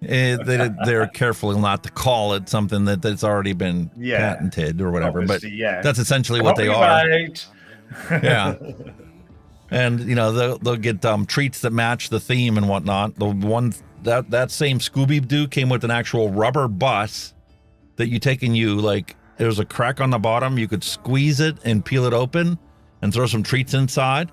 They're careful not to call it something that's already been patented or whatever, but that's essentially what they are. Yeah. And you know they'll get treats that match the theme and whatnot. The one that same Scooby-Doo came with an actual rubber bus that you take and you like. There was a crack on the bottom. You could squeeze it and peel it open and throw some treats inside,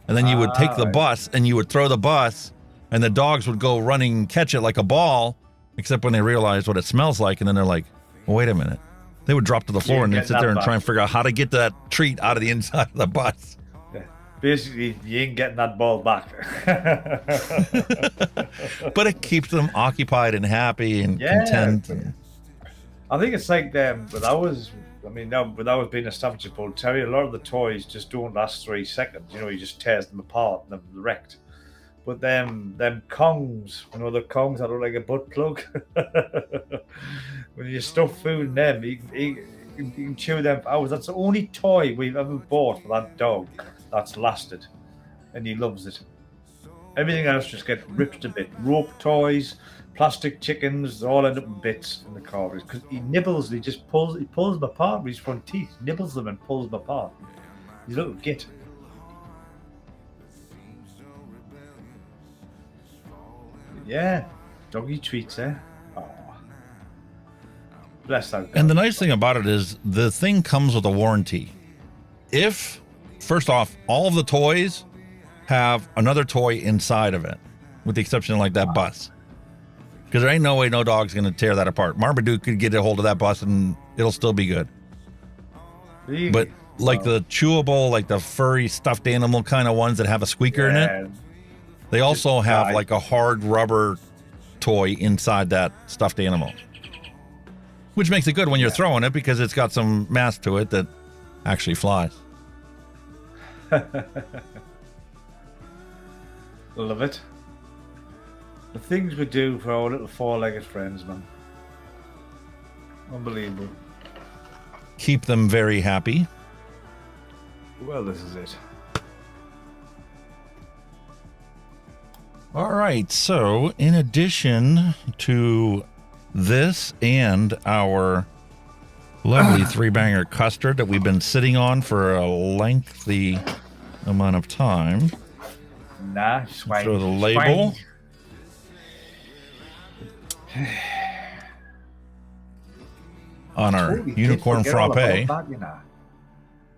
and then you would take the bus and you would throw the bus. And the dogs would go running and catch it like a ball, except when they realized what it smells like. And then they're like, well, wait a minute. They would drop to the floor and they'd sit there and try and figure out how to get that treat out of the inside of the bus. Yeah. Basically, you ain't getting that ball back. But it keeps them occupied and happy and content. I think it's like with ours, I mean, now with ours being a Staffordshire Bull Terrier, a lot of the toys just don't last 3 seconds. You know, you just tears them apart and they're wrecked. But them Kongs, you know, the Kongs that look like a butt plug. When you stuff food in them, you can chew them for hours. That's the only toy we've ever bought for that dog that's lasted. And he loves it. Everything else just gets ripped to bits. Rope toys, plastic chickens, they all end up in bits in the car. Because he nibbles, he pulls them apart with his front teeth. Nibbles them and pulls them apart. He's a little git. Yeah, doggy treats, eh? Oh. Bless that guy. And the nice thing about it is the thing comes with a warranty. If, first off, all of the toys have another toy inside of it, with the exception of like that bus. Because there ain't no way no dog's going to tear that apart. Marmaduke could get a hold of that bus and it'll still be good. But like the chewable, like the furry stuffed animal kind of ones that have a squeaker in it, they also have like a hard rubber toy inside that stuffed animal, which makes it good when you're throwing it because it's got some mass to it that actually flies. Love it. The things we do for our little 4-legged friends, man. Unbelievable. Keep them very happy. Well, this is it. All right, so in addition to this and our lovely 3-banger custard that we've been sitting on for a lengthy amount of time, throw the label. On our unicorn frappe. That, you know.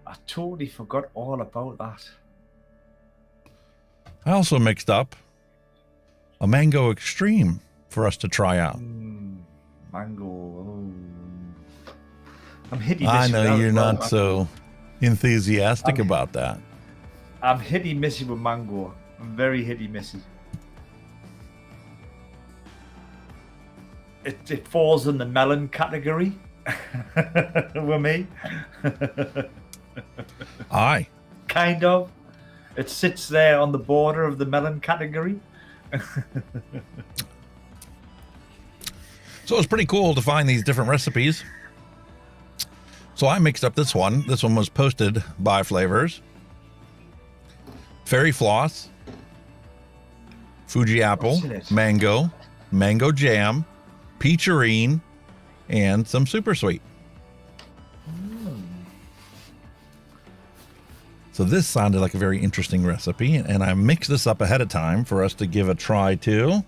I totally forgot all about that. I also mixed up a mango extreme for us to try out. Mango. Oh. I'm hitty. I know you're not so enthusiastic about that. I'm hitty missy with mango. I'm very hitty missy. It falls in the melon category with me. Aye. Kind of. It sits there on the border of the melon category. So it's pretty cool to find these different recipes. So I mixed up this one. This one was posted by FLAVRZ. Fairy floss, Fuji apple, mango jam, peacherine, and some super sweet. So this sounded like a very interesting recipe, and I mixed this up ahead of time for us to give a try too.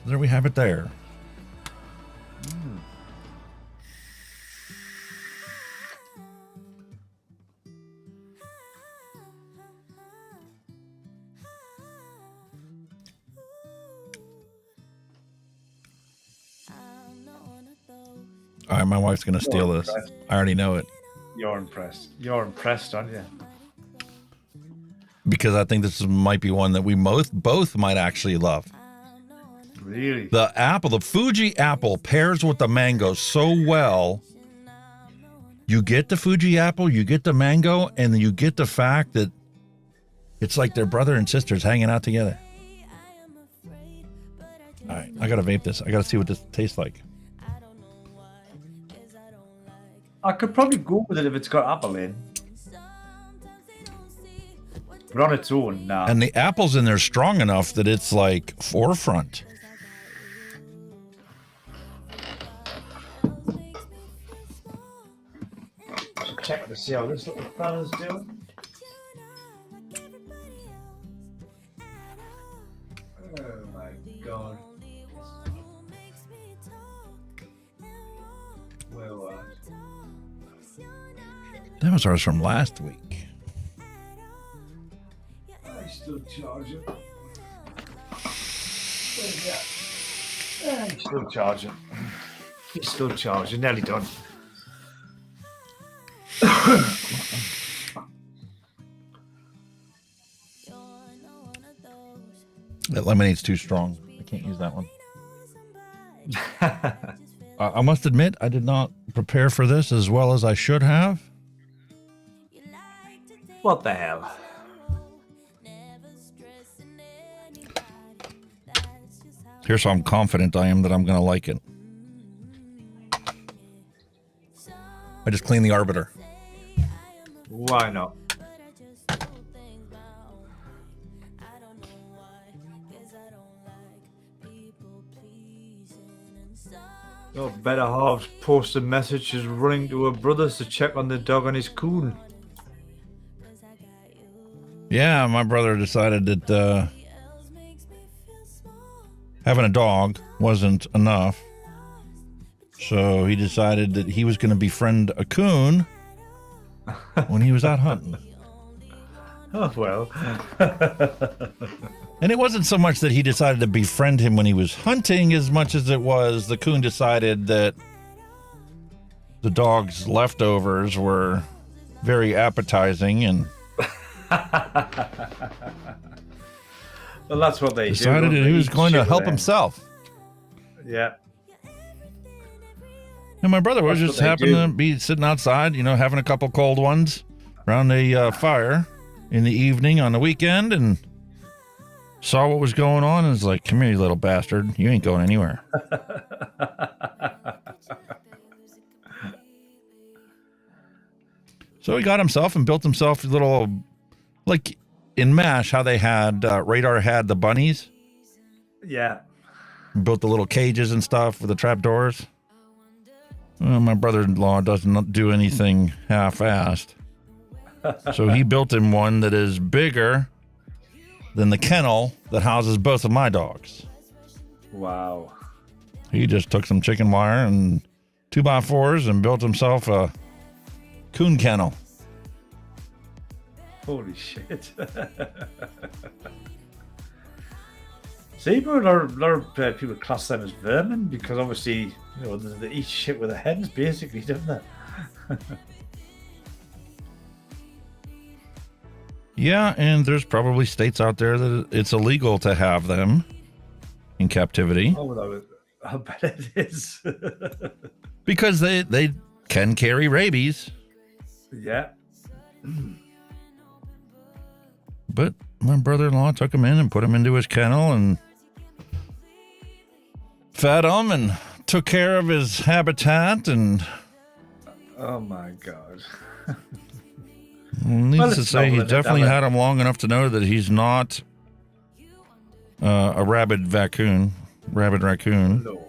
There we have it there. All right, my wife's going to steal this. I already know it. You're impressed. You're impressed, aren't you? Because I think this might be one that we both might actually love. Really? The apple, the Fuji apple pairs with the mango so well. You get the Fuji apple, you get the mango, and then you get the fact that it's like they're brother and sisters hanging out together. All right, I got to vape this. I got to see what this tastes like. I could probably go with it if it's got apple in. But on its own, nah. And the apple's in there strong enough that it's like forefront. Check to see how this little fella's doing. Oh my god. Well, That was ours from last week. I still charging. He's still charging. He's still charging. Nearly done. That lemonade's too strong. I can't use that one. I must admit, I did not prepare for this as well as I should have. What the hell? Here's how I'm confident I am that I'm going to like it. I just cleaned the arbiter. Why not? Your better half's posted messages running to her brothers to check on the dog and his coon. Yeah, my brother decided that having a dog wasn't enough. So he decided that he was going to befriend a coon when he was out hunting. Oh, well. And it wasn't so much that he decided to befriend him when he was hunting as much as it was the coon decided that the dog's leftovers were very appetizing and well, that's what they decided do. that he was going to help himself. Yeah. And my brother was just happened to be sitting outside, you know, having a couple cold ones around a fire in the evening on the weekend and saw what was going on and was like, come here, you little bastard. You ain't going anywhere. So he got himself and built himself a little, like in MASH, how they had, Radar had the bunnies. Yeah. Built the little cages and stuff with the trap doors. Well, my brother-in-law doesn't do anything half-assed. So he built him one that is bigger than the kennel that houses both of my dogs. Wow. He just took some chicken wire and 2x4s and built himself a coon kennel. Holy shit. See, but a lot of people class them as vermin because obviously, you know, they eat shit with their hens, basically, don't they? Yeah, and there's probably states out there that it's illegal to have them in captivity. Oh, I bet it is. Because they can carry rabies. Yeah. But my brother-in-law took him in and put him into his kennel and fed him and took care of his habitat and... Oh, my God. Needless to it's say, he's novel, definitely isn't it? had him long enough to know that he's not a rabid raccoon. No.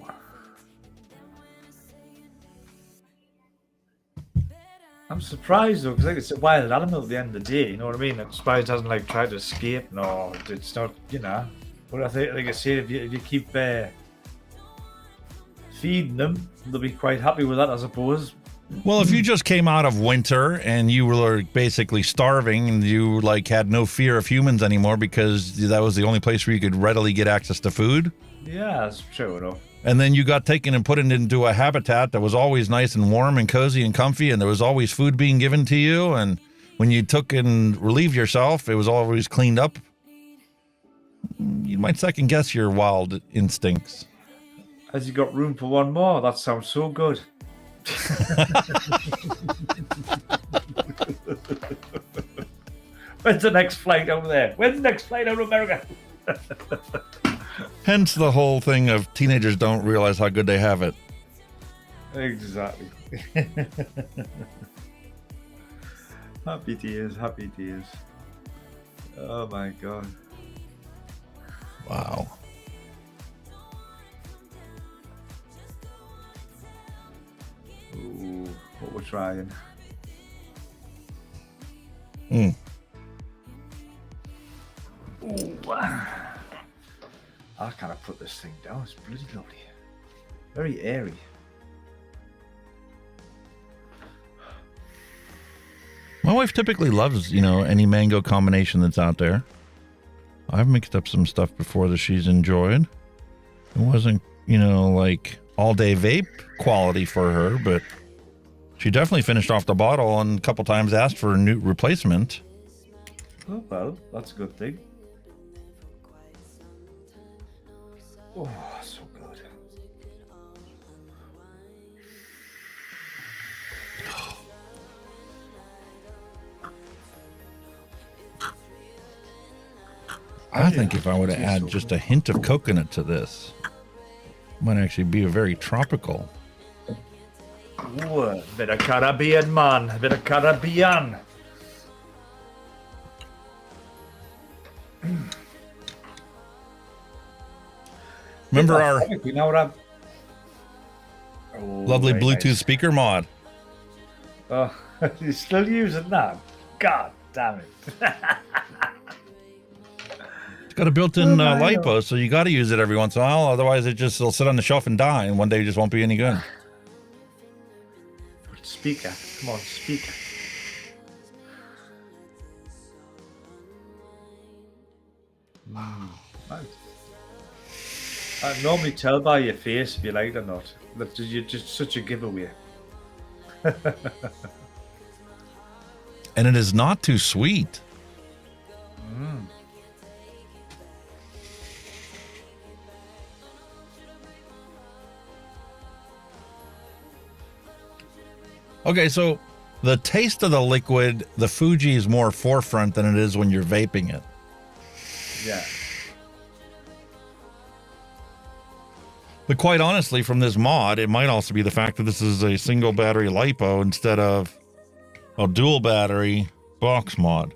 I'm surprised though, because like it's a wild animal at the end of the day. You know what I mean? I'm surprised it hasn't like tried to escape. No, it's not. You know. But I think, like I say, if you keep feeding them, they'll be quite happy with that, I suppose. Well, if you just came out of winter and you were basically starving and you like had no fear of humans anymore because that was the only place where you could readily get access to food, Yeah, that's true enough. and then you got taken and put into a habitat that was always nice and warm and cozy and comfy, and there was always food being given to you, and when you took and relieved yourself, it was always cleaned up, you might second guess your wild instincts. Has you got room for one more? That sounds so good. When's the next flight over there? When's the next flight out of America? Hence the whole thing of teenagers don't realize how good they have it. Exactly. Happy days, happy days. Oh my god. Wow. Ooh, what we're trying. Mm. Ooh, I can't put this thing down. It's bloody lovely. Very airy. My wife typically loves, any mango combination that's out there. I've mixed up some stuff before that she's enjoyed. It wasn't, like all-day vape quality for her, but she definitely finished off the bottle and a couple times asked for a new replacement. Oh, well, that's a good thing. Oh, so good. I think if I were to add just a hint of coconut to this, it might actually be a very tropical. Ooh, a bit of Caribbean, man. A bit of Caribbean. Remember our lovely very Bluetooth nice. speaker mod? Oh, you're still using that? God damn it. It's got a built-in Oh, my LiPo, so you got to use it every once in a while. Otherwise, it'll sit on the shelf and die, and one day it just won't be any good. Speaker. Come on, speaker. Nice. I normally tell by your face if you like it or not. That you're just such a giveaway. And it is not too sweet. Okay, so the taste of the liquid, the Fuji is more forefront than it is when you're vaping it. Yeah. But quite honestly, from this mod, it might also be the fact that this is a single battery LiPo instead of a dual battery box mod.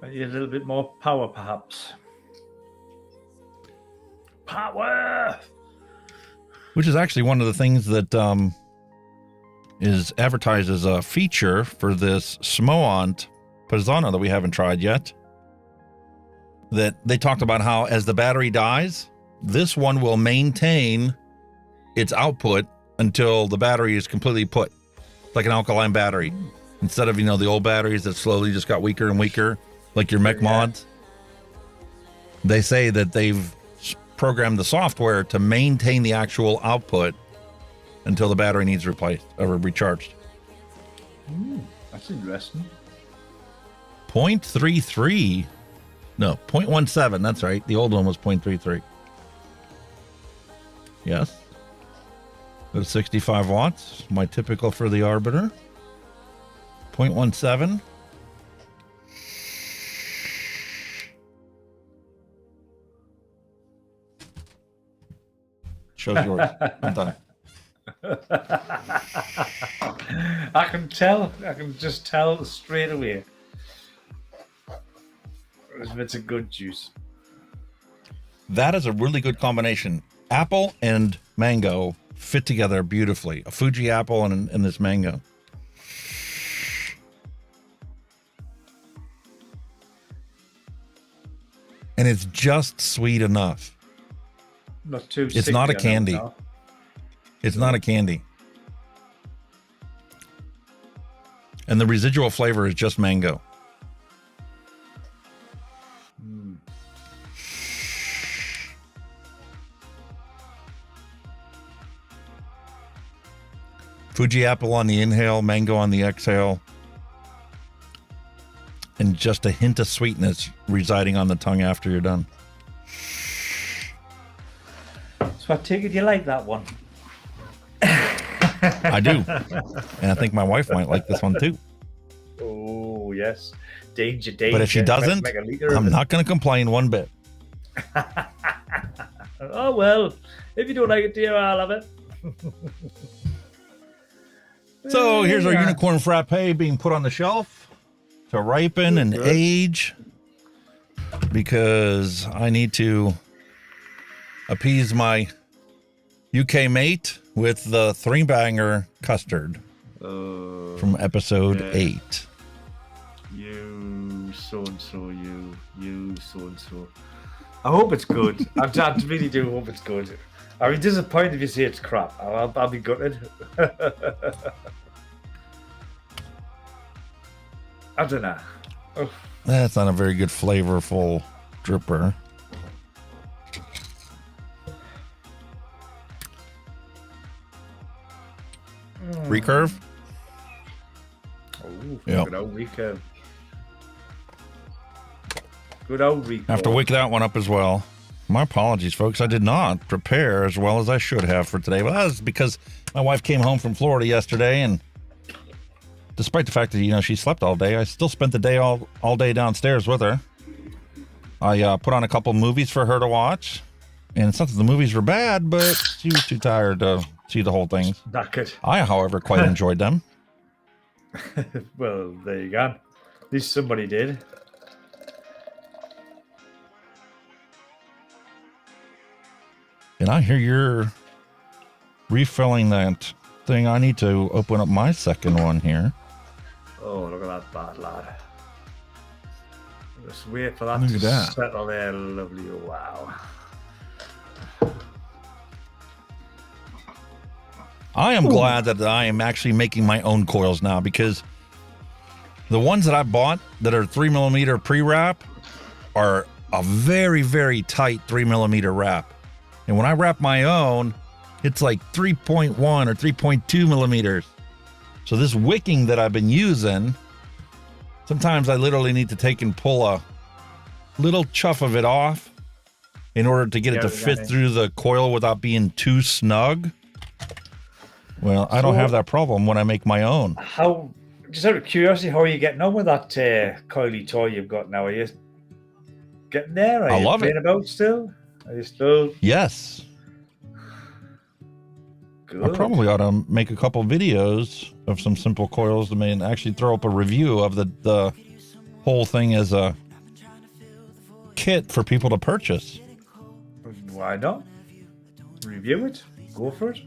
I need a little bit more power, perhaps. Power! Which is actually one of the things that is advertised as a feature for this SMOANT Pisano that we haven't tried yet. That they talked about how as the battery dies, this one will maintain its output until the battery is completely put, like an alkaline battery. Instead of, the old batteries that slowly just got weaker and weaker, like your mech mods. They say that they've programmed the software to maintain the actual output until the battery needs replaced or recharged. That's interesting. 0.33. No, 0.17. That's right. The old one was 0.33. Yes. Go to 65 watts. My typical for the Arbiter. 0.17. Show's yours. I'm done. I can tell. I can just tell straight away. It's a good juice. That is a really good combination. Apple and mango fit together beautifully. A Fuji apple and this mango. And it's just sweet enough. Not too. It's not a candy. No. It's not a candy. And the residual flavor is just mango. Fuji apple on the inhale, mango on the exhale, and just a hint of sweetness residing on the tongue after you're done. So I take it you like that one. I do. And I think my wife might like this one too. Oh, yes. Danger. But if she doesn't, I'm not going to complain one bit. Oh, well. If you don't like it, dear, I'll have it. So here's our unicorn frappe being put on the shelf to ripen and age, because I need to appease my UK mate with the 3-banger custard from episode 8. You so-and-so, you so-and-so. I hope it's good. I really do hope it's good. I'll be disappointed if you say it's crap. I'll be gutted. I don't know. Oh. That's not a very good flavorful dripper. Recurve? Oh, yep. Good old recurve. Good old recurve. I have to wake that one up as well. My apologies, folks. I did not prepare as well as I should have for today. But that was because my wife came home from Florida yesterday, and despite the fact that, you know, she slept all day, I still spent the day all day downstairs with her. I put on a couple movies for her to watch, and it's not that the movies were bad, but she was too tired to see the whole thing. Not good. I, however, quite enjoyed them. Well, there you go. At least somebody did. And I hear you're refilling that thing. I need to open up my second one here. Oh, look at that bad lad. Just wait for that Look to at that. settle there. Lovely. Wow. I am glad that I am actually making my own coils now, because the ones that I bought that are 3mm pre-wrap are a very, very tight 3mm wrap. And when I wrap my own, it's like 3.1 or 3.2 millimeters. So this wicking that I've been using, sometimes I literally need to take and pull a little chuff of it off in order to get it to fit through the coil without being too snug. Well, I don't have that problem when I make my own. How, just out of curiosity, how are you getting on with that coily toy you've got now? Are you getting there? Are I you love playing it. about still? Are you still? Yes. Good. I probably ought to make a couple videos of some simple coils and actually throw up a review of the whole thing as a kit for people to purchase. Why not? Review it. Go for it.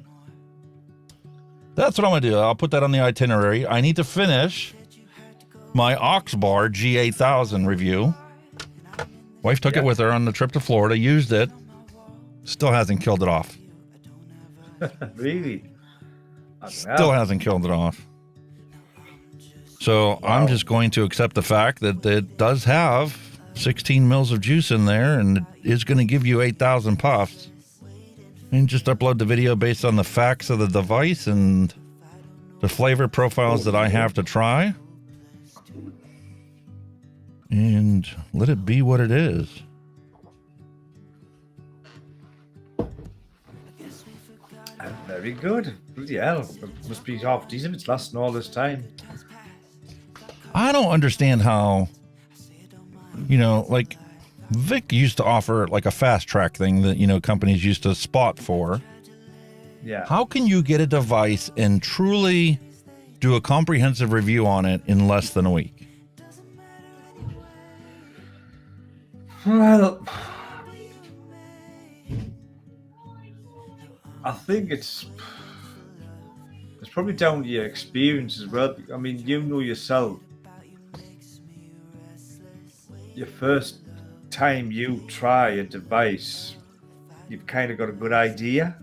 That's what I'm going to do. I'll put that on the itinerary. I need to finish my Oxbar G8000 review. Wife took it with her on the trip to Florida, used it, still hasn't killed it off. Really? Still hasn't killed it off. So I'm just going to accept the fact that it does have 16 mils of juice in there, and it is going to give you 8,000 puffs. And just upload the video based on the facts of the device and the flavor profiles that I have to try. And let it be what it is. Very good. Bloody hell. It must be half decent. It's lasting all this time. I don't understand how, you know, like Vic used to offer like a fast track thing that, you know, companies used to spot for. Yeah. How can you get a device and truly do a comprehensive review on it in less than a week? Well, I think it's probably down to your experience as well. I mean, you know yourself. Your first time you try a device, you've kind of got a good idea.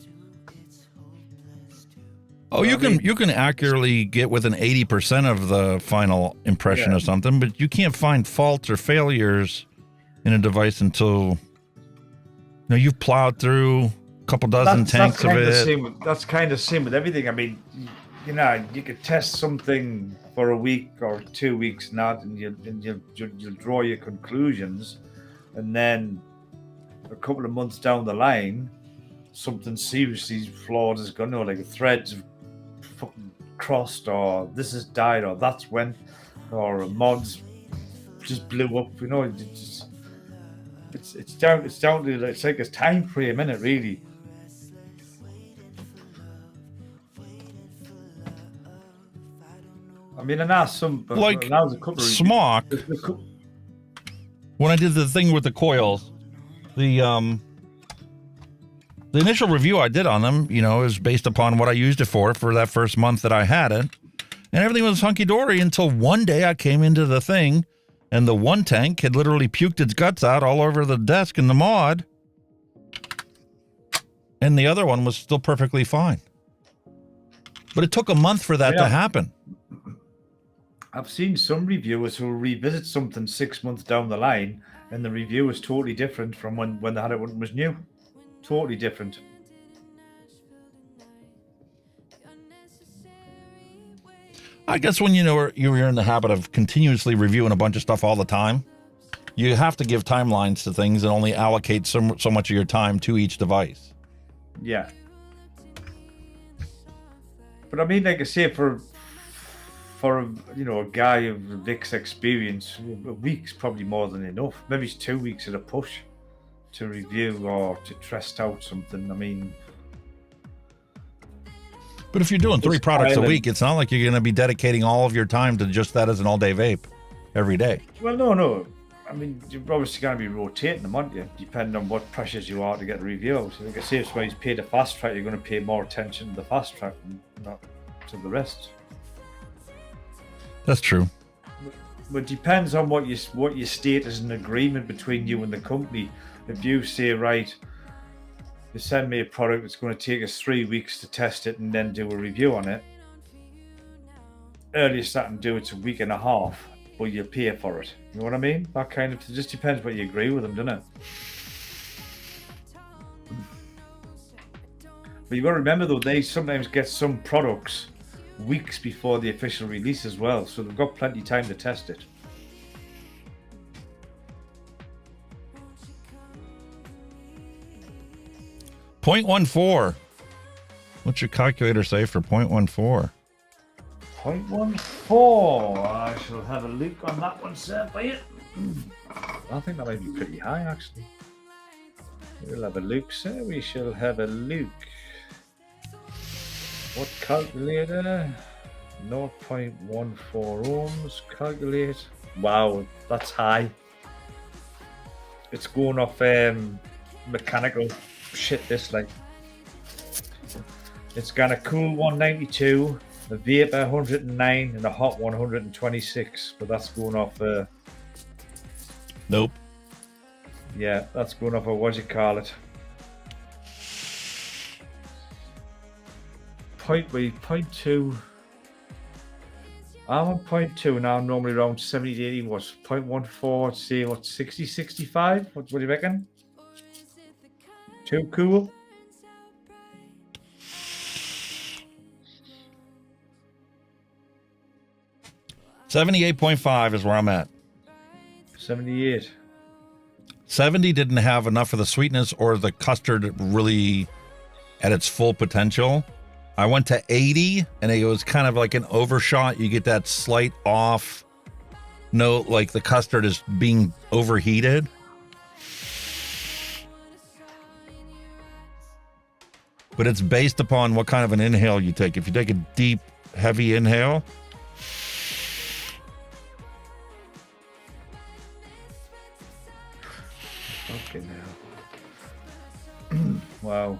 Oh, you can accurately get within 80% of the final impression of something, but you can't find faults or failures in a device until you've plowed through a couple dozen tanks of it. That's kind of same with everything. I mean, you could test something for a week or 2 weeks, and you'll draw your conclusions, and then a couple of months down the line, something seriously flawed is going on, like threads fucking crossed, or this has died, or that's went, or a mod's just blew up. It's down to, it's like a time frame, isn't it, really? I mean, and that's some like a couple of smock. When I did the thing with the coils, the initial review I did on them, is based upon what I used it for that first month that I had it, and everything was hunky-dory until one day I came into the thing, and the one tank had literally puked its guts out all over the desk in the mod, and the other one was still perfectly fine. But it took a month for that to happen. I've seen some reviewers who revisit something 6 months down the line, and the review is totally different from when they had it when it was new. Totally different. I guess when you're in the habit of continuously reviewing a bunch of stuff all the time, you have to give timelines to things and only allocate so much of your time to each device. Yeah. But I mean, like I say, for a guy of Vic's experience, a week's probably more than enough. Maybe it's 2 weeks at a push to review or to test out something. I mean, but if you're doing 3 products a week, it's not like you're going to be dedicating all of your time to just that as an all-day vape every day. Well, no. I mean, you're obviously going to be rotating them, aren't you? Depending on what pressures you are to get a review out. So like I say, if somebody's paid a fast track, you're going to pay more attention to the fast track and not to the rest. That's true. But it depends on what you state as an agreement between you and the company. If you say, right, you send me a product, it's going to take us 3 weeks to test it and then do a review on it. Earliest I can do it's a week and a half, but you pay for it. You know what I mean? That kind of, it just depends what you agree with them, doesn't it? But you've got to remember though, they sometimes get some products weeks before the official release as well, so they've got plenty of time to test it. .14. What's your calculator say for .14? 0.14. I shall have a look on that one, sir, for you. I think that might be pretty high, actually. We'll have a look, sir. We shall have a look. What calculator? 0.14 ohms. Calculate. Wow, that's high. It's going off mechanical shit. This like. It's got a cool 192, a vapor 109, and a hot 126. But that's going off. Nope. Yeah, that's going off. What do you call it? 0.2. I'm on 0.2 now. I'm normally around 70 to 80 watts. 0.14, say what, 60, 65? What do you reckon? Too cool? $78.5 is where I'm at. 78. 70 didn't have enough of the sweetness or the custard really at its full potential. I went to 80 and it was kind of like an overshot. You get that slight off note, like the custard is being overheated. But it's based upon what kind of an inhale you take. If you take a deep, heavy inhale. Okay, now. Wow.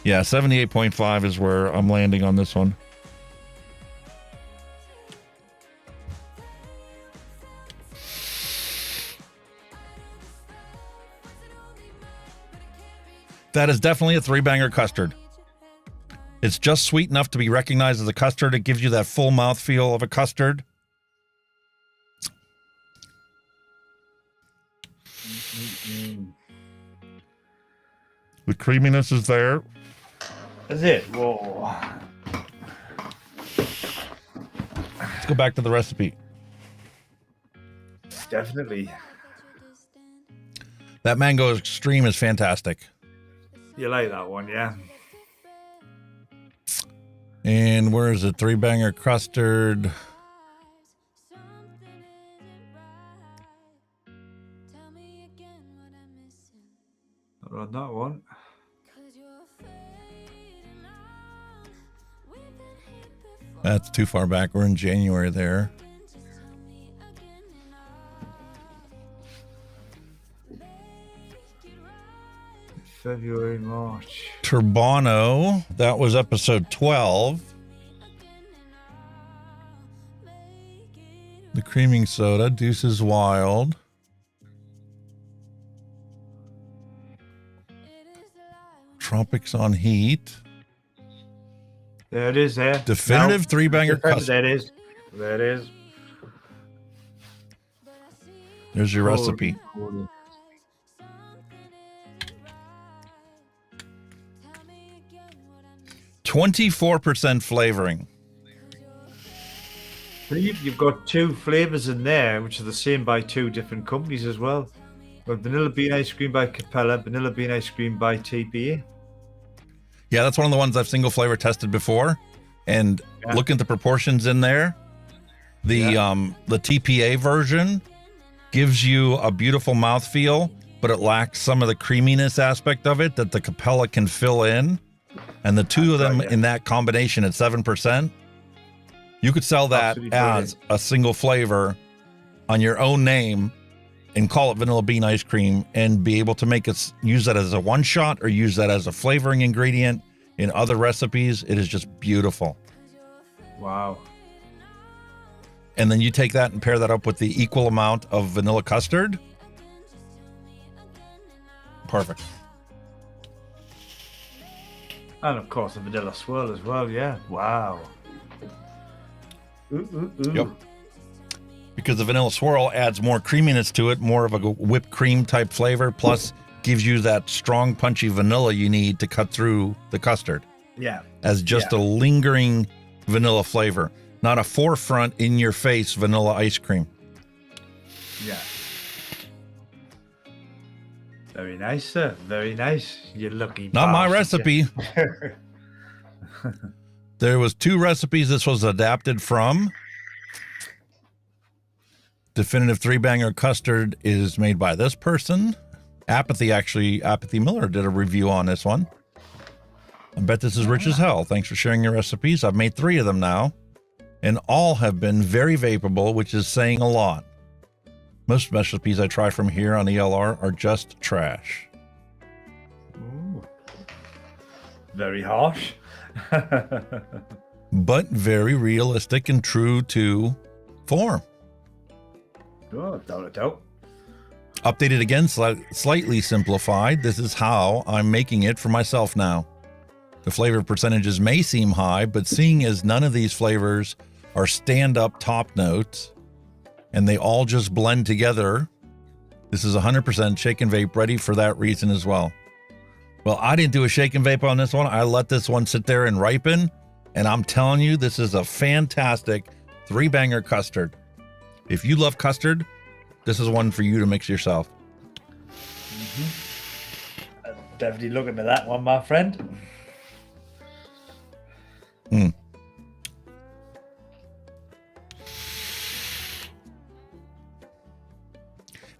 Yeah, 78.5 is where I'm landing on this one. That is definitely a 3-banger custard. It's just sweet enough to be recognized as a custard. It gives you that full mouthfeel of a custard. The creaminess is there. Is it? Whoa. Let's go back to the recipe. Definitely. That mango extreme is fantastic. You like that one, yeah? And where is it? 3-banger custard. Not on that one. That's too far back. We're in January there. February, March. Turbano. That was episode 12. The creaming soda. Deuces Wild. Tropics on Heat. There it is there. Definitive 3-banger custard. There it is. There it is. There's your recipe. Holy. 24% flavoring. You've got 2 flavors in there, which are the same by 2 different companies as well. Got vanilla bean ice cream by Capella, vanilla bean ice cream by TPA. Yeah, that's one of the ones I've single flavor tested before. And looking at the proportions in there, the TPA version gives you a beautiful mouthfeel, but it lacks some of the creaminess aspect of it that the Capella can fill in. And the 2 of them in that combination at 7%, you could sell that as a single flavor on your own name and call it vanilla bean ice cream and be able to make it, use that as a one shot or use that as a flavoring ingredient in other recipes. It is just beautiful. Wow. And then you take that and pair that up with the equal amount of vanilla custard. Perfect. And of course the vanilla swirl as well, yeah. Wow. Ooh. Yep. Because the vanilla swirl adds more creaminess to it, more of a whipped cream type flavor, plus gives you that strong, punchy vanilla you need to cut through the custard. Yeah. As just a lingering vanilla flavor, not a forefront in your face vanilla ice cream. Yeah. Very nice, sir. Very nice. You're lucky. Not my recipe. There was 2 recipes this was adapted from. Definitive 3-banger custard is made by this person. Apathy Miller did a review on this one. I bet this is rich as hell. Thanks for sharing your recipes. I've made 3 of them now, and all have been very vapeable, which is saying a lot. Most recipes I try from here on ELR are just trash. Ooh. Very harsh. But very realistic and true to form. Oh, doubt. Updated again, slightly simplified. This is how I'm making it for myself now. The flavor percentages may seem high, but seeing as none of these flavors are stand-up top notes, and they all just blend together, this is 100% shake and vape, ready for that reason as well. Well, I didn't do a shake and vape on this one. I let this one sit there and ripen, and I'm telling you, this is a fantastic 3-banger custard. If you love custard, this is one for you to mix yourself. I'm definitely looking at that one, my friend.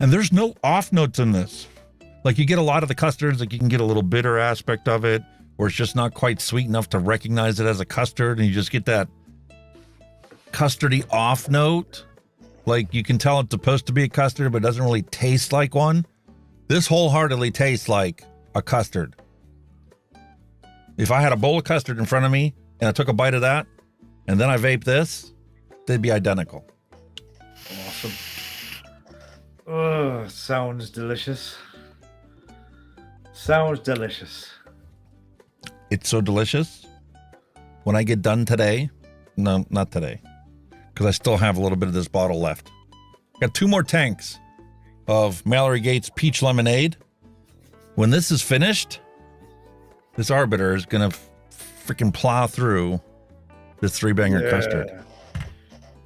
And there's no off notes in this. Like you get a lot of the custards, like you can get a little bitter aspect of it, or it's just not quite sweet enough to recognize it as a custard, and you just get that custardy off note. Like you can tell it's supposed to be a custard, but it doesn't really taste like one. This wholeheartedly tastes like a custard. If I had a bowl of custard in front of me and I took a bite of that and then I vape this, they'd be identical. Awesome. Oh, sounds delicious. Sounds delicious. It's so delicious. When I get done today, no, not today, because I still have a little bit of this bottle left. Got 2 more tanks of Mallory Gates Peach Lemonade. When this is finished, this arbiter is going to freaking plow through this 3-banger custard.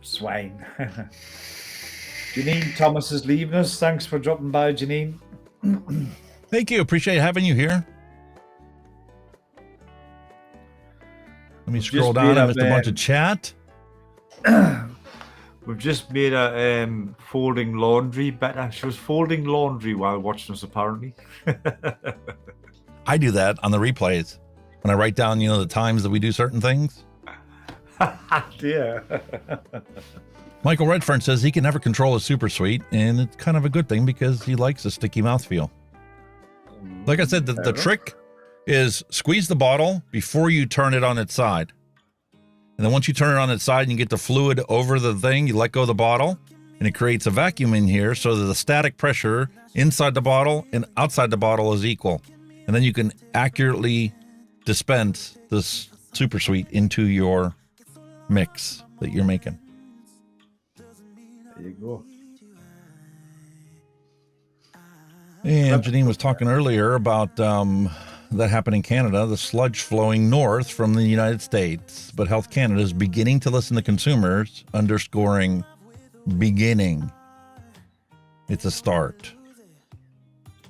Swine. Janine Thomas is leaving us. Thanks for dropping by, Janine. Thank you. Appreciate having you here. Let me scroll down. I missed a bunch of chat. We've just made a folding laundry better. She was folding laundry while watching us, apparently. I do that on the replays when I write down, the times that we do certain things. Yeah. Michael Redfern says he can never control his super sweet, and it's kind of a good thing because he likes a sticky mouthfeel. Like I said, the trick is squeeze the bottle before you turn it on its side. And then once you turn it on its side and you get the fluid over the thing, you let go of the bottle, and it creates a vacuum in here so that the static pressure inside the bottle and outside the bottle is equal. And then you can accurately dispense this super sweet into your mix that you're making. There you go. And Janine was talking earlier about that happened in Canada, the sludge flowing north from the United States. But Health Canada is beginning to listen to consumers, underscoring beginning. It's a start.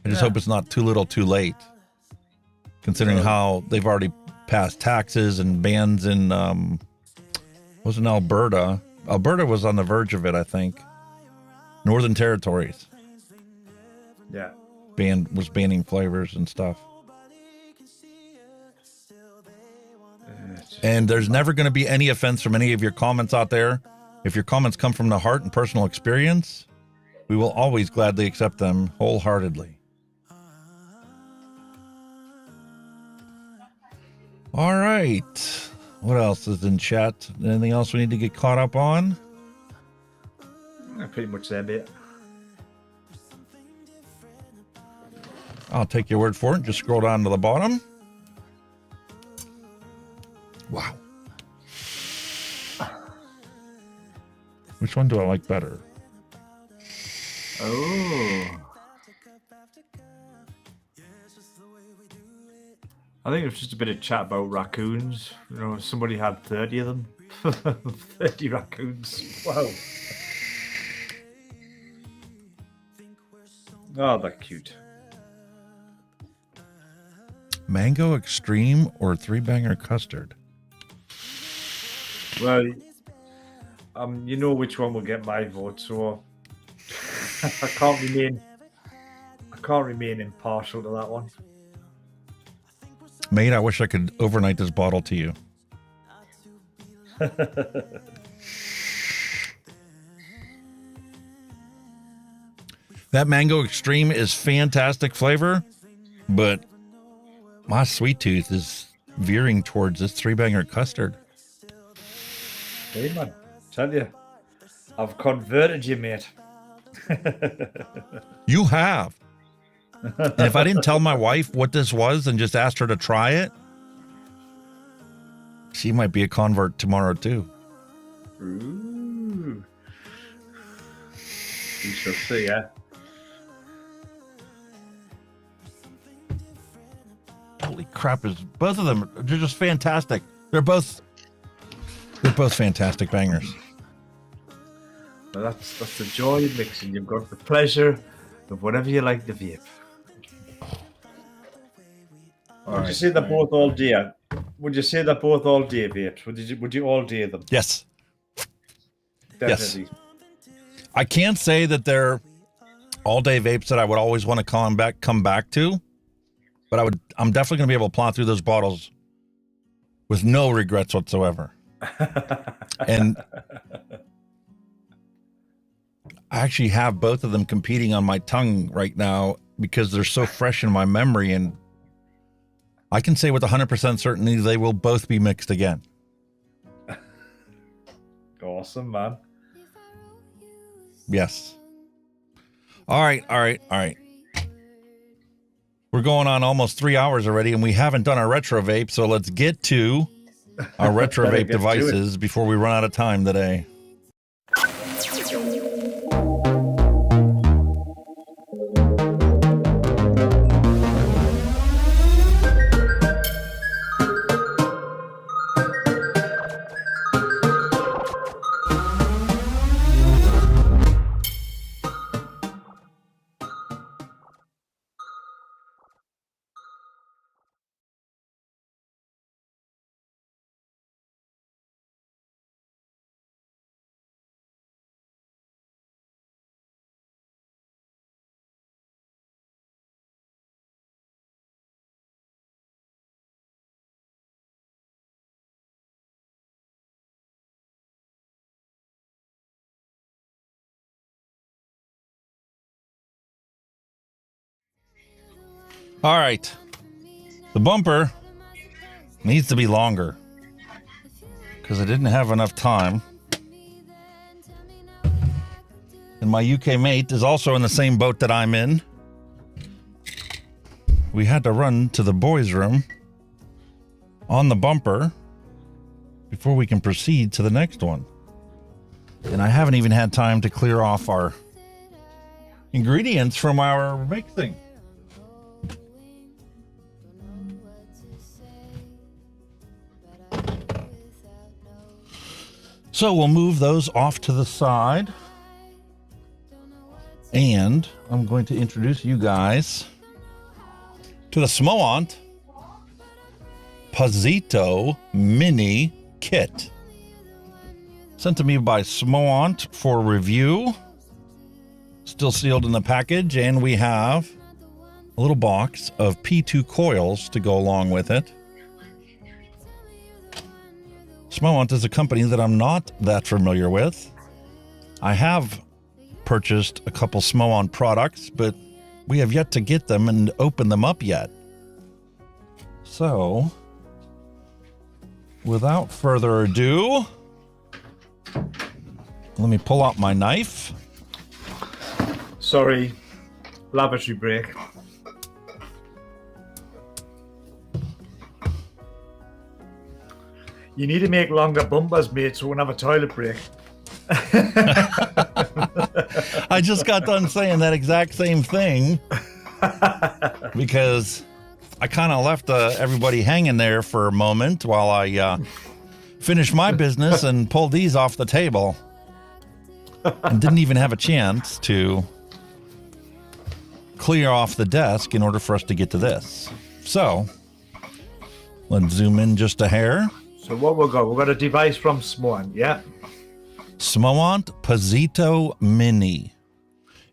I just hope it's not too little too late, considering how they've already passed taxes and bans in, was in Alberta. Alberta was on the verge of it, I think. Northern Territories. Yeah. Was banning flavors and stuff. And there's never going to be any offense from any of your comments out there. If your comments come from the heart and personal experience, we will always gladly accept them wholeheartedly. All right. What else is in chat? Anything else we need to get caught up on? Pretty much that bit. I'll take your word for it. Just scroll down to the bottom. Wow. Which one do I like better? Oh. I think it was just a bit of chat about raccoons. Somebody had 30 of them. 30 raccoons. Wow. Oh, they're cute. Mango Extreme or 3-banger custard? Well, you know which one will get my vote, so I can't remain impartial to that one. Mate, I wish I could overnight this bottle to you. That Mango Extreme is fantastic flavor, but my sweet tooth is veering towards this 3-banger custard. Hey, man. Tell you, I've converted you, mate. You have. And if I didn't tell my wife what this was and just asked her to try it, she might be a convert tomorrow too. Ooh. We shall see, yeah. Holy crap, both of them, they're just fantastic. They're both fantastic bangers. Well, that's the joy of mixing. You've got the pleasure of whatever you like to vape. Would you say they're both all day? Would you say they're both all day vapes? Would you all day them? Yes. Definitely. Yes. I can't say that they're all day vapes that I would always want to come back to, but I'm definitely going to be able to plow through those bottles with no regrets whatsoever. And I actually have both of them competing on my tongue right now because they're so fresh in my memory, and I can say with 100% certainty they will both be mixed again. Awesome, man. Yes. All right. We're going on almost 3 hours already, and we haven't done our retro vape, so let's get to our retro vape devices before we run out of time today. All right. The bumper needs to be longer because I didn't have enough time. And my UK mate is also in the same boat that I'm in. We had to run to the boys' room on the bumper before we can proceed to the next one. And I haven't even had time to clear off our ingredients from our mixing. So we'll move those off to the side. And I'm going to introduce you guys to the SMOANT Pasito Mini Kit. Sent to me by SMOANT for review. Still sealed in the package. And we have a little box of P2 coils to go along with it. SMOANT is a company that I'm not that familiar with. I have purchased a couple SMOANT products, but we have yet to get them and open them up yet. So, without further ado, let me pull out my knife. Sorry, laboratory break. You need to make longer bumpers, mate, so we won't have a toilet break. I just got done saying that exact same thing because I kind of left everybody hanging there for a moment while I finished my business and pulled these off the table and didn't even have a chance to clear off the desk in order for us to get to this. So let's zoom in just a hair. So what we've got a device from SMOANT, yeah? SMOANT Pasito Mini.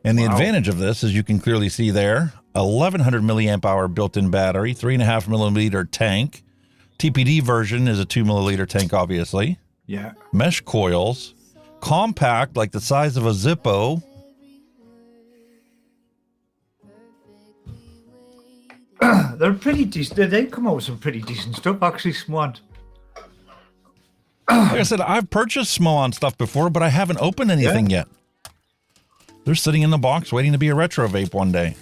And the advantage of this, as you can clearly see there, 1100 milliamp hour built-in battery, 3.5 milliliter tank. TPD version is a 2 milliliter tank, obviously. Yeah. Mesh coils, compact, like the size of a Zippo. They're pretty decent. They come out with some pretty decent stuff, actually, SMOANT. Like I said, I've purchased SMOANT stuff before, but I haven't opened anything yet. They're sitting in the box waiting to be a retro vape one day.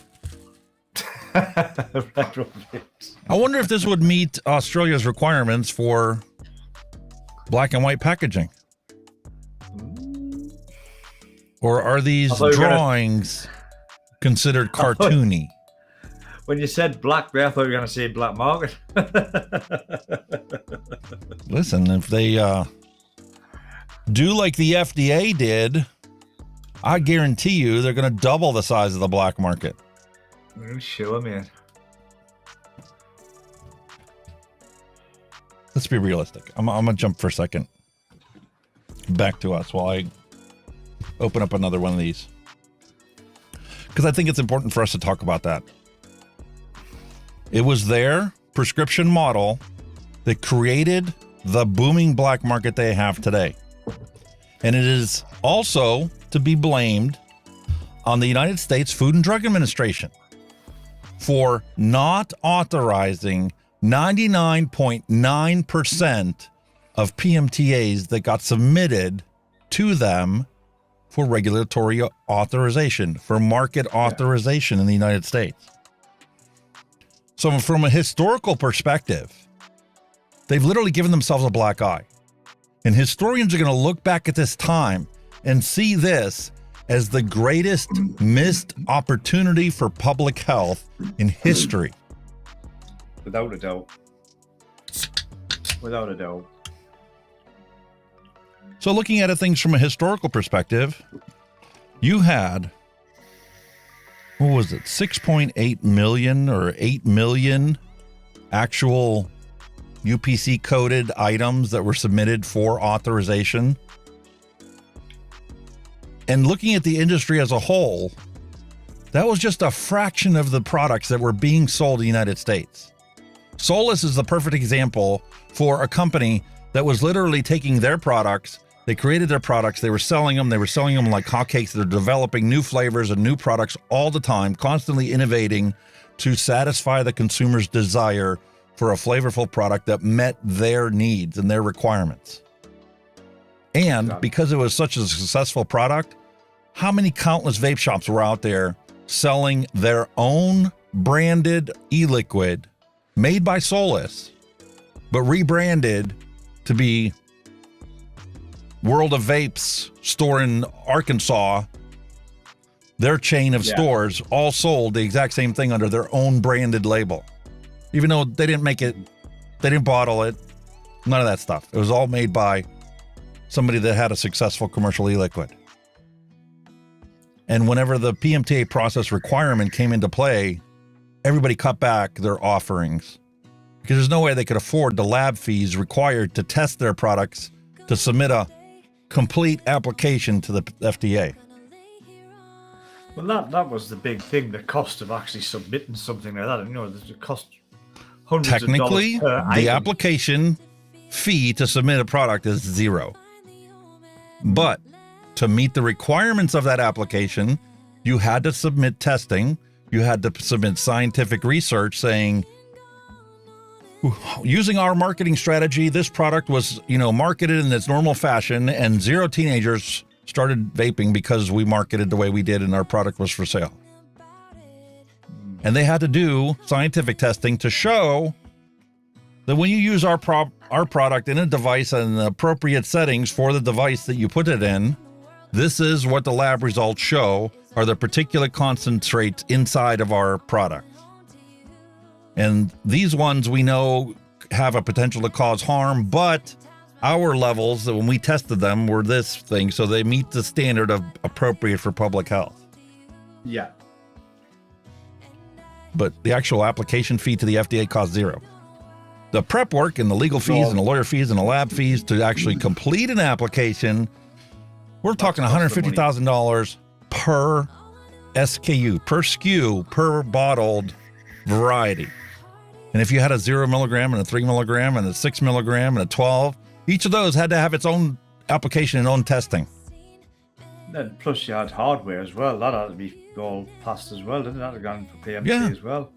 Retro vapes. I wonder if this would meet Australia's requirements for black and white packaging. Or are these drawings considered cartoony? When you said black there, I thought you were going to say black market. Listen, if they do like the FDA did, I guarantee you they're going to double the size of the black market. Sure, man. Let's be realistic. I'm going to jump for a second back to us while I open up another one of these. Because I think it's important for us to talk about that. It was their prescription model that created the booming black market they have today. And it is also to be blamed on the United States Food and Drug Administration for not authorizing 99.9% of PMTAs that got submitted to them for regulatory authorization, for market authorization in the United States. So from a historical perspective, they've literally given themselves a black eye. And historians are going to look back at this time and see this as the greatest missed opportunity for public health in history. Without a doubt. Without a doubt. So looking at things from a historical perspective, you had, what was it, 6.8 million or 8 million actual UPC coded items that were submitted for authorization. And looking at the industry as a whole, that was just a fraction of the products that were being sold in the United States. Solus is the perfect example for a company that was literally taking their products. They created their products. They were selling them like hotcakes. They're developing new flavors and new products all the time, constantly innovating to satisfy the consumer's desire for a flavorful product that met their needs and their requirements. And because it was such a successful product, how many countless vape shops were out there selling their own branded e-liquid made by Solus, but rebranded to be World of Vapes store in Arkansas, their chain of stores, all sold the exact same thing under their own branded label. Even though they didn't make it, they didn't bottle it, none of that stuff. It was all made by somebody that had a successful commercial e-liquid. And whenever the PMTA process requirement came into play, everybody cut back their offerings because there's no way they could afford the lab fees required to test their products to submit a complete application to the FDA. Well, that was the big thing, the cost of actually submitting something like that. You know, it cost hundreds of dollars per item. The application fee to submit a product is $0. But to meet the requirements of that application, you had to submit testing. You had to submit scientific research saying, using our marketing strategy, this product was, marketed in its normal fashion, and 0 teenagers started vaping because we marketed the way we did and our product was for sale. And they had to do scientific testing to show that when you use our product in a device and the appropriate settings for the device that you put it in, this is what the lab results show are the particulate concentrates inside of our product. And these ones we know have a potential to cause harm, but our levels, when we tested them, were this thing, so they meet the standard of appropriate for public health. Yeah. But the actual application fee to the FDA cost $0. The prep work and the legal fees and the lawyer fees and the lab fees to actually complete an application, we're talking $150,000 per SKU, per SKU, per bottled variety. And if you had a 0 milligram and a 3 milligram and a 6 milligram and a 12, each of those had to have its own application and own testing. Then plus you had hardware as well. That had to be all passed as well, didn't it? That had gone for PMT as well.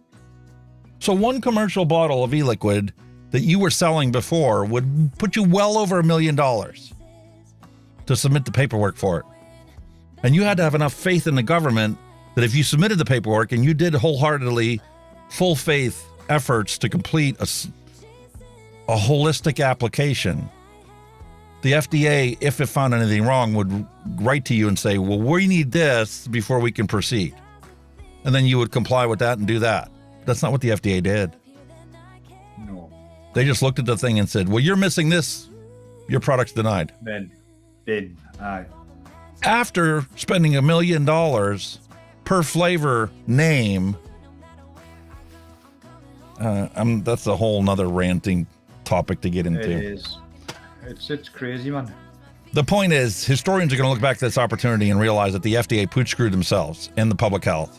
So one commercial bottle of e-liquid that you were selling before would put you well over $1 million to submit the paperwork for it. And you had to have enough faith in the government that if you submitted the paperwork and you did wholeheartedly, full faith efforts to complete a holistic application, the FDA, if it found anything wrong, would write to you and say, well, we need this before we can proceed. And then you would comply with that and do that. That's not what the FDA did. No. They just looked at the thing and said, well, you're missing this. Your product's denied. Then, aye. After spending $1 million per flavor name, that's a whole nother ranting topic to get into. It is. It's crazy, man. The point is, historians are going to look back at this opportunity and realize that the FDA pooch screwed themselves and the public health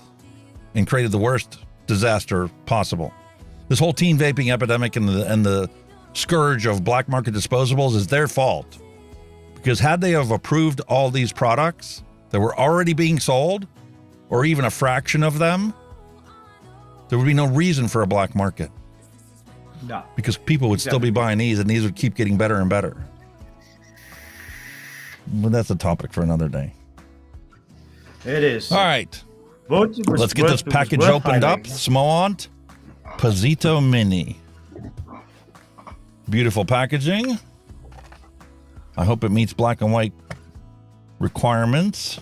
and created the worst disaster possible. This whole teen vaping epidemic and the scourge of black market disposables is their fault. Because had they have approved all these products that were already being sold, or even a fraction of them, there would be no reason for a black market. No. Because people would still be buying these, and these would keep getting better and better. But that's a topic for another day. It is. All right. Let's get this package opened up. SMOANT Pasito Mini. Beautiful packaging. I hope it meets black and white requirements.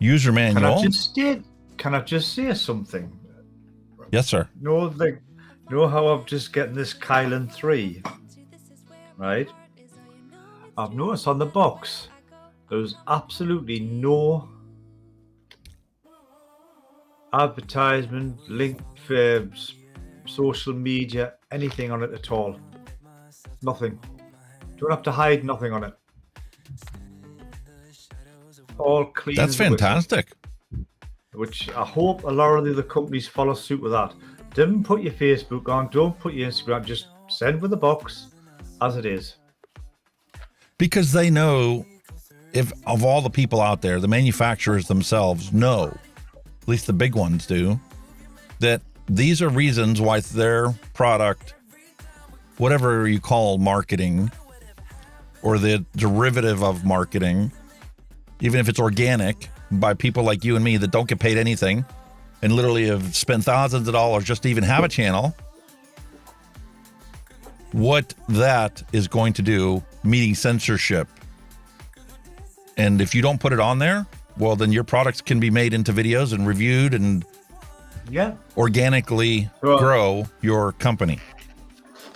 User manual. Can I just say something? Yes, sir. Know how I'm just getting this Kylan 3, right? I've noticed on the box there's absolutely no advertisement, link for social media, anything on it at all. Nothing. Don't have to hide nothing on it. All clean. That's fantastic. Which I hope a lot of the other companies follow suit with that. Don't put your Facebook on, don't put your Instagram, just send with the box as it is. Because they know, if of all the people out there, the manufacturers themselves know, at least the big ones do, that these are reasons why their product, whatever you call marketing, or the derivative of marketing, even if it's organic, by people like you and me that don't get paid anything and literally have spent thousands of dollars just to even have a channel, what that is going to do, meeting censorship. And if you don't put it on there, well, then your products can be made into videos and reviewed and organically grow your company.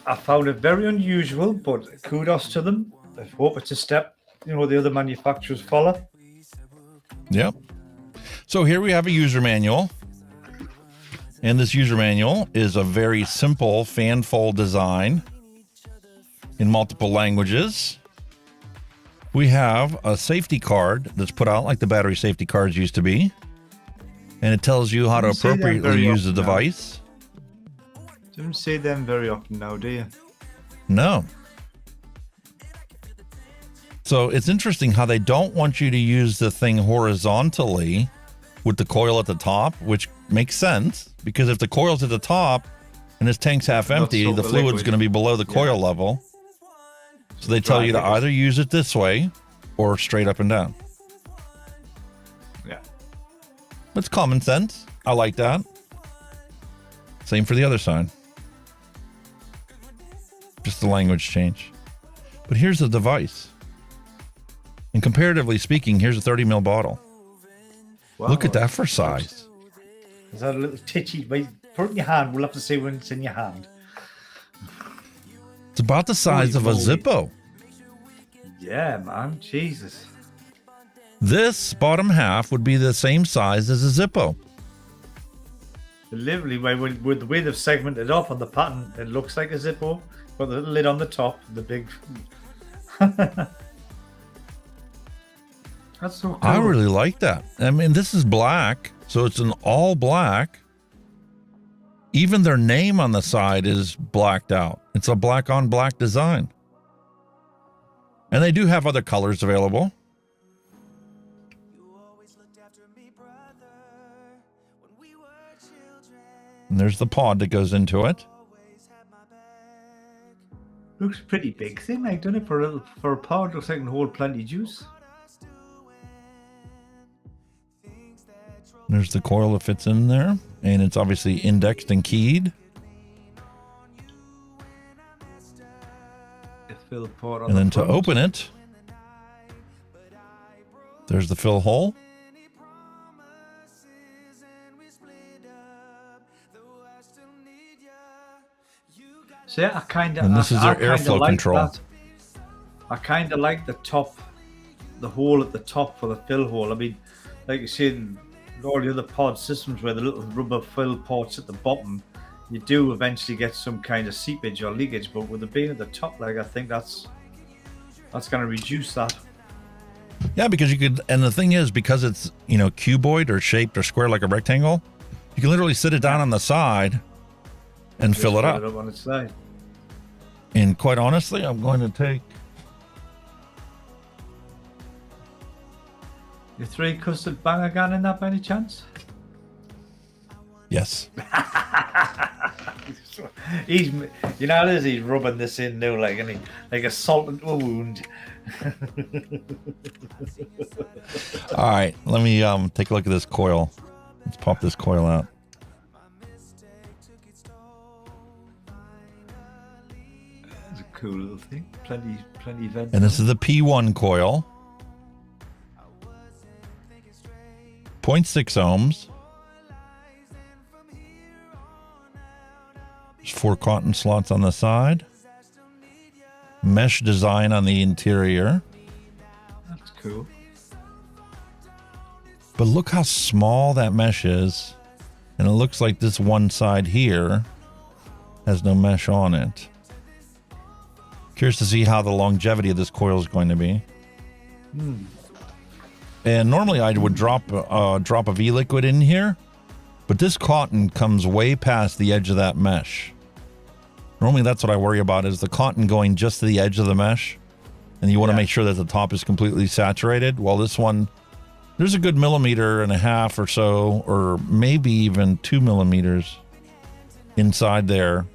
I found it very unusual, but kudos to them. I hope it's a step, the other manufacturers follow. Yep. So here we have a user manual. And this user manual is a very simple fan fold design in multiple languages. We have a safety card that's put out like the battery safety cards used to be. And it tells you how to appropriately use the device. Don't see them very often now, do you? No. So it's interesting how they don't want you to use the thing horizontally with the coil at the top, which makes sense because if the coil's at the top and this tank's half empty, the fluid's going to be below the coil level. So they tell you to either use it this way or straight up and down. Yeah. That's common sense. I like that. Same for the other side. Just the language change. But here's the device. And comparatively speaking, here's a 30 ml bottle. Wow. Look at that for size. Is that a little titchy? Wait, put it in your hand. We'll have to see when it's in your hand. It's about the size of a Zippo. Yeah, man. Jesus. This bottom half would be the same size as a Zippo. Literally, with the way they've segmented off on the pattern, it looks like a Zippo. But the little lid on the top, the big... That's so cool. I really like that. I mean, this is black, so it's an all black. Even their name on the side is blacked out. It's a black on black design. And they do have other colors available. And there's the pod that goes into it. Looks pretty big thing, like, doesn't it? For a pod, looks like it can hold plenty of juice. There's the coil that fits in there, and it's obviously indexed and keyed. And then to open it, there's the fill hole. See, I kind of. And this is their airflow control. I kind of like the top, the hole at the top for the fill hole. I mean, like you see in all the other pod systems where the little rubber fill ports at the bottom, you do eventually get some kind of seepage or leakage. But with it being at the top, like, I think that's going to reduce that. Yeah, because you could, and the thing is, because it's, cuboid or shaped or square like a rectangle, you can literally sit it down on the side and fill it up. On its side. And quite honestly, I'm going to take You 3 custard banger gun in that by any chance? Yes. He's, you know, as he's rubbing this in now, like, and like a salt into a wound. All right, let me take a look at this coil. Let's pop this coil out. It's a cool little thing. Plenty vent. And this is the P1 coil. 0.6 ohms. There's 4 cotton slots on the side. Mesh design on the interior. That's cool. But look how small that mesh is. And it looks like this one side here has no mesh on it. Curious to see how the longevity of this coil is going to be. And normally I would drop a V-liquid in here, but this cotton comes way past the edge of that mesh. Normally that's what I worry about, is the cotton going just to the edge of the mesh, and you want to make sure that the top is completely saturated. Well, this one, there's a good 1.5 millimeters or so, or maybe even 2 millimeters inside there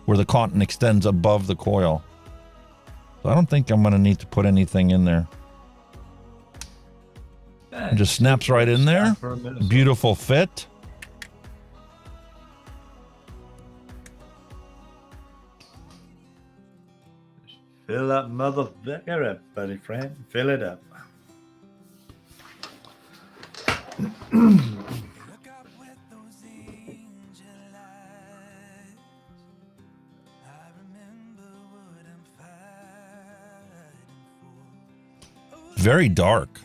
where the cotton extends above the coil. So I don't think I'm going to need to put anything in there. It just snaps right in there. Beautiful fit. Fill that motherfucker up, buddy friend. Fill it up. Very dark.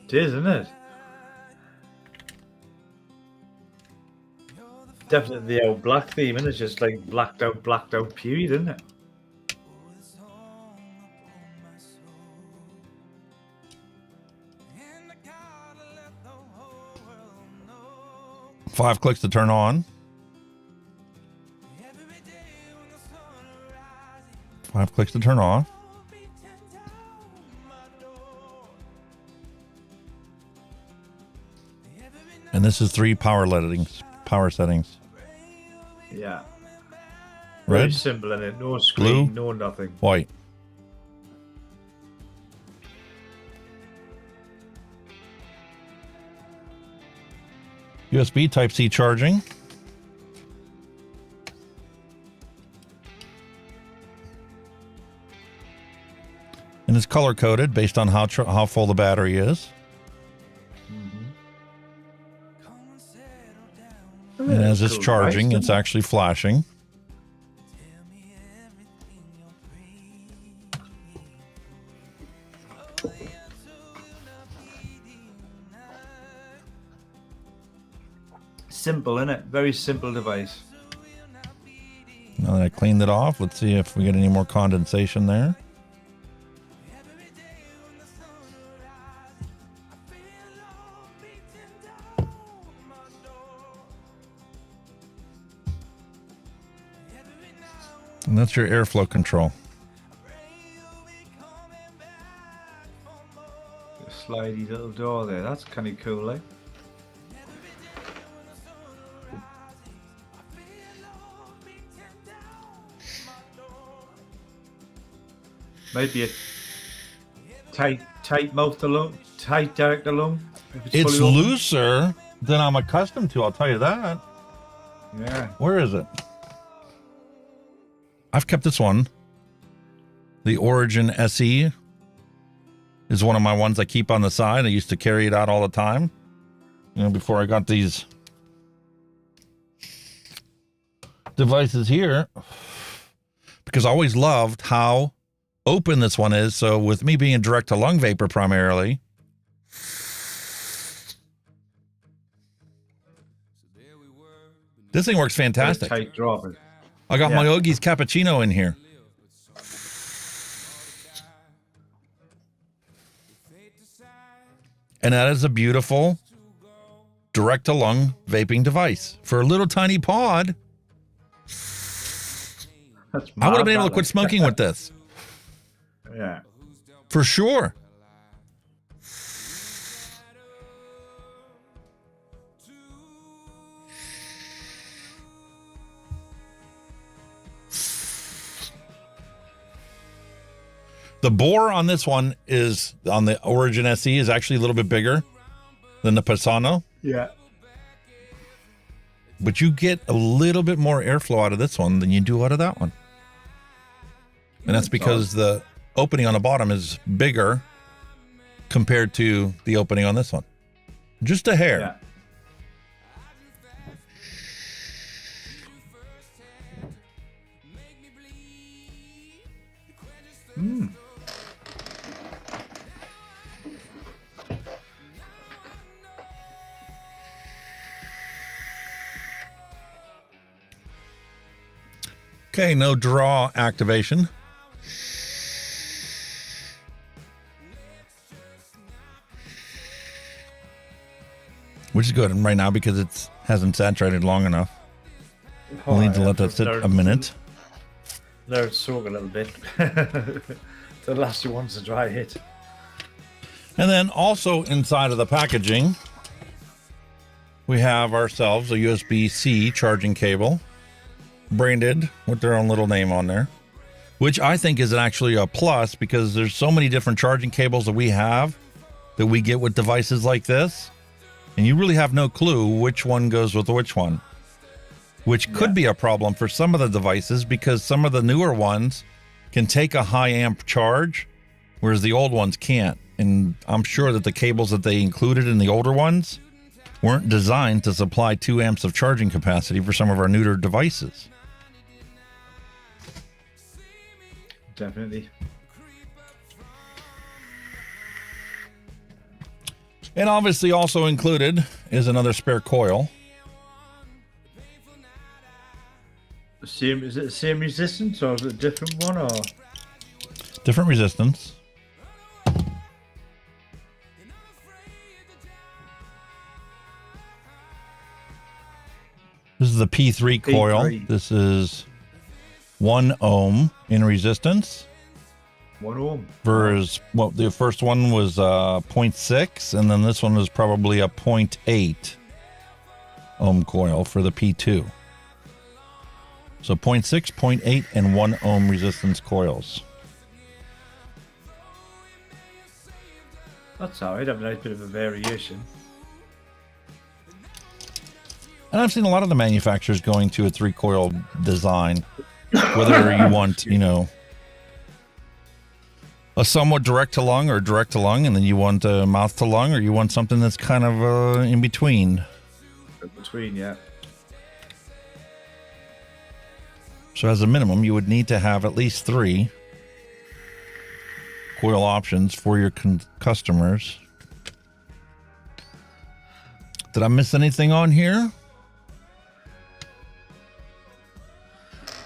It is, isn't it? Definitely the old black theme, and it's just like blacked out period, isn't it? Five clicks to turn on. 5 clicks to turn off. And this is 3 power settings. Yeah. Red, very simple in it. No screen, blue, no nothing. White. USB Type-C charging. And it's color coded based on how full the battery is. And as it's charging, it's actually flashing. Simple, innit? Very simple device. Now that I cleaned it off, let's see if we get any more condensation there. And that's your airflow control. A slidey little door there. That's kind of cool, eh? Maybe a tight mouth alone, tight direct alone. It's looser than I'm accustomed to, I'll tell you that. Yeah. Where is it? I've kept this one. The Origin SE is one of my ones I keep on the side. I used to carry it out all the time, you know, before I got these devices here, because I always loved how open this one is. So with me being direct to lung vapor primarily, this thing works fantastic. Tight dropper. I got my MIYAGI's cappuccino in here. And that is a beautiful direct to lung vaping device for a little tiny pod. I would have been able to quit smoking with this. Yeah. For sure. The bore on this one is, on the Origin SE, is actually a little bit bigger than the Pasano. Yeah. But you get a little bit more airflow out of this one than you do out of that one. And that's because the opening on the bottom is bigger compared to the opening on this one. Just a hair. Yeah. Okay, no draw activation. Which is good right now because it hasn't saturated long enough. We'll need to let that sit a minute. Let it soak a little bit. The last two ones to dry hit. And then also inside of the packaging, we have ourselves a USB-C charging cable, branded with their own little name on there, which I think is actually a plus because there's so many different charging cables that we have that we get with devices like this, and you really have no clue which one goes with which one, which could be a problem for some of the devices because some of the newer ones can take a high amp charge, whereas the old ones can't. And I'm sure that the cables that they included in the older ones weren't designed to supply 2 amps of charging capacity for some of our newer devices. Definitely. And obviously also included is another spare coil. Is it the same resistance or is it a different one or? Different resistance. This is the P3 coil. P3. This is 1 ohm in resistance. 1 ohm. Versus, well, the first one was 0.6, and then this one is probably a 0.8 ohm coil for the P2. So 0.6, 0.8, and 1 ohm resistance coils. That's all right. Have a nice bit of a variation. And I've seen a lot of the manufacturers going to a 3-coil design, whether you want, you know, a somewhat direct to lung or direct to lung, and then you want a mouth to lung, or you want something that's kind of in between. In between, yeah. So as a minimum, you would need to have at least 3 coil options for your customers. Did I miss anything on here?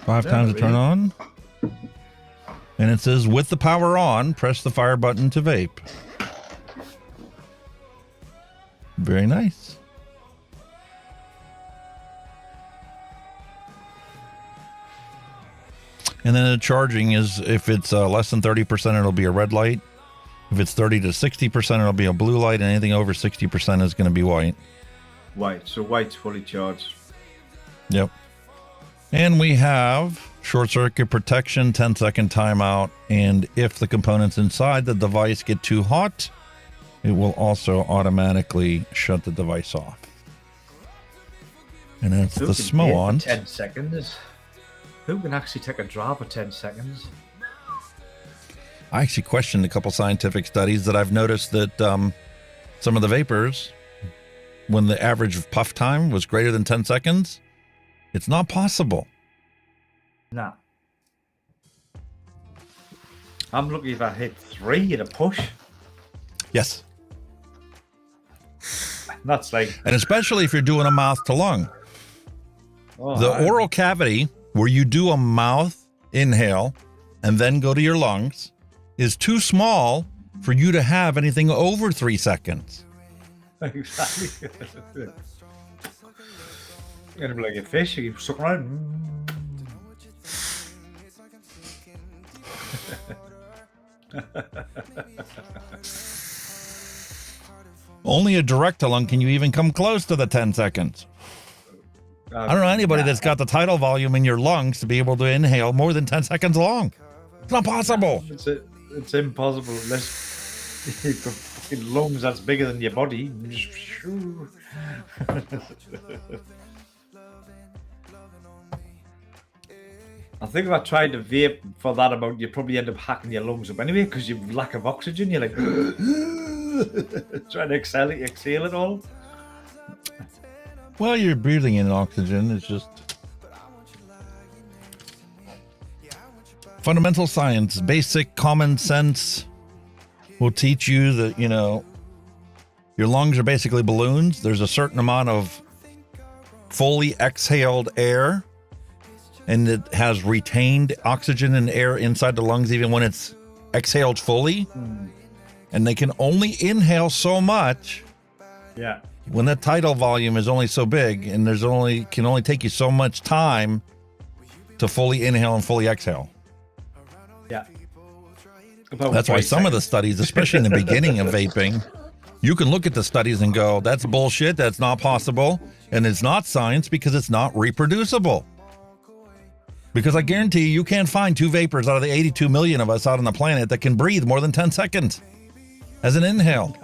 5 times to turn on. And it says, with the power on, press the fire button to vape. Very nice. And then the charging is, if it's less than 30%, it'll be a red light. If it's 30 to 60%, it'll be a blue light. And anything over 60% is going to be white. White. So white's fully charged. Yep. And we have short circuit protection, 10-second timeout. And if the components inside the device get too hot, it will also automatically shut the device off. And that's the SMOANT. 10 seconds. Who can actually take a draw for 10 seconds? I actually questioned a couple scientific studies that I've noticed that some of the vapors, when the average puff time was greater than 10 seconds, it's not possible. Nah. I'm lucky if I hit 3 in a push. Yes. That's like... And especially if you're doing a mouth to lung. Oh, the oral cavity, where you do a mouth inhale and then go to your lungs, is too small for you to have anything over 3 seconds. Exactly. You're gonna be like a fish, you keep sucking around. Only a direct to lung can you even come close to the 10 seconds. I don't know anybody that's got the tidal volume in your lungs to be able to inhale more than 10 seconds long. It's not possible. It's impossible unless you've got fucking lungs that's bigger than your body. I think if I tried to vape for that amount, you'd probably end up hacking your lungs up anyway because you lack of oxygen. You're like trying to exhale it all. Well, you're breathing in oxygen. It's just fundamental science, basic common sense will teach you that, you know, your lungs are basically balloons. There's a certain amount of fully exhaled air, and it has retained oxygen and air inside the lungs even when it's exhaled fully. And they can only inhale so much. Yeah. When that tidal volume is only so big, and can only take you so much time to fully inhale and fully exhale. Yeah. That's why some of the studies, especially in the beginning of vaping, you can look at the studies and go, that's bullshit, that's not possible, and it's not science because it's not reproducible. Because I guarantee you can't find 2 vapors out of the 82 million of us out on the planet that can breathe more than 10 seconds as an inhale,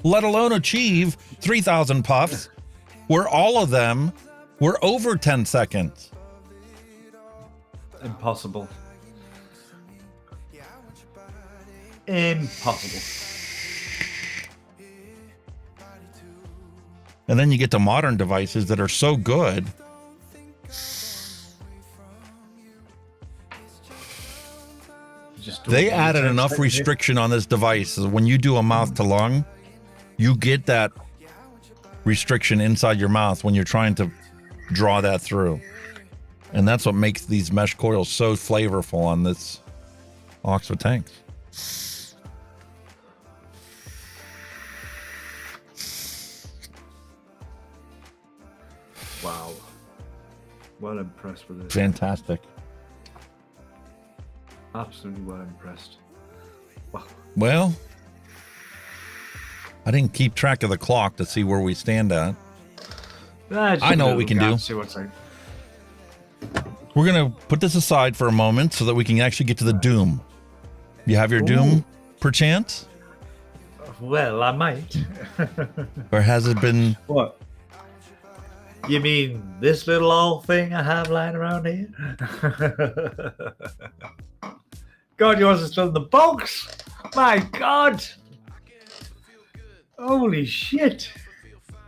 let alone achieve 3,000 puffs, where all of them were over 10 seconds. Impossible. Impossible. And then you get to modern devices that are so good. They added enough restriction on this device. So when you do a mouth to lung, you get that restriction inside your mouth when you're trying to draw that through. And that's what makes these mesh coils so flavorful on this Oxford tanks. Wow. Well impressed with it. Fantastic. Absolutely well impressed. Wow. Well, I didn't keep track of the clock to see where we stand at. I know what we can do. See what's like. We're going to put this aside for a moment so that we can actually get to the doom. You have your doom, perchance? Well, I might. Or has it been... What? You mean this little old thing I have lying around here? God, yours is still in the box. My God. Holy shit.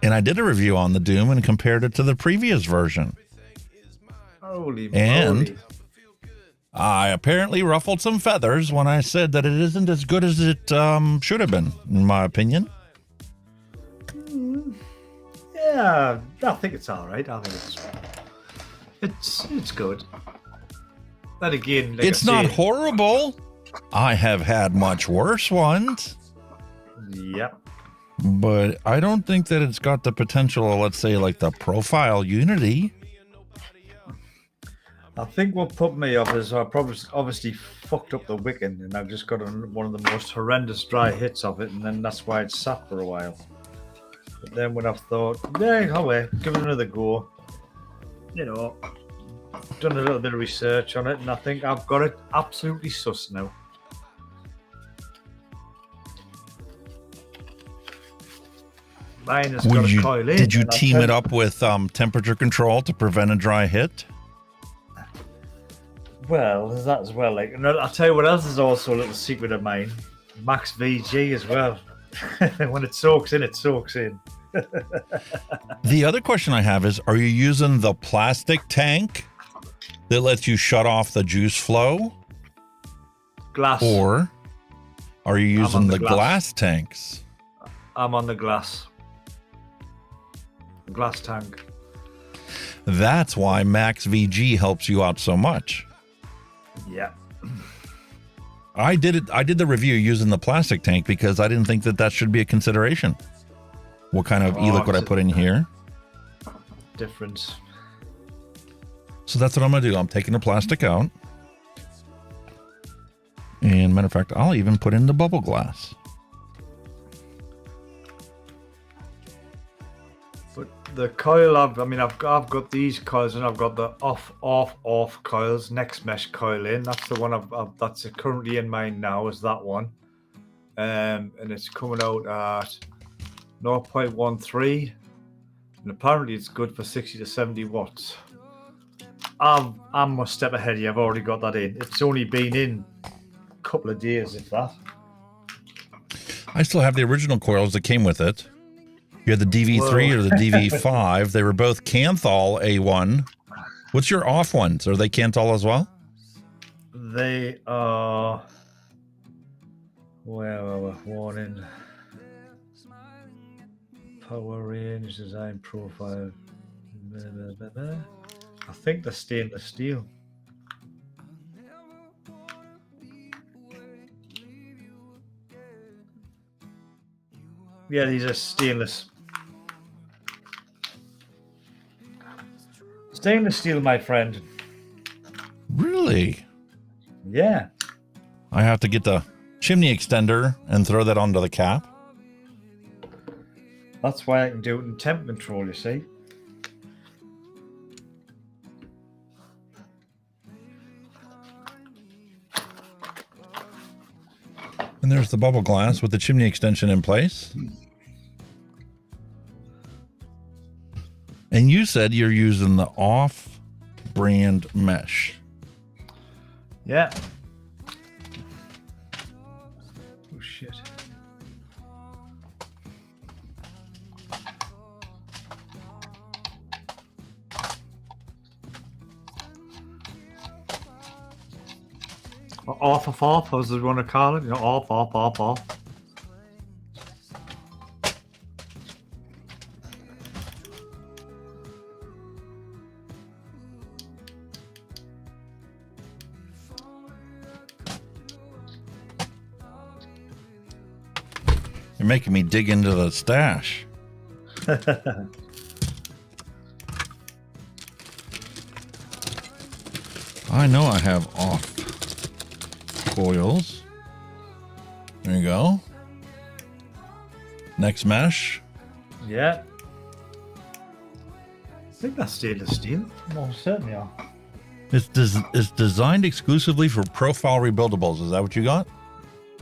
And I did a review on the Doom and compared it to the previous version. Holy and moly. I apparently ruffled some feathers when I said that it isn't as good as it should have been, in my opinion. Yeah, I think it's all right. I think it's good. Then again, like it's not horrible. I have had much worse ones. Yep. But I don't think that it's got the potential, let's say, like the Profile Unity. I think what put me off is I probably obviously fucked up the Wicking, and I've just got one of the most horrendous dry hits of it, and then that's why it sat for a while. But then when I've thought, yeah, oh well, give it another go, you know, done a little bit of research on it, and I think I've got it absolutely sus now. Mine has got a coil in. Did you team it up with temperature control to prevent a dry hit? Well, there's that as well. Like, and I'll tell you what else is also a little secret of mine. Max VG as well. When it soaks in, it soaks in. The other question I have is, are you using the plastic tank that lets you shut off the juice flow? Glass. Or are you using the glass tanks? I'm on the glass. Glass tank. That's why Max VG helps you out so much. Yeah. I did the review using the plastic tank because I didn't think that should be a consideration. What kind of e-liquid I put in here? Difference. So that's what I'm going to do. I'm taking the plastic out. And matter of fact, I'll even put in the bubble glass. But The coil, I've got these coils, and I've got the off coils, next mesh coil in. That's the one that's currently in mine now, is that one. And it's coming out at 0.13, and apparently it's good for 60 to 70 watts. I'm a step ahead of you. I've already got that in. It's only been in a couple of days, if that. I still have the original coils that came with it. You had the DV3 or the DV5. They were both Canthal A1. What's your off ones? Are they Canthal as well? They are... warning. Power range, design profile. I think they're stainless steel. Yeah, these are stainless. Stainless steel, my friend. Really? Yeah. I have to get the chimney extender and throw that onto the cap. That's why I can do it in temp control, you see. And there's the bubble glass with the chimney extension in place. And you said you're using the off-brand mesh. Yeah. Oh, shit. Off, as they want to call it. You know, off. You're making me dig into the stash. I know I have off coils. There you go. Next mesh. Yeah. I think that's stainless steel. Most certainly are. It's designed exclusively for profile rebuildables. Is that what you got?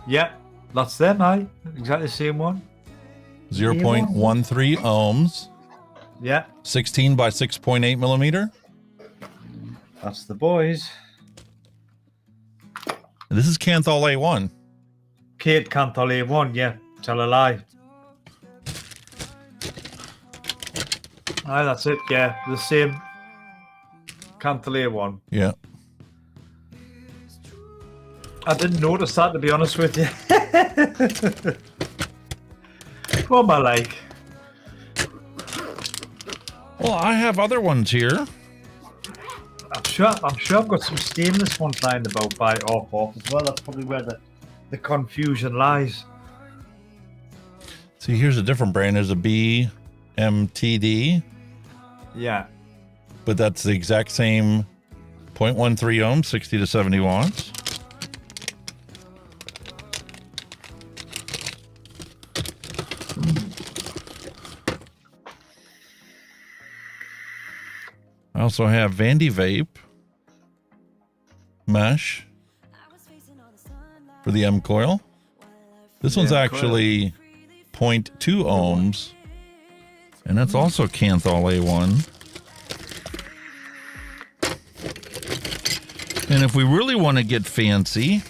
Yeah. That's them, aye. Exactly the same one. 0.13 ohms. Yeah. 16 by 6.8 millimeter. That's the boys. This is Canthal A1. Kate Canthal A1, yeah. Tell a lie. Aye, that's it, yeah. The same Canthal A1. Yeah. I didn't notice that, to be honest with you. What am I like? Well, I have other ones here. I'm sure I've got some stainless ones lying about by off as well. That's probably where the confusion lies. See, here's a different brand. There's a BMTD. Yeah. But that's the exact same 0.13 ohms, 60 to 70 watts. I also have Vandy Vape mesh for the M coil. This one's actually 0.2 ohms, and that's also Canthal A1. And if we really want to get fancy,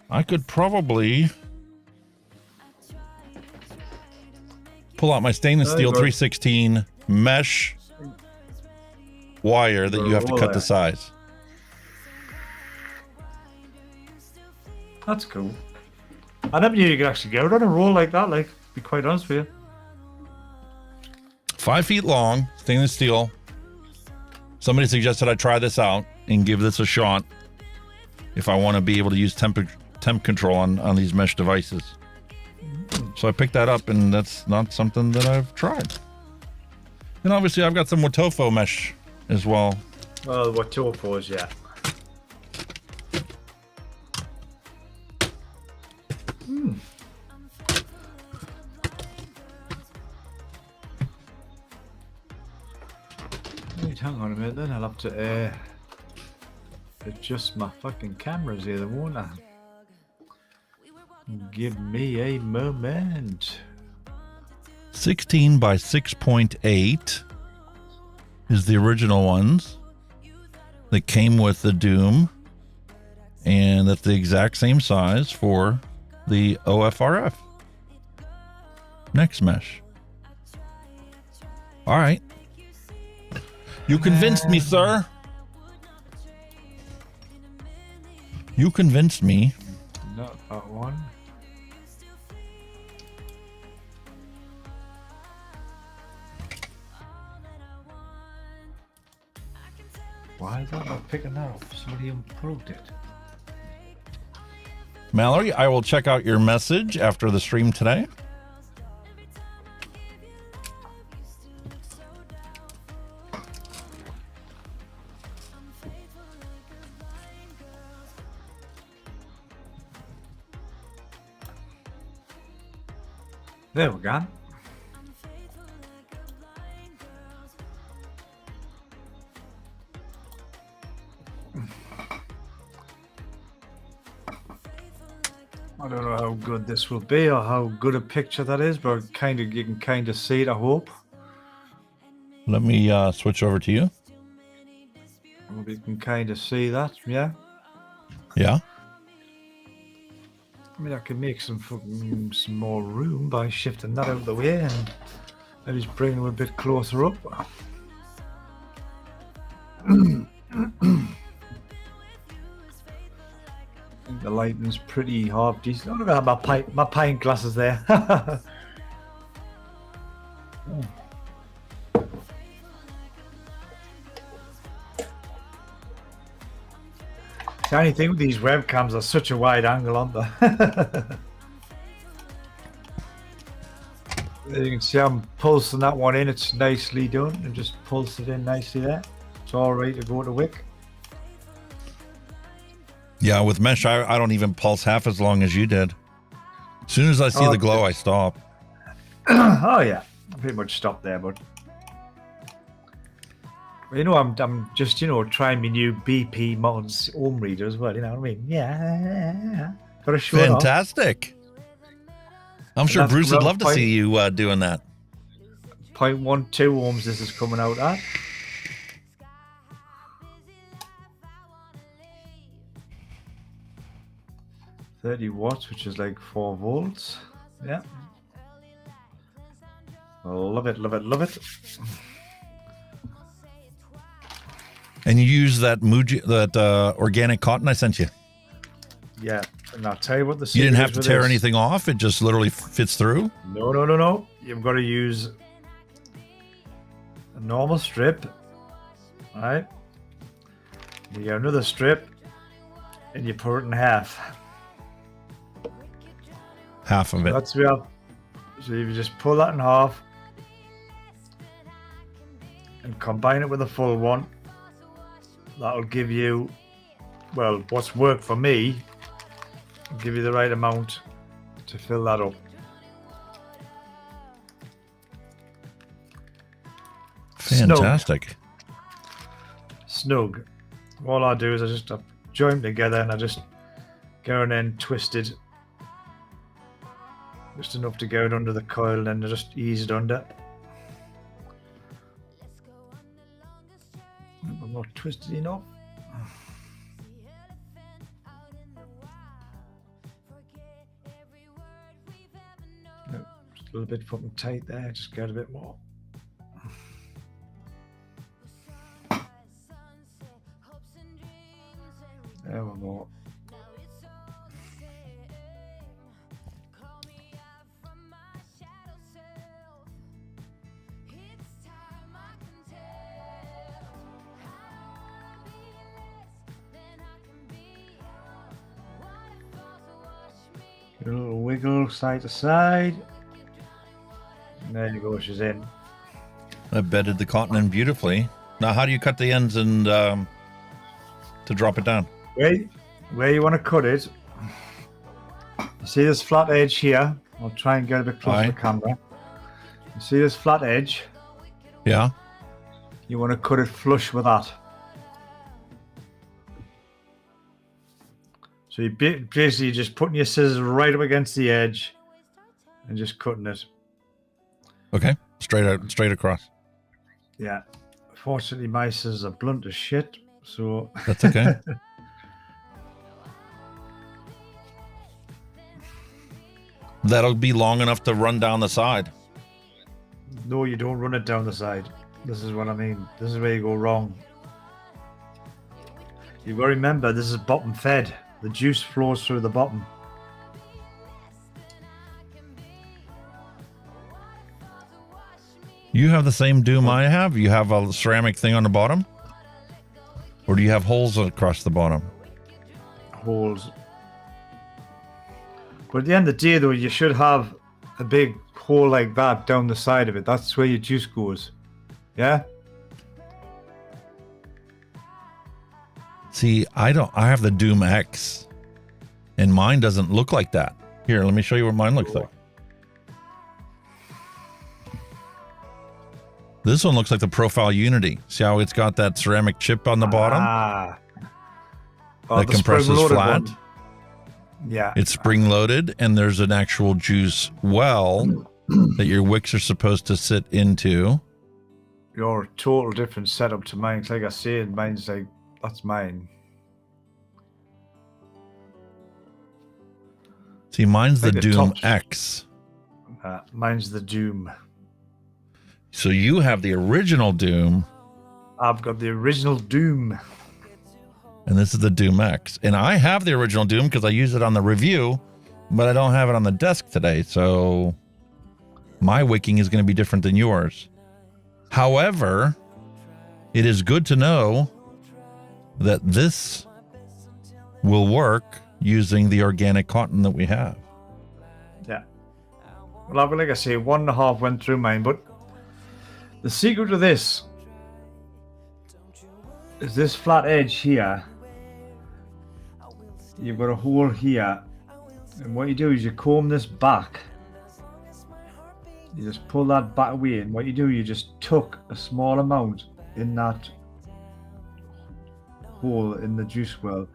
I could probably pull out my stainless steel 316 mesh wire that you have to cut the size. That's cool. I never knew you could actually get it on a roll like that, like, to be quite honest with you. 5 feet long, stainless steel. Somebody suggested I try this out and give this a shot if I want to be able to use temp control on these mesh devices. So I picked that up, and that's not something that I've tried. And obviously I've got some Watofo mesh as well. Well, Watofos, yeah. hang on a minute then. I'll have to adjust my fucking cameras here, won't I? Give me a moment. 16 by 6.8 is the original ones that came with the Doom, and that's the exact same size for the OFRF. Next mesh. All right. You convinced me, sir. You convinced me. Not that one. Why is that not picking that up? Somebody unplugged it. Mallory, I will check out your message after the stream today. There we go. I don't know how good this will be or how good a picture that is, but you can kind of see it, I hope. Let me switch over to you. I hope you can kind of see that, yeah? Yeah. I mean, I can make some more room by shifting that out of the way and maybe just bring them a bit closer up. I think the lighting's pretty half decent. Oh, look at my pint glasses there. The only thing with these webcams are such a wide angle, aren't they? You can see I'm pulsing that one in. It's nicely done, and just pulse it in nicely there. It's all ready to go to wick. Yeah, with mesh, I don't even pulse half as long as you did. As soon as I see the glow, I stop. Oh yeah, I pretty much stopped there, but you know, I'm just trying my new BP mods ohm reader as well. You know what I mean? Yeah, got to show it off. Fantastic. I'm sure Bruce would love to see you doing that. 0.12 ohms. This is coming out at. $30 watts, which is like 4 volts. Yeah. Love it, love it, love it. And you use that organic cotton I sent you. Yeah, and I'll tell you what the You didn't have to tear anything off. It just literally fits through. No. You've got to use a normal strip, right? You get another strip, and you put it in half. Half of it. That's real. So you just pull that in half and combine it with a full one. That'll give you, well, what's worked for me, give you the right amount to fill that up. Fantastic. Snug. All I do is I just join them together and I just go and then twist it just enough to go under the coil and then I just ease it under. I'm not twisted enough. No, just a little bit fucking tight there, just get a bit more. There we go. A little wiggle side to side. And there you go, she's in. I bedded the cotton in beautifully. Now, how do you cut the ends and to drop it down? Where you want to cut it, you see this flat edge here? I'll try and get a bit closer to the camera. You see this flat edge? Yeah. You want to cut it flush with that. So you basically just putting your scissors right up against the edge and just cutting it. Okay, straight across. Yeah. Fortunately, my scissors are blunt as shit, so that's okay. That'll be long enough to run down the side. No, you don't run it down the side. This is what I mean. This is where you go wrong. You've got to remember, this is bottom fed. The juice flows through the bottom. You have the same doom I have? You have a ceramic thing on the bottom? Or do you have holes across the bottom? Holes. But at the end of the day, though, you should have a big hole like that down the side of it. That's where your juice goes. Yeah? See, I have the Doom X, and mine doesn't look like that. Here, let me show you what mine looks like. This one looks like the Profile Unity. See how it's got that ceramic chip on the bottom? That compresses flat. One. Yeah. It's spring loaded, and there's an actual juice well that your wicks are supposed to sit into. You're a total different setup to mine. Like I said, mine's like, that's mine. See, mine's the Doom X. Mine's the Doom. So you have the original Doom. I've got the original Doom. And this is the Doom X. And I have the original Doom because I use it on the review, but I don't have it on the desk today. So my wicking is going to be different than yours. However, it is good to know that this will work using the organic cotton that we have. Yeah. Well, like I say, 1.5 went through mine, but the secret to this is this flat edge here. You've got a hole here, and what you do is you comb this back. You just pull that back away, and what you do, you just tuck a small amount in that hole in the juice well.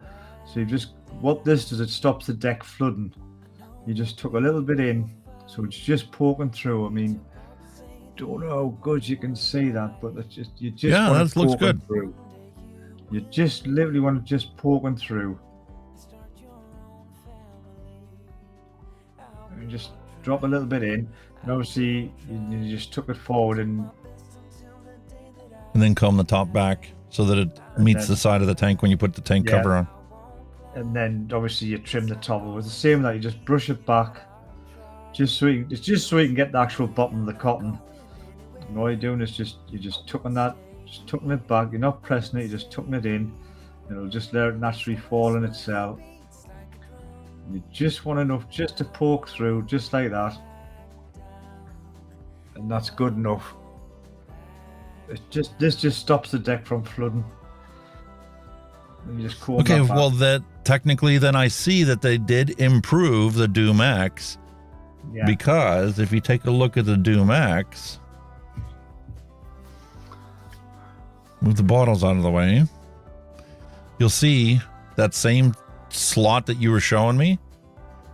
So you just, what this does, it stops the deck flooding. You just tuck a little bit in, so it's just poking through. I mean, don't know how good you can see that, but that's just, you just yeah, want that looks good. Through. You just literally want to just poking through. And just drop a little bit in, and obviously you just took it forward and then comb the top back so that it meets the side of the tank when you put the tank cover on. And then obviously you trim the top. It was the same that you just brush it back, just so you can get the actual bottom of the cotton. And all you're doing is you're just tucking it back. You're not pressing it, you're just tucking it in. It'll just let it naturally fall in itself. You just want enough just to poke through, just like that. And that's good enough. This just stops the deck from flooding. And you just comb okay, that back. well, that technically then I see that they did improve the Doom X, because if you take a look at the Doom X, move the bottles out of the way, you'll see that same slot that you were showing me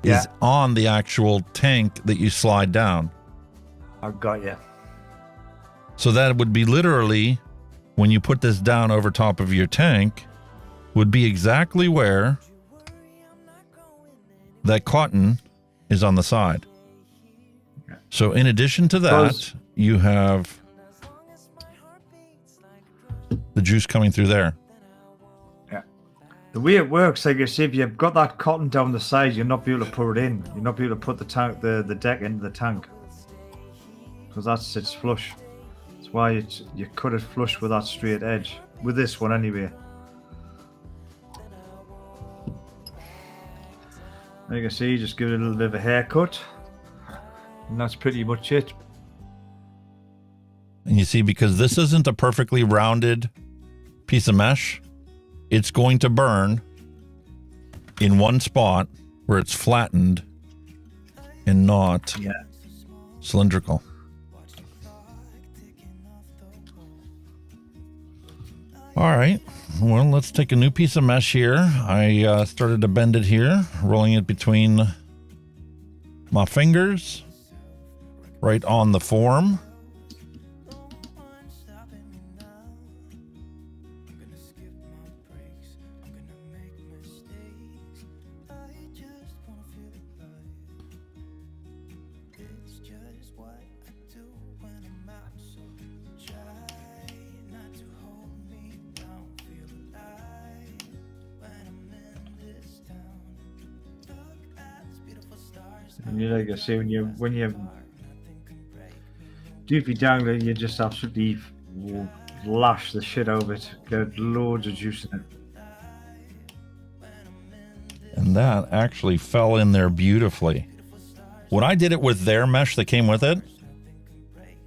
is on the actual tank that you slide down. I got you. So that would be literally, when you put this down over top of your tank, would be exactly where that cotton is on the side. So in addition to that, you have the juice coming through there. Yeah. The way it works, like I say, if you've got that cotton down the side, you'll not be able to put it in. You'll not be able to put the deck into the tank, because that sits flush. That's why you cut it flush with that straight edge. With this one anyway. Like I say, just give it a little bit of a haircut, and that's pretty much it. And you see, because this isn't a perfectly rounded piece of mesh, it's going to burn in one spot where it's flattened and not cylindrical. All right. Well, let's take a new piece of mesh here. I started to bend it here, rolling it between my fingers, right on the form. And you like I say, when you doofy dangler, you just absolutely lash the shit out of it. Get loads of juice in it. And that actually fell in there beautifully. When I did it with their mesh that came with it,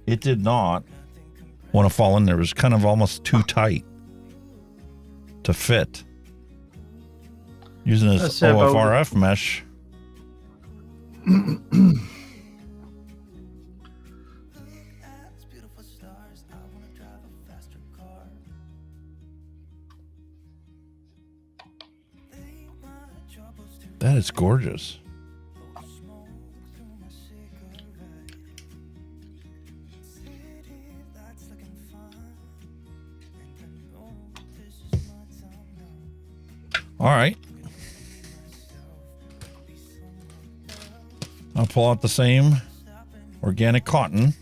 it did not want to fall in there. It was kind of almost too tight to fit. Using this OFRF mesh. That is gorgeous. All right. I'll pull out the same organic cotton.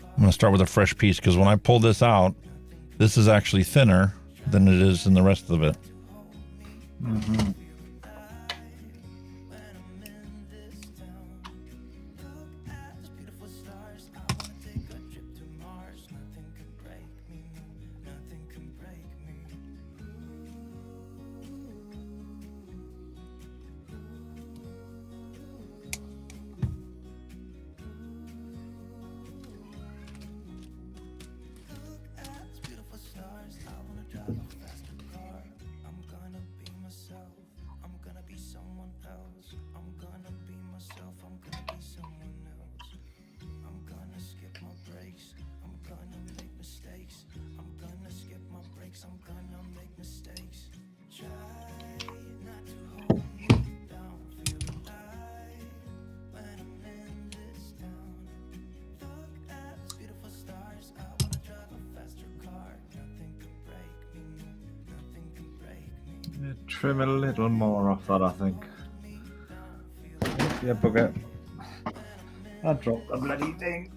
I'm going to start with a fresh piece because when I pull this out, this is actually thinner than it is in the rest of it. Mm-hmm. Trim a little more off that, I think. Yeah, bugger. I dropped the bloody thing.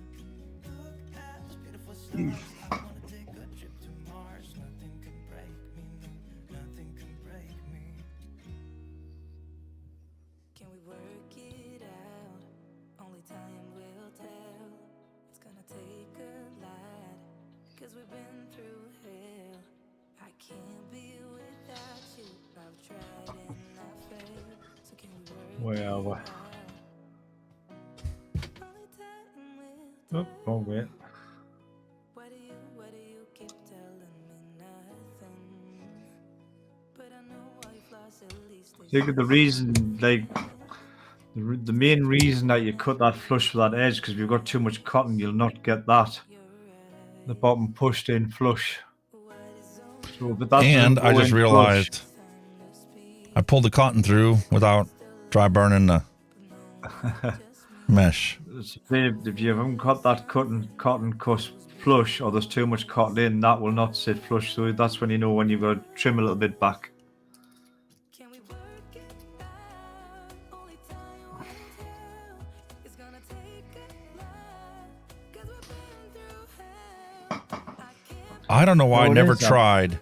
Where are we? Oh, wrong way. Look at the reason, like the main reason that you cut that flush with that edge, because if you've got too much cotton, you'll not get that. The bottom pushed in flush. So, but that's and I just realized I pulled the cotton through without dry burning the mesh. If you haven't got that cotton cut flush, or there's too much cotton in, that will not sit flush. So that's when you know when you've got to trim a little bit back. I don't know why I never tried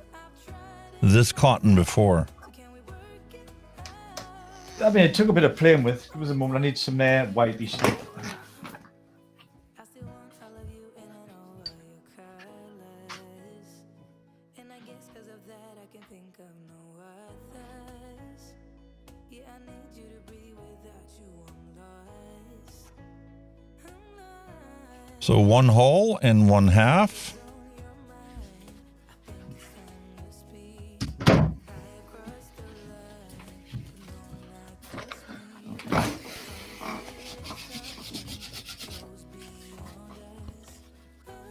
this cotton before. I mean, it took a bit of playing with. It was a moment I need some whitey stuff. So 1 whole and 1/2.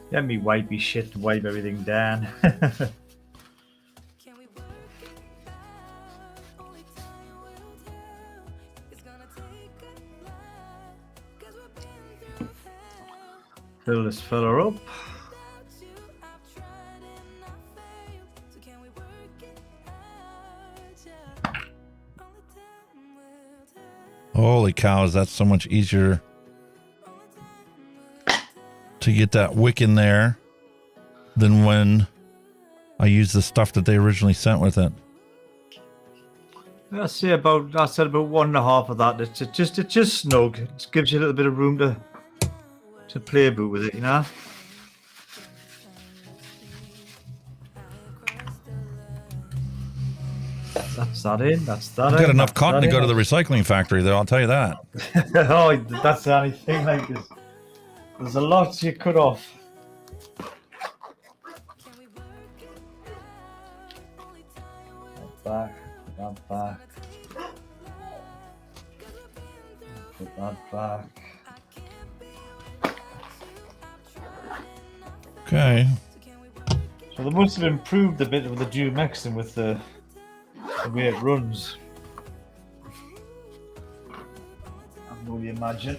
Let me wipe his shit to wipe everything down. Fill this fella up. Holy cows, that's so much easier to get that wick in there than when I use the stuff that they originally sent with it. I said about 1.5 of that. It's just snug. It just gives you a little bit of room to play about with it, you know. That's that in. That's that. I've got enough cotton to go to the recycling factory, though. I'll tell you that. Oh, that's the only thing. Like there's a lot you cut off. Back. That back. Put that back. Okay. So they must have improved a bit with the dual Mixin with the way it runs. I can only imagine.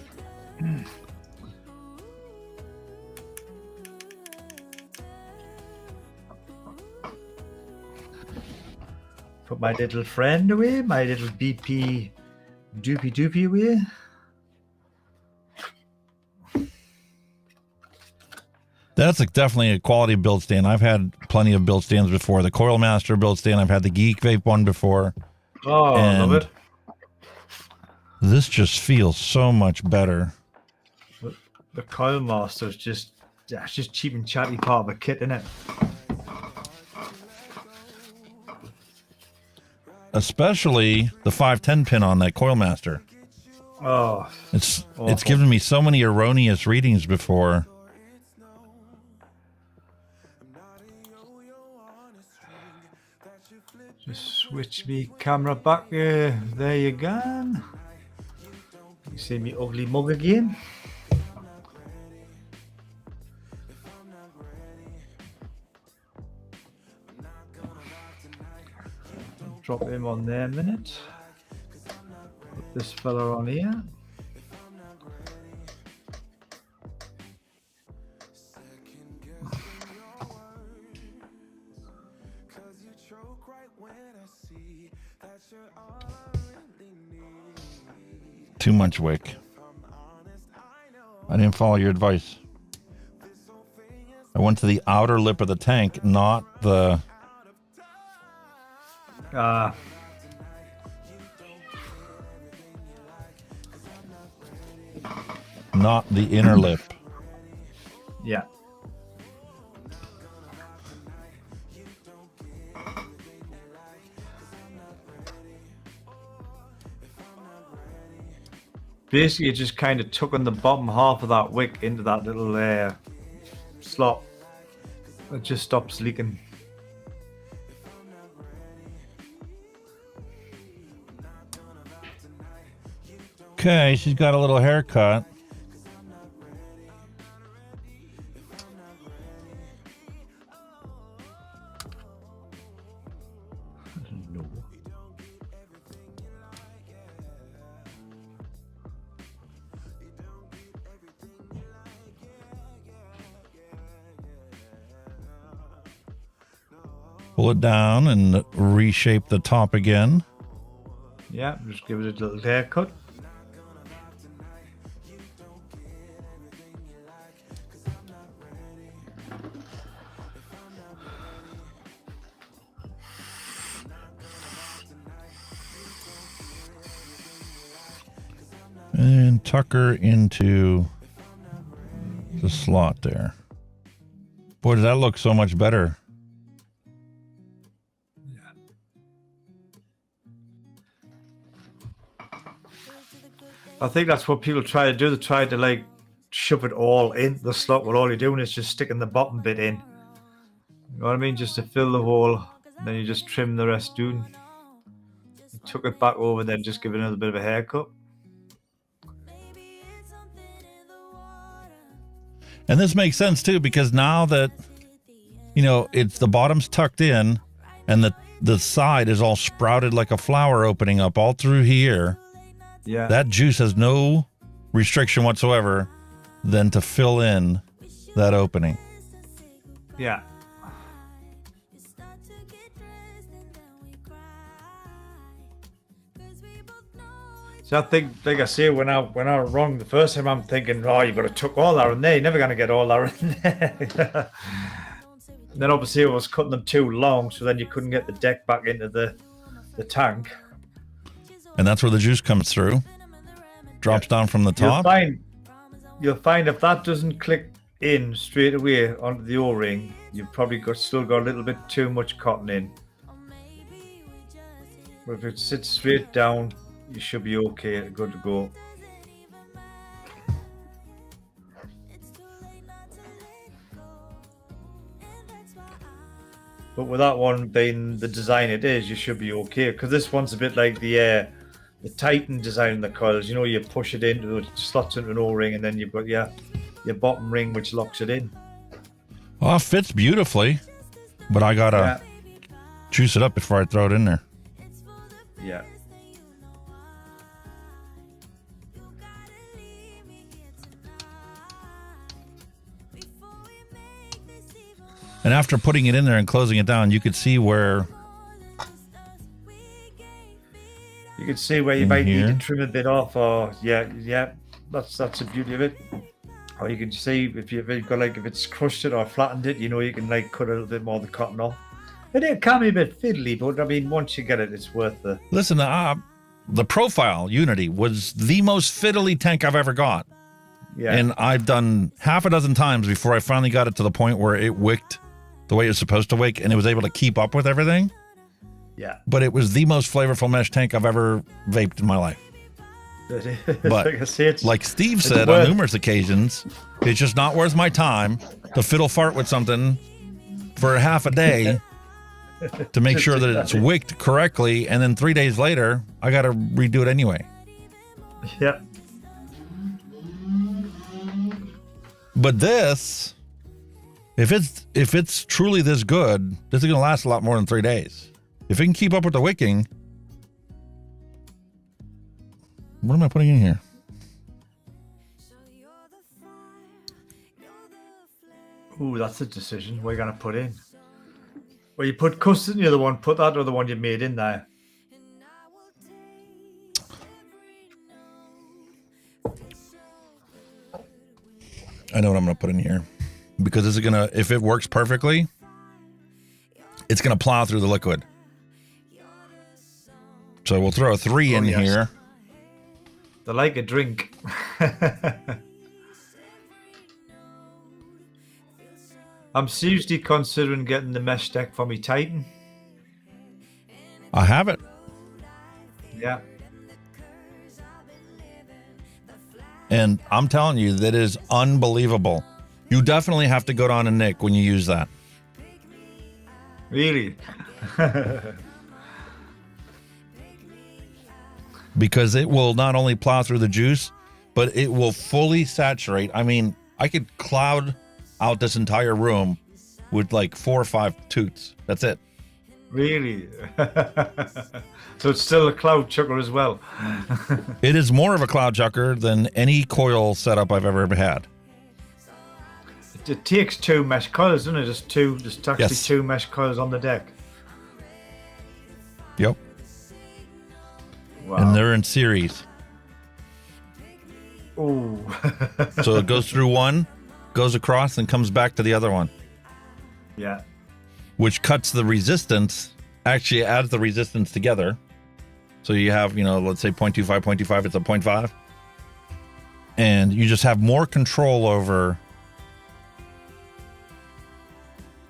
Put my little friend away, my little BP doopy away. That's definitely a quality build stand. I've had plenty of build stands before. The Coil Master build stand. I've had the Geek Vape one before. Oh, I love it. This just feels so much better. The Coil Master is just cheap and chatty part of a kit, isn't it? Especially the 510 pin on that Coil Master. Oh, it's given me so many erroneous readings before. Just switch me camera back. There you go. You see me ugly mug again. Drop him on there a minute. Put this fella on here. Too much wick. I didn't follow your advice. I went to the outer lip of the tank, not the... not the inner lip. Yeah. Basically, just kind of tucking the bottom half of that wick into that little slot. It just stops leaking. Okay, she's got a little haircut. Pull it down and reshape the top again. Yeah, just give it a little haircut. And tuck her into the slot there. Boy, does that look so much better. I think that's what people try to do. They try to like shove it all in the slot, when all you're doing is just sticking the bottom bit in. You know what I mean? Just to fill the hole, and then you just trim the rest down. You tuck it back over, then just give it another bit of a haircut. And this makes sense too, because now that, you know, it's the bottom's tucked in and the side is all sprouted like a flower opening up all through here. Yeah. That juice has no restriction whatsoever than to fill in that opening. Yeah. So I think, like I say, when I was wrong the first time, I'm thinking, oh, you've got to tuck all that in there. You're never going to get all that in there. Then obviously I was cutting them too long, so then you couldn't get the deck back into the tank. And that's where the juice comes through. Drops down from the top. You'll find if that doesn't click in straight away onto the O-ring, you've probably still got a little bit too much cotton in. But if it sits straight down, you should be okay, good to go. But with that one being the design it is, you should be okay. Because this one's a bit like the Titan design in the coils. You know, you push it into it, slots into an O-ring, and then you've got your bottom ring which locks it in. Well, it fits beautifully, but I gotta juice it up before I throw it in there. Yeah. And after putting it in there and closing it down, you could see where... You can see where you might need to trim a bit off, or that's the beauty of it. Or you can see if you've got if it's crushed it or flattened it, you know, you can cut a little bit more of the cotton off. And it can be a bit fiddly, but I mean, once you get it, it's worth the... Listen, the Profile Unity was the most fiddly tank I've ever got. Yeah. And I've done half a dozen times before I finally got it to the point where it wicked the way it was supposed to wick, and it was able to keep up with everything. Yeah. But it was the most flavorful mesh tank I've ever vaped in my life. But like Steve said on numerous occasions, it's just not worth my time to fiddle fart with something for half a day to make sure that it's wicked correctly, and then 3 days later, I got to redo it anyway. Yeah. But this, if it's truly this good, this is going to last a lot more than 3 days. If it can keep up with the wicking. What am I putting in here? Ooh, that's a decision. What are you going to put in? Well, you put custard in the other one, put that other one you made in there. I know what I'm going to put in here. Because this is going to, if it works perfectly, it's going to plow through the liquid. So we'll throw a 3 in here. They're like a drink. I'm seriously considering getting the mesh deck for me Titan. I have it. Yeah. And I'm telling you, that is unbelievable. You definitely have to go down and nick when you use that. Really? Because it will not only plow through the juice, but it will fully saturate. I mean, I could cloud out this entire room with like 4 or 5 toots. That's it. Really? So it's still a cloud chucker as well. It is more of a cloud chucker than any coil setup I've ever had. It takes 2 mesh coils, doesn't it? Just actually 2 mesh coils on the deck. Yep. Wow. And they're in series. Ooh. So it goes through one, goes across, and comes back to the other one. Yeah. Which cuts the resistance, actually adds the resistance together. So you have, let's say 0.25, 0.25, it's a 0.5. And you just have more control over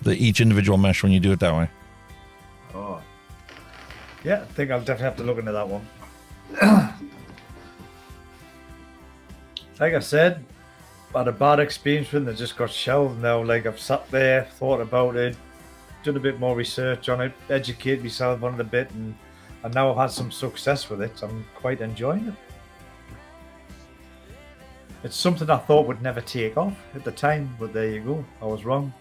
each individual mesh when you do it that way. Oh. Yeah, I think I'll definitely have to look into that one. Like I said, I had a bad experience with it. It just got shelved now. Like I've sat there, thought about it, done a bit more research on it, educate myself on it a bit, and now I've had some success with it. I'm quite enjoying it. It's something I thought would never take off at the time, but there you go. I was wrong.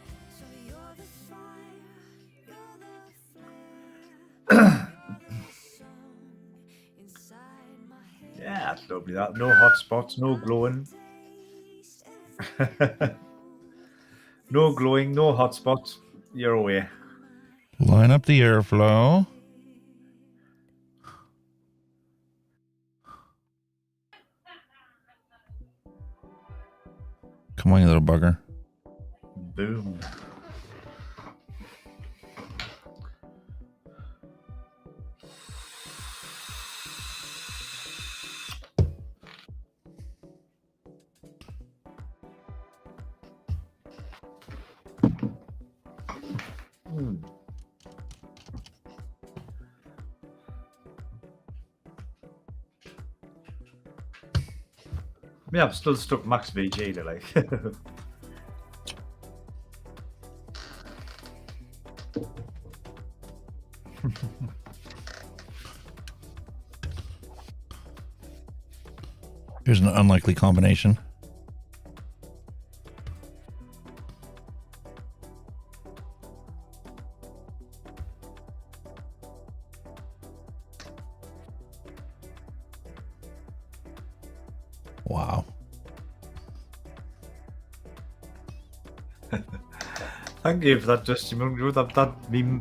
Yeah, that's lovely. That no hot spots, no glowing. No glowing, no hot spots. You're away. Line up the airflow. Come on, you little bugger. Boom. Yeah, I'm still stuck max VG to like. Here's an unlikely combination. Wow. Thank you for that, Dusty.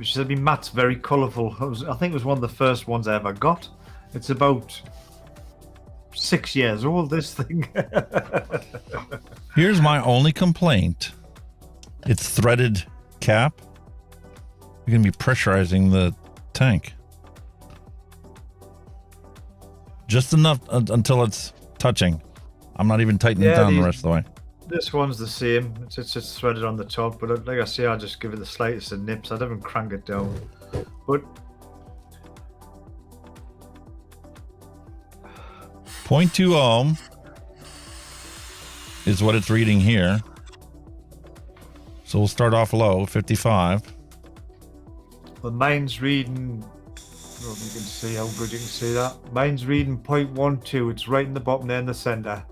She said, Matt's very colourful. I think it was one of the first ones I ever got. It's about 6 years old, this thing. Here's my only complaint. It's threaded cap. You're going to be pressurizing the tank. Just enough until it's touching. I'm not even tightening it down the rest of the way. This one's the same. It's just threaded on the top, but like I say, I just give it the slightest of nips. I don't even crank it down. But 0.2 ohm is what it's reading here. So we'll start off low, 55. Well, mine's reading. Well, you can see how good you can see that. Mine's reading 0.12. It's right in the bottom there in the center.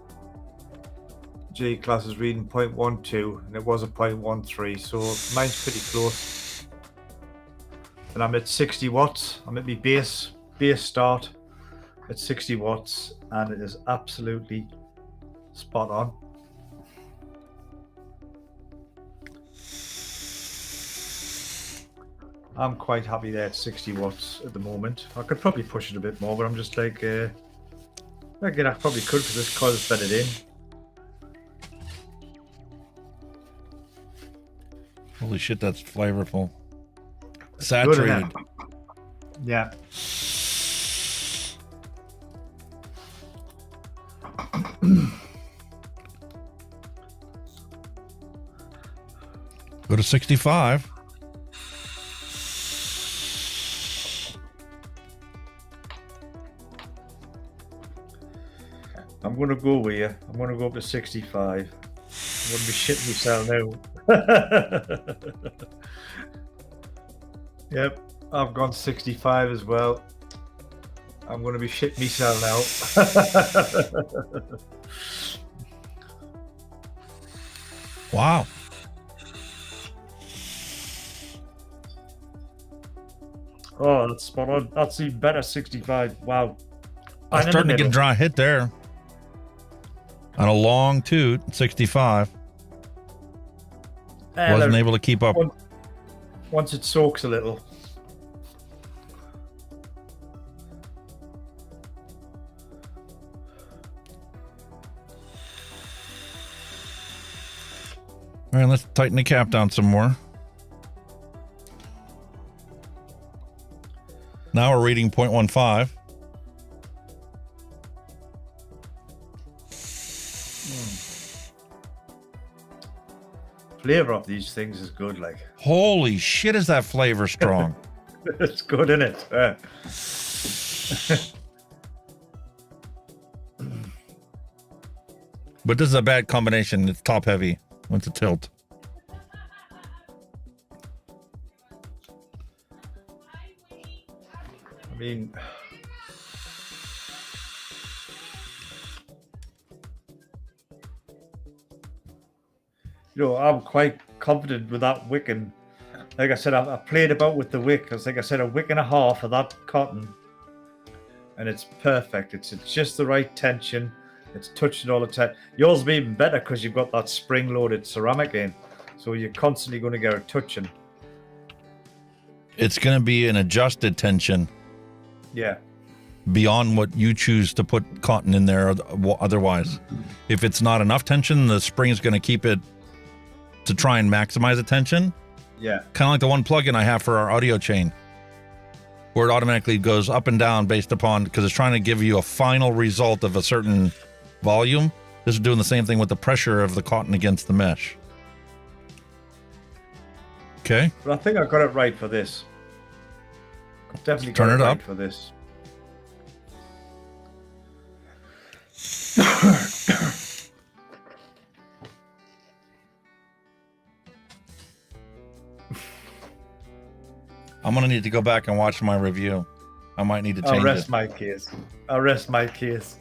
G class is reading 0.12, and it was a 0.13, so mine's pretty close. And I'm at 60 watts. I'm at my base start at 60 watts, and it is absolutely spot on. I'm quite happy there at 60 watts at the moment. I could probably push it a bit more, but I'm just like, again, I probably could because this coil's bedded in. Holy shit, that's flavorful. Saturated. Good, yeah. Go to 65. I'm going to go with you. I'm going to go up to 65. I'm going to be shitting myself now. Yep, I've gone 65 as well. I'm going to be shitting myself now. Wow. Oh, that's spot on. That's even better, 65. Wow. I'm starting to get a dry hit there. On a long toot, 65. Wasn't able to keep up. Once it soaks a little. All right, let's tighten the cap down some more. Now we're reading 0.15. Flavor of these things is good, like. Holy shit, is that flavor strong? It's good, isn't it? But this is a bad combination. It's top heavy. What's a tilt? I mean, you know, I'm quite confident with that Wicking. Like I said, I played about with the wick. Because like I said, a wick and a half of that cotton, and it's perfect. It's just the right tension. It's touching all the time. Yours will be even better because you've got that spring-loaded ceramic in, so you're constantly going to get it touching. It's going to be an adjusted tension. Yeah. Beyond what you choose to put cotton in there otherwise. If it's not enough tension, the spring is going to keep it to try and maximize the tension. Yeah. Kind of like the one plugin I have for our audio chain, where it automatically goes up and down based upon, because it's trying to give you a final result of a certain volume. This is doing the same thing with the pressure of the cotton against the mesh. Okay. But I think I got it right for this. Definitely Turn got it right up for this. I'm going to need to go back and watch my review. I might need to change I'll rest it. my case. I'll rest my case.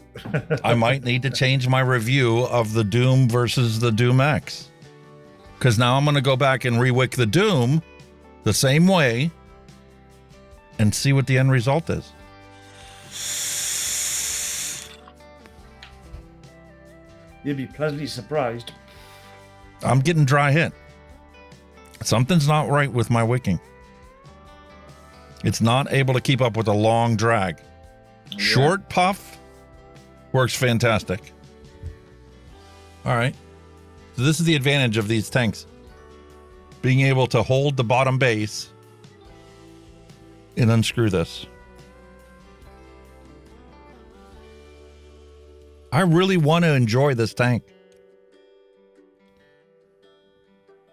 I might need to change my review of the Doom versus the Doom X. Because now I'm going to go back and re-wick the Doom the same way and see what the end result is. You'd be pleasantly surprised. I'm getting dry hit. Something's not right with my wicking. It's not able to keep up with a long drag. Yeah. Short puff works fantastic. All right. So this is the advantage of these tanks. Being able to hold the bottom base and unscrew this. I really want to enjoy this tank.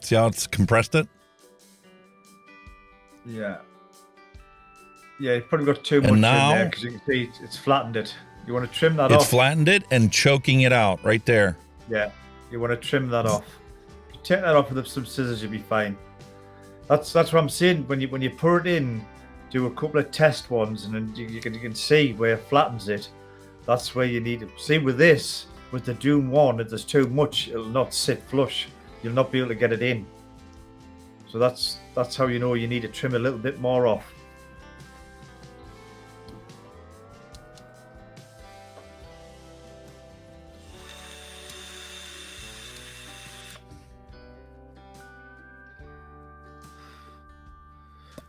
See how it's compressed it? Yeah. Yeah, you've probably got too much in there because you can see it's flattened it. You want to trim that off. It's flattened it and choking it out right there. Yeah, you want to trim that off. Take that off with some scissors, you'll be fine. That's what I'm saying. When you put it in, do a couple of test ones, and then you can see where it flattens it. That's where you need it. See, with this, with the Doom 1, if there's too much, it'll not sit flush. You'll not be able to get it in. So that's how you know you need to trim a little bit more off.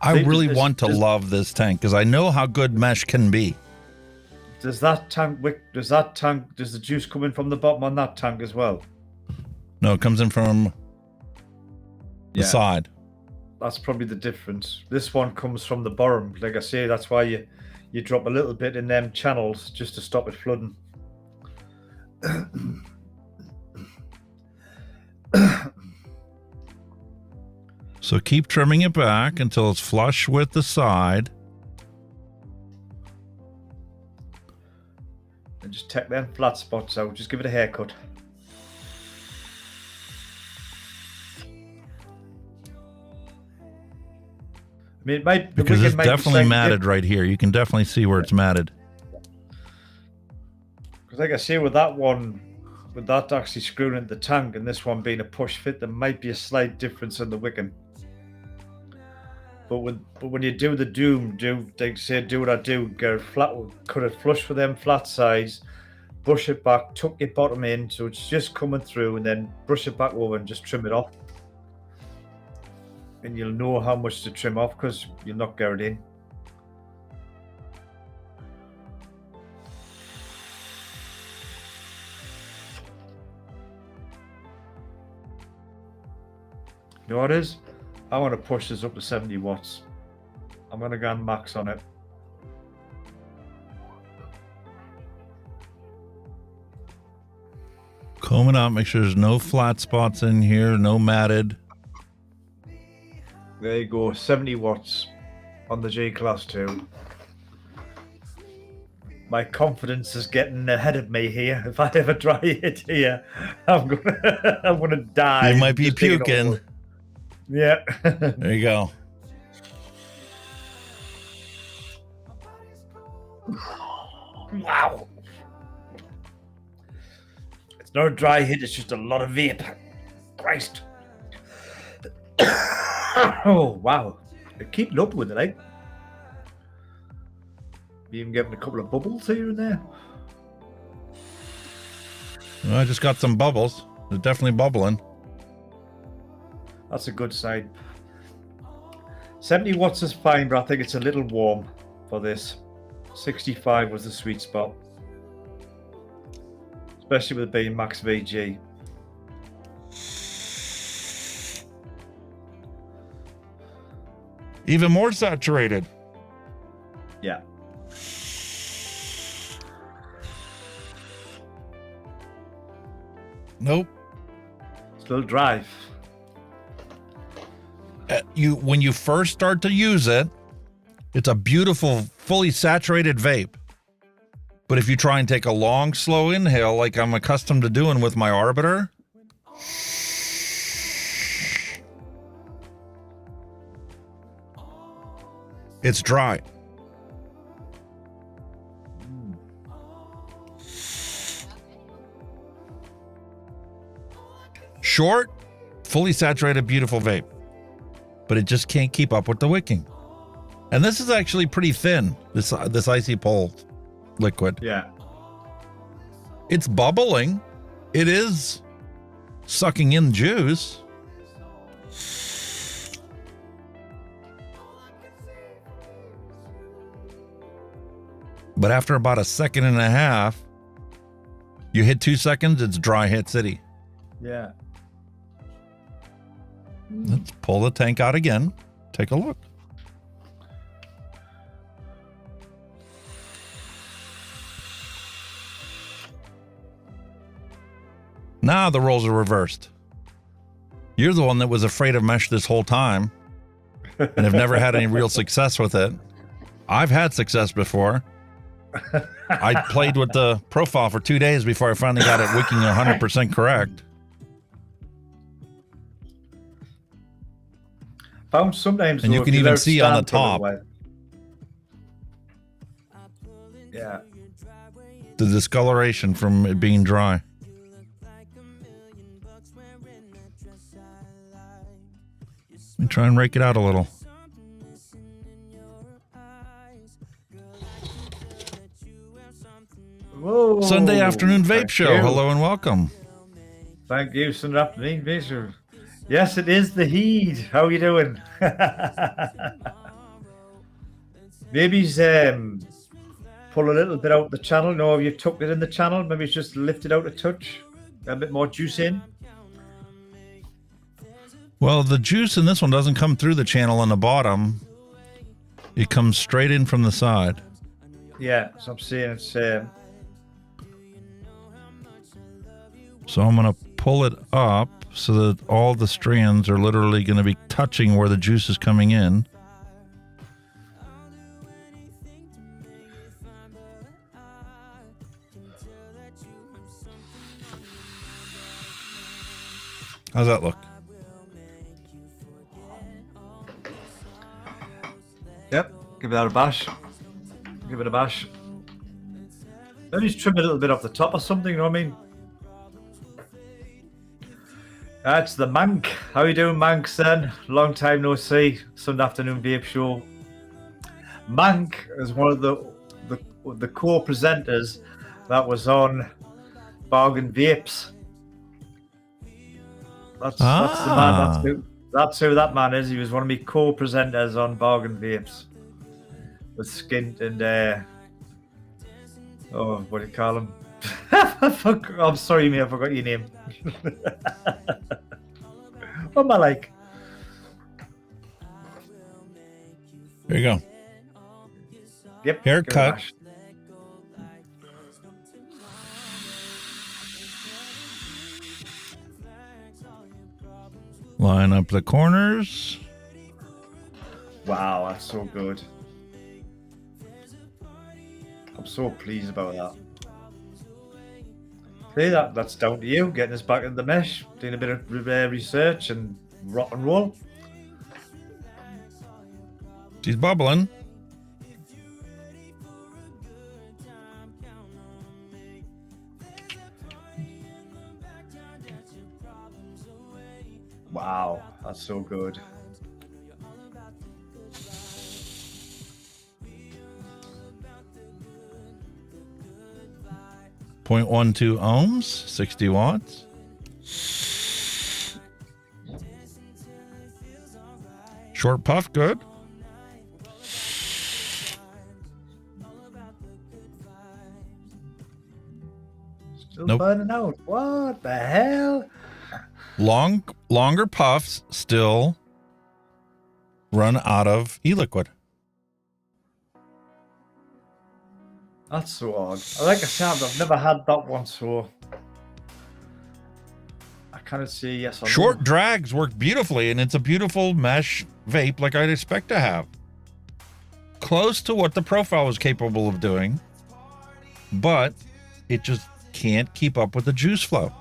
I really want to love this tank because I know how good mesh can be. Does the juice come in from the bottom on that tank as well? No, it comes in from the side. That's probably the difference. This one comes from the bottom. Like I say, that's why you drop a little bit in them channels just to stop it flooding. So keep trimming it back until it's flush with the side. And just take them flat spots out. Just give it a haircut. I mean, it might, because it's definitely matted right here. You can definitely see where it's matted. Because like I say, with that one, with that actually screwing into the tank and this one being a push fit, there might be a slight difference in the wicking. But when you do the Doom, do what I do, get it flat, cut it flush for them flat sides, brush it back, tuck your bottom in so it's just coming through, and then brush it back over and just trim it off. And you'll know how much to trim off because you'll not get it in. You know what it is? I want to push this up to 70 watts. I'm going to go and max on it. Comb it out, make sure there's no flat spots in here, no matted. There you go, 70 watts on the G Class 2. my confidence is getting ahead of me here. If I ever try it here, I'm gonna die. You might be Just taking puking. over. Yeah. There you go. Wow. It's not a dry hit, it's just a lot of vape. Christ. Oh, wow. They're keeping up with it, eh? Even getting a couple of bubbles here and there. Well, I just got some bubbles. They're definitely bubbling. That's a good sign. 70 watts is fine, but I think it's a little warm for this. 65 was the sweet spot. Especially with it being max VG. Even more saturated. Yeah. Nope. Still dry. When you first start to use it, it's a beautiful, fully saturated vape. But if you try and take a long, slow inhale, like I'm accustomed to doing with my Arbiter, it's dry. Short, fully saturated, beautiful vape. But it just can't keep up with the wicking. And this is actually pretty thin, this icy pole liquid. Yeah. It's bubbling. It is sucking in juice. But after about a second and a half, you hit 2 seconds, it's dry hit city. Yeah. Let's pull the tank out again. Take a look. Now the roles are reversed. You're the one that was afraid of mesh this whole time and have never had any real success with it. I've had success before. I played with the profile for 2 days before I finally got it wicking 100% correct. Found sometimes, and you can even see on the top yeah, the discoloration from it being dry. Let me try and rake it out a little. Whoa. Sunday afternoon vape Thank show. you. Hello and welcome. Thank you. Sunday afternoon vape show. Yes, it is the heat. How are you doing? Maybe he's pull a little bit out the channel. No, have you tucked it in the channel? Maybe it's just lifted out a touch. A bit more juice in. Well, the juice in this one doesn't come through the channel on the bottom. It comes straight in from the side. Yeah, so I'm seeing it's... So I'm going to pull it up so that all the strands are literally going to be touching where the juice is coming in. How's that look? Yep, give that a bash. Give it a bash. Maybe just trim a little bit off the top or something, you know what I mean? That's the Mank. How you doing, Mank, son? Long time no see. Sunday afternoon vape show. Mank is one of the co-presenters that was on Bargain Vapes. That's the man. That's who that man is. He was one of my co-presenters on Bargain Vapes with Skint and what do you call him? I'm sorry, mate. I forgot your name. What am I like? There you go. Yep. Haircut. Line up the corners. Wow, that's so good. I'm so pleased about that. See, that's down to you, getting us back in the mesh, doing a bit of research and rock and roll. She's bubbling. Wow, that's so good. .12 ohms, 60 watts. Short puff, good. Still Nope. burning out. What the hell? Longer puffs still run out of e-liquid. That's so odd. Like I said, I've never had that one, so I can't say yes or Short no. drags work beautifully, and it's a beautiful mesh vape like I'd expect to have. Close to what the profile was capable of doing, but it just can't keep up with the juice flow.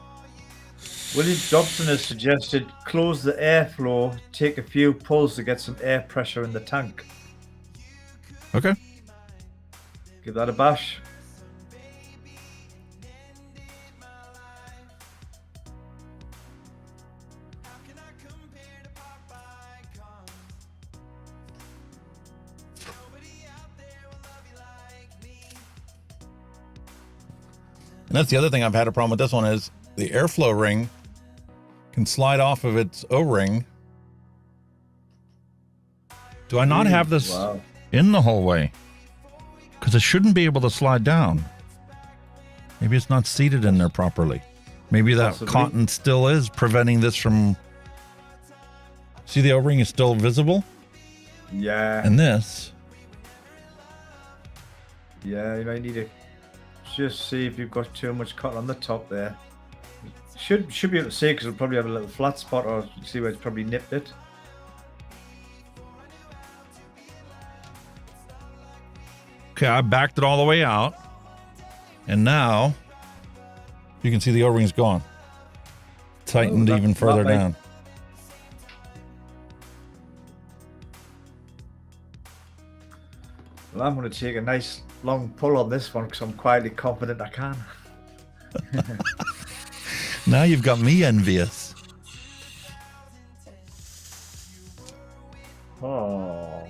William Dobson has suggested close the airflow, take a few pulls to get some air pressure in the tank. Okay. Give that a bash. And that's the other thing I've had a problem with this one is the airflow ring can slide off of its O-ring. Do I not have this in the whole way? Because it shouldn't be able to slide down. Maybe it's not seated in there properly. Maybe that cotton still is preventing this from... See, the O-ring is still visible? Yeah. And this... Yeah, you might need to just see if you've got too much cotton on the top there. Should be able to see because it'll probably have a little flat spot, or see where it's probably nipped it. Okay, I backed it all the way out. And now you can see the O-ring's gone. Tightened even further down. Well, I'm going to take a nice long pull on this one because I'm quietly confident I can. Now you've got me envious. Oh.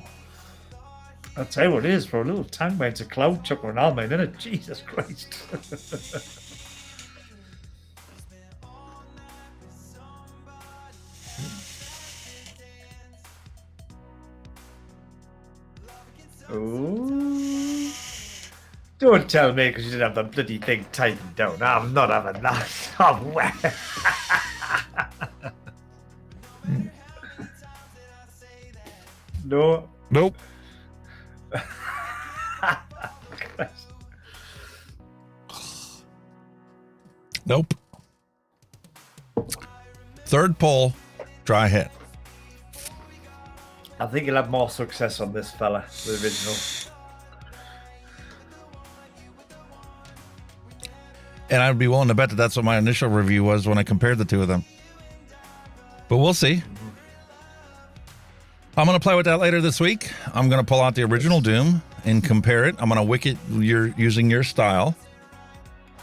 I'll tell you what it is, for a little tank, mate. It's a cloud chuckler and all, mate, isn't it? Jesus Christ. Ooh. Don't tell me because you didn't have the bloody thing tightened down. I'm not having that. No. Nope. Nope. Third pull, dry hit. I think you'll have more success on this fella, the original. And I'd be willing to bet that that's what my initial review was when I compared the two of them. But we'll see. I'm going to play with that later this week. I'm going to pull out the original Doom and compare it. I'm going to wick it using your style.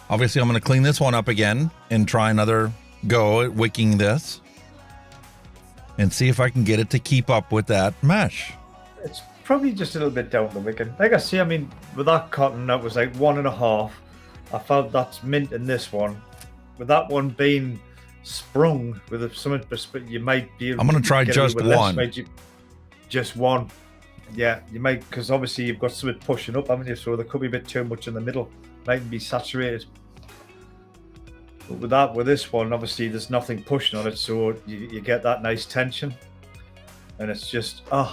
Obviously, I'm going to clean this one up again and try another go at wicking this and see if I can get it to keep up with that mesh. It's probably just a little bit down the wicket. Like I say, I mean, with that cotton, that was like 1.5. I felt that's mint in this one. With that one being sprung with something, you might be able I'm going to try just one. Just one. Yeah, you might, because obviously you've got something pushing up, haven't you? So there could be a bit too much in the middle. Mightn't be saturated. But with this one, obviously there's nothing pushing on it, so you get that nice tension. And it's just, I'll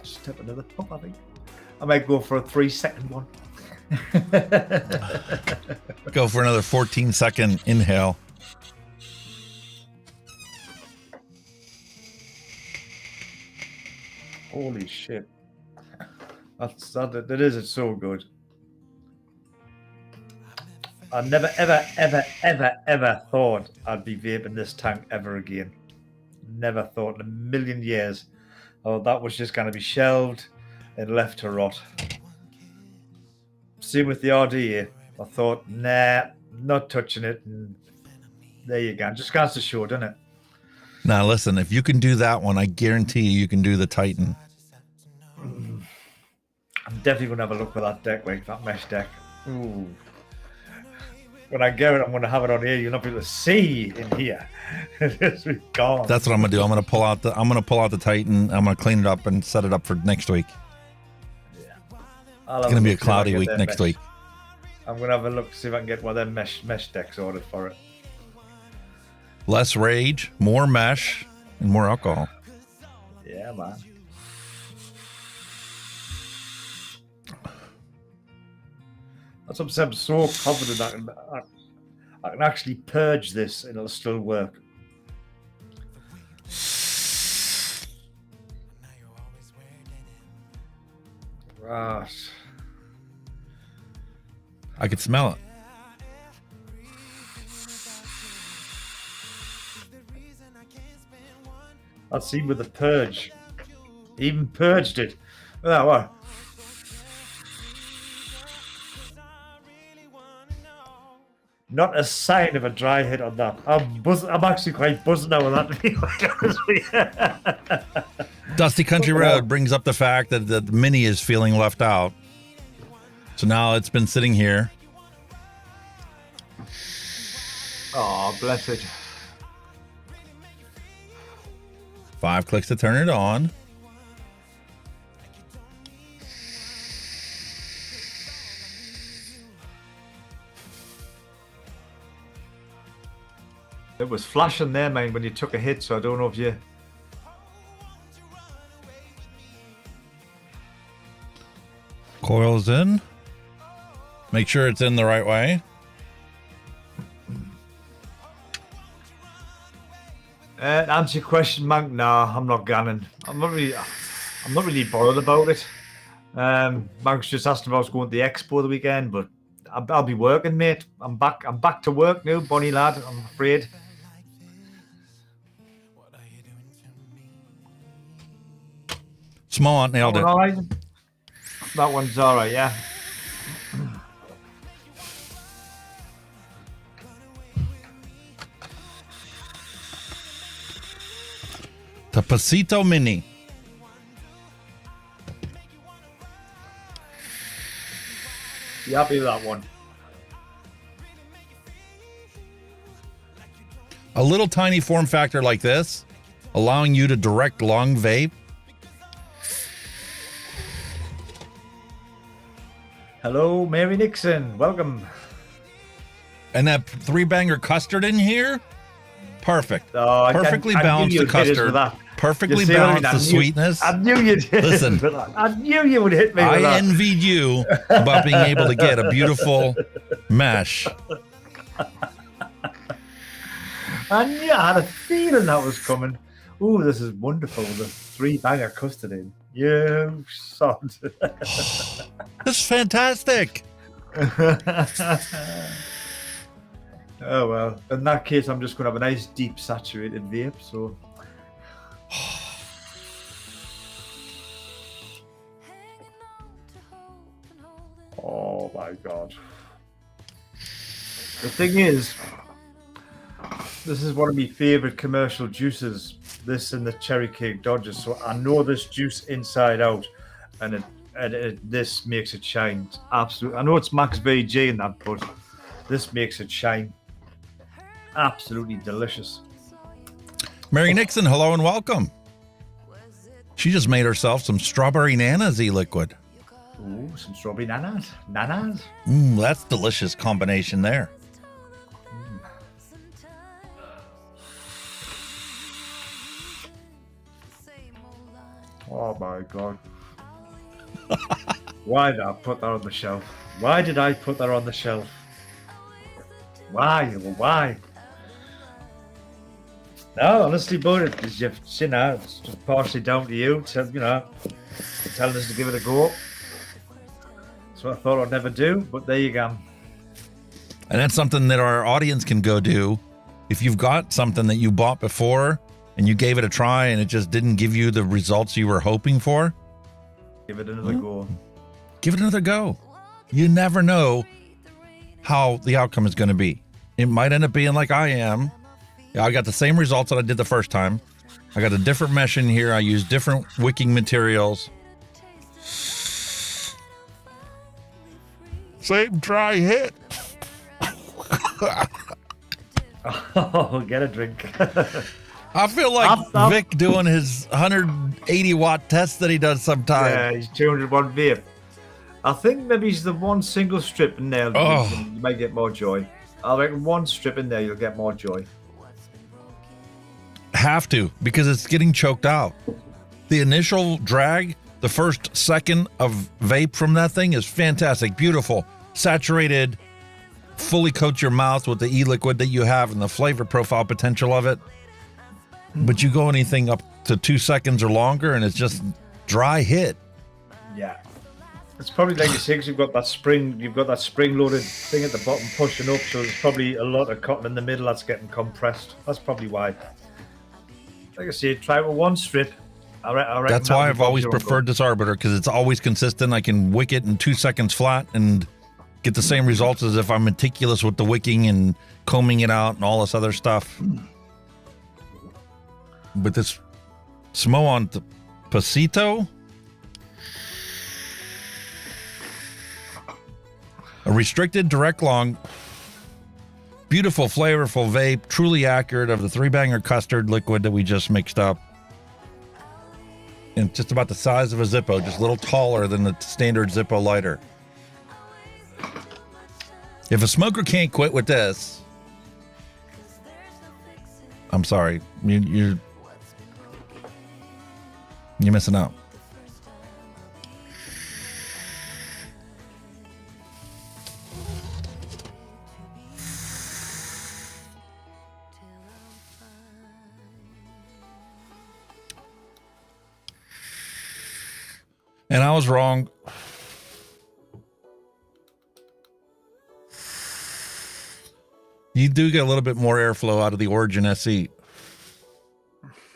just tip another puff, I think. I might go for a 3-second one. Go for another 14-second inhale. Holy shit. It's so good. I never, ever, ever, ever, ever thought I'd be vaping this tank ever again. Never thought in a million years. Oh, that was just going to be shelved and left to rot. Same with the RDA. I thought, nah, not touching it. And there you go. Just goes to show, doesn't it? Now, listen, if you can do that one, I guarantee you can do the Titan. I'm definitely going to have a look at that deck, like that mesh deck. Ooh. When I get it, I'm going to have it on here. You'll not be able to see in here. It's gone. That's what I'm going to do. I'm going to pull out the Titan. I'm going to clean it up and set it up for next week. Yeah. It's going to be a cloudy week next week. I'm going to have a look, see if I can get one of them mesh decks ordered for it. Less rage, more mesh, and more alcohol. Yeah, man. That's what I'm saying. I'm so confident I can actually purge this and it'll still work. Right. I could smell it. Let's see with the purge. Even purged it. Oh, what? Not a sign of a dry hit on that. I'm actually quite buzzing now with that. Dusty Country Road brings up the fact that the Mini is feeling left out. So now it's been sitting here. Oh, bless it. 5 clicks to turn it on. It was flashing there, man, when you took a hit, so I don't know if you... Coils in. Make sure it's in the right way. Answer your question, Monk. Nah, I'm not gunning. I'm not really bothered about it. Monk's just asked if I was going to the expo the weekend, but I'll be working, mate. I'm back to work now, Bonnie lad. I'm afraid. SMOANT nailed it. All right. That one's all right, yeah. The Pasito Mini. You happy with that one? A little tiny form factor like this, allowing you to direct long vape. Hello, Mary Nixon. Welcome. And that 3-banger custard in here. Perfect. Perfectly balanced the custard. Perfectly balanced the sweetness. I knew you'd hit Listen, me with that. I knew you would hit me with that. I envied you about being able to get a beautiful mesh. I knew I had a feeling that was coming. Ooh, this is wonderful. The 3-banger custard in. You sod. This is fantastic. Oh, well. In that case, I'm just going to have a nice, deep, saturated vape, so... Oh, my God. The thing is, this is one of my favourite commercial juices, this and the Cherry Cake Dodgers, so I know this juice inside out, and this makes it shine. Absolutely. I know it's Max VG in that, but this makes it shine. Absolutely delicious. Mary Nixon, hello and welcome. She just made herself some strawberry nanas e-liquid. Ooh, some strawberry nanas. Nanas? That's delicious combination there. Oh my God. Why did I put that on the shelf? Why did I put that on the shelf? Why? Why? No, honestly, but it's just, you know, it's just partially down to you, telling us to give it a go. That's what I thought I'd never do, but there you go. And that's something that our audience can go do. If you've got something that you bought before and you gave it a try and it just didn't give you the results you were hoping for, Give it another go. give it another go. You never know how the outcome is going to be. It might end up being like I am. I got the same results that I did the first time. I got a different mesh in here. I use different wicking materials. Same dry hit. Oh, get a drink. I feel like Vic doing his 180 watt test that he does sometimes. Yeah, he's 201 vape. I think maybe he's the one single strip in there. You might get more joy. I reckon one strip in there, you'll get more joy. Have to, because it's getting choked out. The initial drag, the first second of vape from that thing is fantastic, beautiful, saturated, fully coats your mouth with the e-liquid that you have and the flavor profile potential of it. But you go anything up to 2 seconds or longer and it's just dry hit. Yeah. It's probably like you say, 'cause you've got that spring-loaded thing at the bottom pushing up, so there's probably a lot of cotton in the middle that's getting compressed. That's probably why. Like I say, try it with one strip. I reckon that's why I've always preferred this arbiter, because it's always consistent. I can wick it in 2 seconds flat and get the same results as if I'm meticulous with the wicking and combing it out and all this other stuff. With this SMOANT Pasito, a restricted direct long, beautiful, flavorful vape, truly accurate of the 3-banger custard liquid that we just mixed up. And just about the size of a Zippo, just a little taller than the standard Zippo lighter. If a smoker can't quit with this, I'm sorry, you're missing out. And I was wrong. You do get a little bit more airflow out of the Origin SE.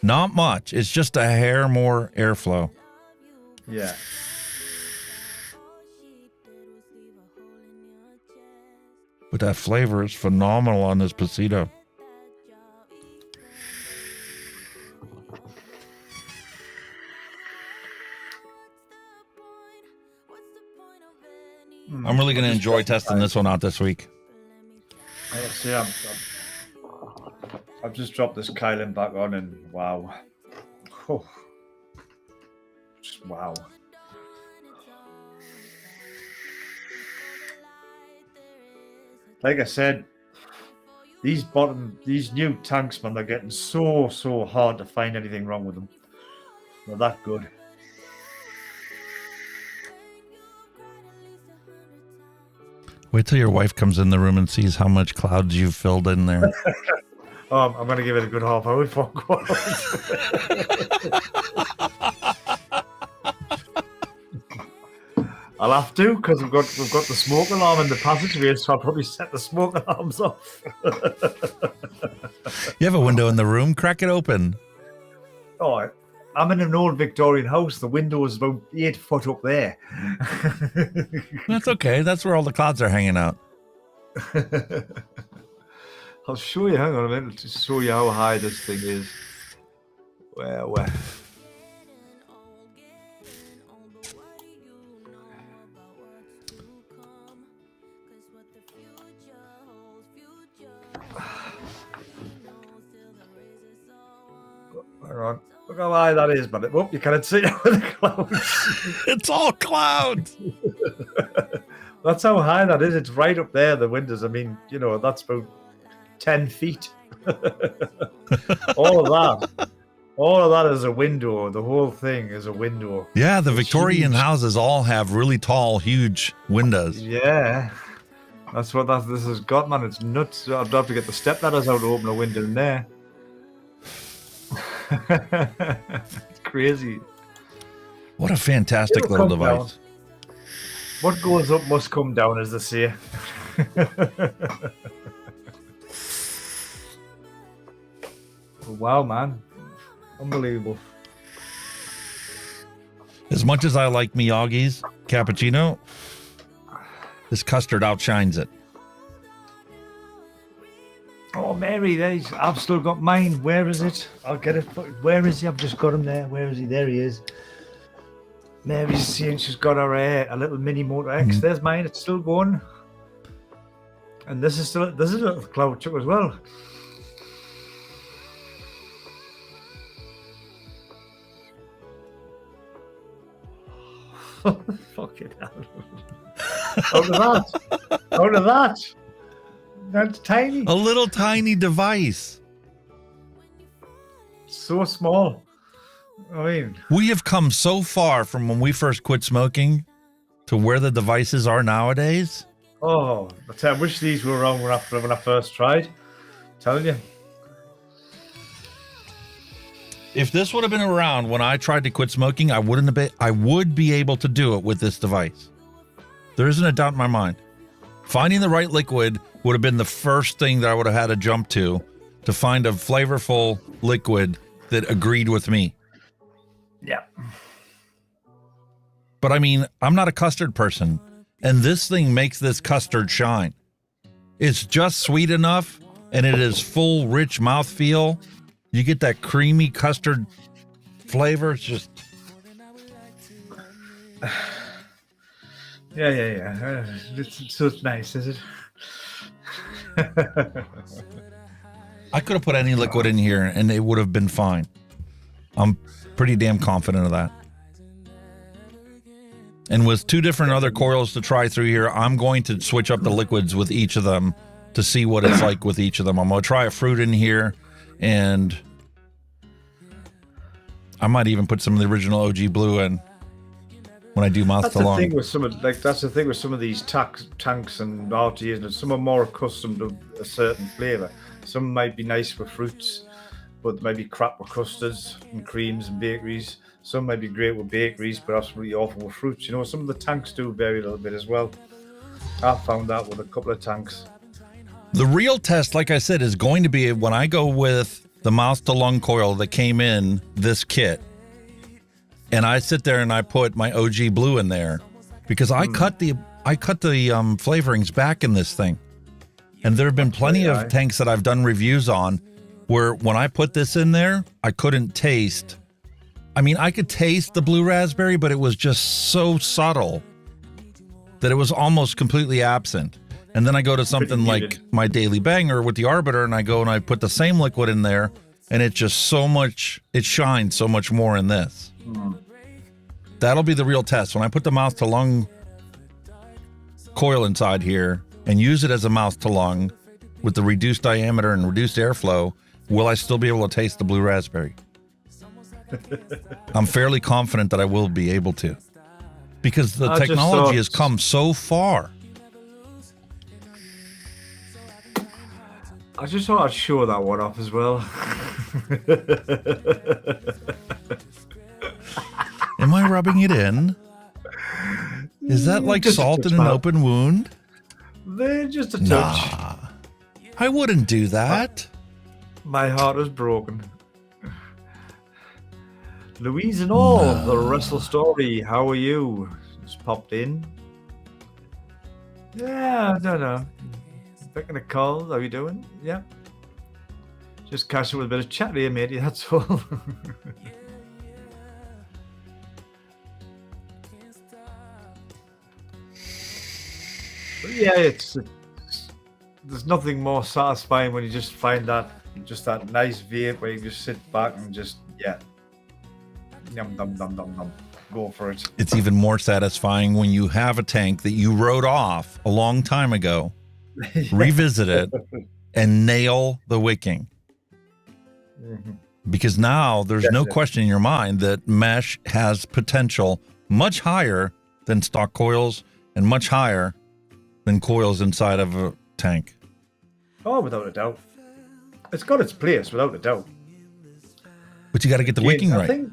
Not much. It's just a hair more airflow. Yeah. But that flavor is phenomenal on this Pasito. I'm really going to enjoy testing this one out this week. See, I've just dropped this Kylan back on and wow. Oh. Just wow. Like I said, these new tanks, man, they're getting so hard to find anything wrong with them. They're that good. Wait till your wife comes in the room and sees how much clouds you've filled in there. I'm going to give it a good half hour before I go out. I'll have to, because we've got the smoke alarm in the passageway, so I'll probably set the smoke alarms off. You have a window in the room? Crack it open. Oh, I'm in an old Victorian house. The window is about 8 foot up there. That's okay. That's where all the clouds are hanging out. I'll show you. Hang on a minute to show you how high this thing is. Where? Hang on. Look how high that is, but you can't see it with the clouds. It's all clouds. That's how high that is. It's right up there, the windows. I mean, that's about 10 feet. All of that is a window. The whole thing is a window. Yeah, the Victorian houses all have really tall, huge windows. Yeah. That's what this has got, man. It's nuts. I'd have to get the step ladders out to open a window in there. It's crazy. What a fantastic little device. Down. What goes up must come down, as they say. Wow, man. Unbelievable. As much as I like Miyagi's cappuccino, this custard outshines it. Oh, Mary, there's. I've still got mine. Where is it? I'll get it. Where is he? I've just got him there. Where is he? There he is. Mary's saying she's got her a little mini Motor X. There's mine. It's still going. And this is a little cloud chuck as well. Fucking hell. Out of that. That's tiny. A little tiny device. So small. I mean, we have come so far from when we first quit smoking to where the devices are nowadays. Oh, I wish these were around when I first tried. I'm telling you. If this would have been around when I tried to quit smoking, I would be able to do it with this device. There isn't a doubt in my mind. Finding the right liquid would have been the first thing that I would have had to jump to find a flavorful liquid that agreed with me. Yeah. But I mean, I'm not a custard person, and this thing makes this custard shine. It's just sweet enough, and it is full, rich mouthfeel. You get that creamy custard flavor. It's just... Yeah. So it's nice, is it? I could have put any liquid in here, and it would have been fine. I'm pretty damn confident of that. And with 2 different other coils to try through here, I'm going to switch up the liquids with each of them to see what it's like with each of them. I'm going to try a fruit in here, and I might even put some of the original OG Blue in when I do mouth to lung. That's the thing with some of these tanks and RTAs, and some are more accustomed to a certain flavour. Some might be nice for fruits, but they might be crap with custards and creams and bakeries. Some might be great with bakeries, but absolutely awful with fruits. You know, some of the tanks do vary a little bit as well. I found that with a couple of tanks. The real test, like I said, is going to be when I go with the mouth to lung coil that came in this kit, and I sit there and I put my OG Blue in there, because I cut the flavorings back in this thing. And there have been plenty of tanks that I've done reviews on where when I put this in there, I couldn't taste. I mean, I could taste the blue raspberry, but it was just so subtle that it was almost completely absent. And then I go to something like my Daily Banger with the Arbiter, and I go and I put the same liquid in there, and it just it shines so much more in this. That'll be the real test. When I put the mouth to lung coil inside here and use it as a mouth to lung with the reduced diameter and reduced airflow, will I still be able to taste the blue raspberry? I'm fairly confident that I will be able to, because the technology has come so far. I just thought I'd show that one off as well. Am I rubbing it in? Is that like just salt in an open wound? They're just a touch. Nah, I wouldn't do that. My heart is broken. Louise and all, the Wrestle Story, how are you? Just popped in. Yeah, I don't know. Picking a call, how you doing? Yeah. Just catching with a bit of chat here, matey, that's all. But yeah, there's nothing more satisfying when you just find that nice vape where you just sit back and just yum dum dum dum dum, go for it. It's even more satisfying when you have a tank that you wrote off a long time ago, revisit it, and nail the wicking. Because now there's no question in your mind that mesh has potential much higher than stock coils and much higher than coils inside of a tank. Oh, without a doubt. It's got its place, without a doubt. But you got to get the wicking right.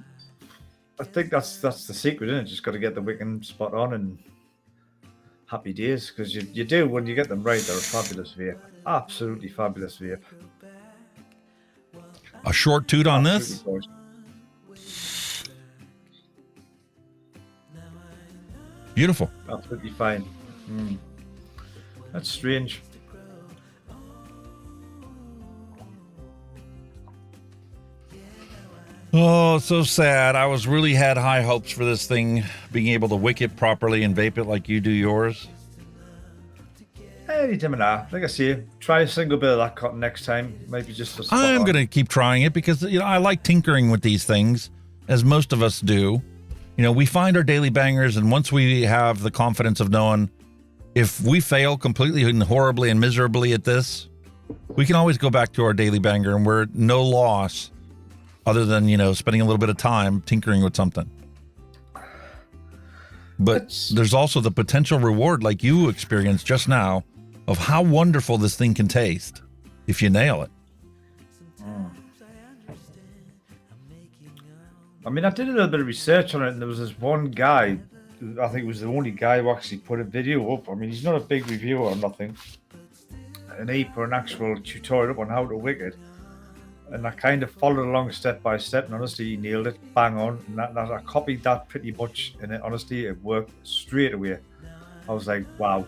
I think that's the secret, isn't it? Just got to get the wicking spot on, and happy days, because you do, when you get them right, they're a fabulous vape. Absolutely fabulous vape. A short toot on this? Gorgeous. Beautiful. Absolutely fine. That's strange. Oh, so sad. I was really had high hopes for this thing, being able to wick it properly and vape it like you do yours. Any time now. Like I say, try a single bit of that cotton next time. Maybe just a I'm going to keep trying it because, I like tinkering with these things, as most of us do. We find our daily bangers, and once we have the confidence of knowing if we fail completely and horribly and miserably at this, we can always go back to our daily banger, and we're no loss other than, spending a little bit of time tinkering with something. But there's also the potential reward, like you experienced just now, of how wonderful this thing can taste if you nail it. I mean, I did a little bit of research on it, and there was this one guy, I think it was the only guy who actually put a video up. I mean, he's not a big reviewer or nothing. And he put an actual tutorial up on how to wick it. And I kind of followed along step by step, and honestly, he nailed it, bang on. And I copied that pretty much, and honestly, it worked straight away. I was like, wow,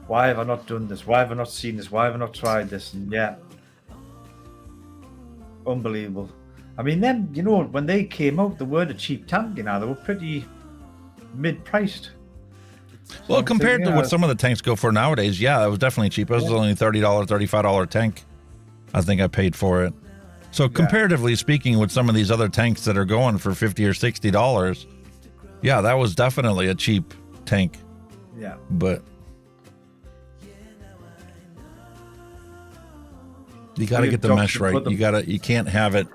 why have I not done this? Why have I not seen this? Why have I not tried this? And yeah, unbelievable. I mean, then, when they came out, they weren't a cheap tank, they were pretty mid-priced. Well, compared to what some of the tanks go for nowadays, yeah, it was definitely cheap. It was only $30, $35 tank. I think I paid for it. So comparatively speaking, with some of these other tanks that are going for $50 or $60, yeah, that was definitely a cheap tank. Yeah. But you got to get the mesh right. You can't have it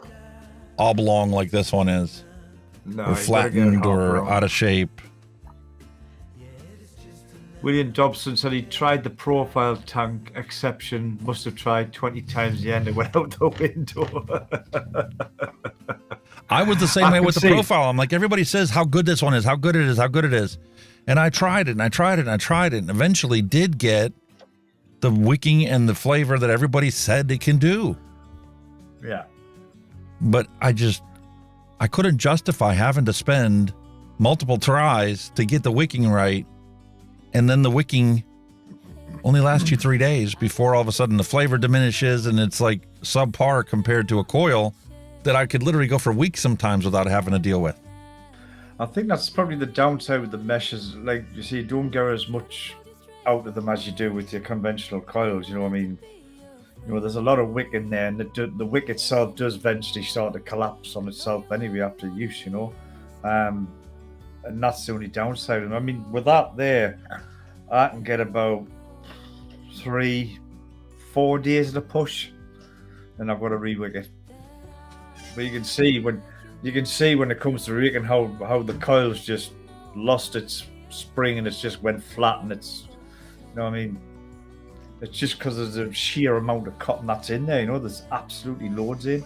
oblong like this one is, or flattened or out of shape. William Dobson said he tried the profile tank exception, must have tried 20 times the end, it went out the window. I was the same way with the profile. I'm like, everybody says how good this one is, how good it is, how good it is. And I tried it and I tried it and I tried it, and eventually did get the wicking and the flavor that everybody said it can do. Yeah. But I couldn't justify having to spend multiple tries to get the wicking right. And then the wicking only lasts you 3 days before all of a sudden the flavor diminishes and it's like subpar compared to a coil that I could literally go for weeks sometimes without having to deal with. I think that's probably the downside with the meshes. Like, you see, you don't get as much out of them as you do with your conventional coils. You know what I mean? There's a lot of wick in there, and the wick itself does eventually start to collapse on itself anyway after use, and that's the only downside. I mean, with that there, I can get about 3-4 days of the push, and I've got to re-wick it. But you can see when it comes to wicking how the coil's just lost its spring and it's just went flat, and it's, what I mean? It's just because of the sheer amount of cotton that's in there, there's absolutely loads in.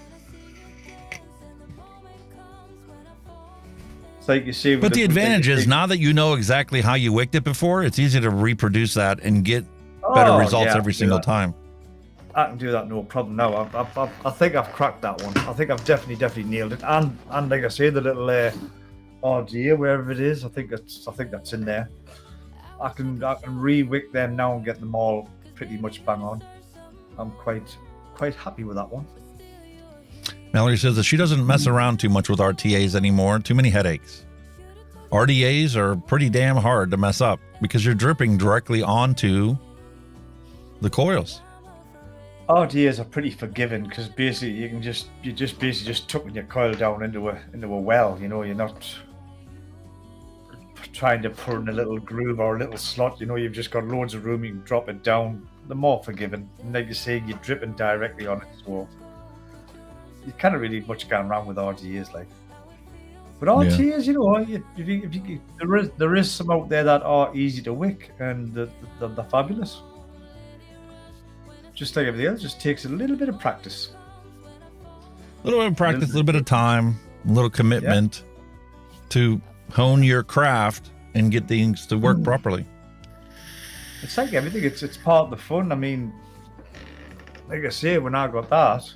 It's like you see. But the advantage is, now that you know exactly how you wicked it before, it's easy to reproduce that and get better results every single time. I can do that, no problem. No, I think I've cracked that one. I think I've definitely nailed it. And like I say, the little RDA, wherever it is, I think that's in there. I can re-wick them now and get them all pretty much bang on. I'm quite happy with that one. Mallory says that she doesn't mess around too much with RTAs anymore. Too many headaches. RDAs are pretty damn hard to mess up because you're dripping directly onto the coils. RDAs are pretty forgiving because basically you're just basically tucking your coil down into a well. You're not trying to put in a little groove or a little slot. You've just got loads of room. You can drop it down. They're more forgiving. And like you say, you're dripping directly on it as well. You can't really much go around with RDAs, like. But RTAs, there is some out there that are easy to wick and they're fabulous. Just like everything else, just takes a little bit of practice. A little bit of practice, a little bit of time, a little commitment to hone your craft and get things to work properly. It's like everything. It's part of the fun. I mean, like I say, when I got that,